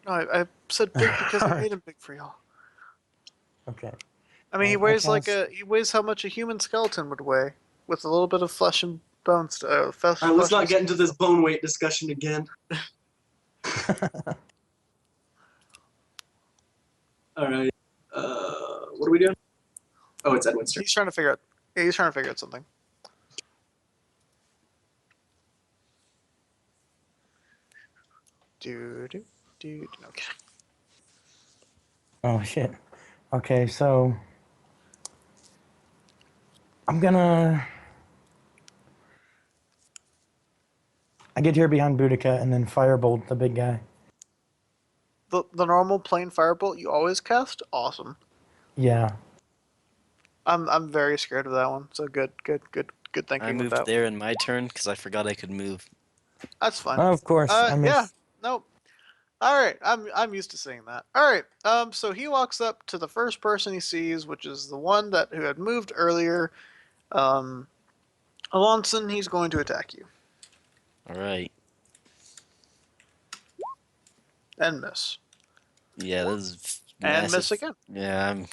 No, I said big because I Alright. made him big for y'all. okay. I mean, he Well, I weighs like cast- he weighs how much a human skeleton would weigh, with a little bit of flesh and bones. All right, let's not get into this bone weight discussion again. All right. What are we doing? Oh, it's Edwin's turn. He's trying to figure out. Yeah, he's trying to figure out something. Do. Okay. Oh shit. Okay, so I'm gonna. I get here behind Boudica and then firebolt the big guy. The normal plain firebolt you always cast. Awesome. Yeah. I'm very scared of that one. So good I thinking with moved that. there in my turn because I forgot I could move. That's fine. Of course, I Yeah. miss. Nope. All right. I'm used to seeing that. All right. So he walks up to the first person he sees, which is the one that who had moved earlier. Alonson. He's going to attack you All right. and miss Yeah, this is and massive. miss again. Yeah,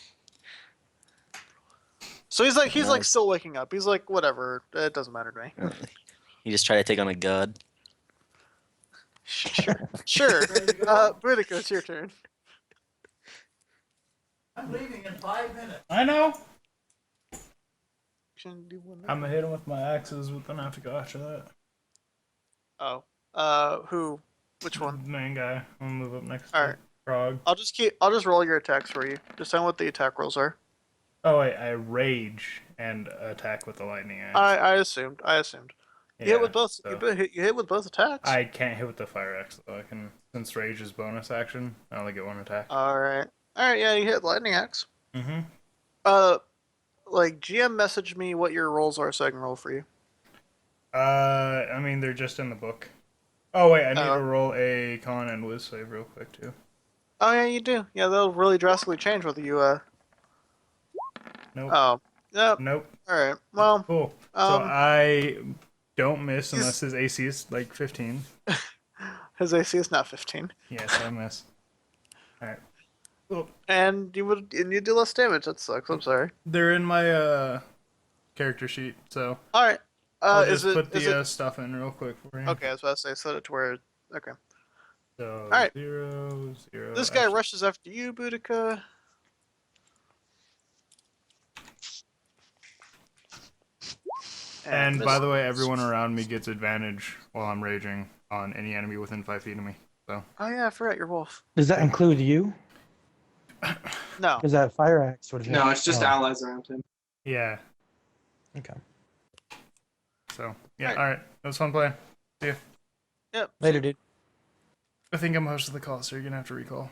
So he's like Nice. still waking up. He's like whatever. It doesn't matter to me. you just try to take on a god. Sure. Sure. Boudica, it's your turn. I'm leaving in 5 minutes. I know. Shouldn't do one I'm gonna hit him with my axes, but then I have to go after that. Oh. Who? Which one? Main guy. I'm gonna move up next All to right. Frog. I'll just roll your attacks for you. Just tell me what the attack rolls are. Oh wait, I rage and attack with the lightning axe. I assumed. You hit with both. so You hit with both attacks. I can't hit with the fire axe though. I can, since rage is bonus action. I only get one attack. All right. Yeah, you hit lightning axe. Mm-hmm. Like GM messaged me what your rolls are so I can roll for you. I mean they're just in the book. Oh wait, I need Oh. to roll a con and whiz save real quick too. Oh yeah, you do. Yeah, they'll really drastically change whether you Nope. Oh. Yep. Nope. All right. Well. Cool. So I don't miss unless his AC is like 15. His AC is not 15. Yes, I miss. All right. Cool. And you do less damage. That sucks. I'm sorry. They're in my character sheet, so All right. I'll Is just it? put Is the it? stuff in real quick for you. Okay, I was about to say set it to where. Okay. So right. 0, 0. This guy actually, rushes after you, Boudica. And by miss- the way, everyone around me gets advantage while I'm raging on any enemy within 5 feet of me. So Oh yeah, I forgot your wolf. Does that include you? No. Because that fire axe would. No, it's just oh, allies around him. yeah. Okay. So yeah. Alright. All right. That was fun playing. See ya. Yep. Later, dude. I think I'm host of the call, so you're gonna have to recall.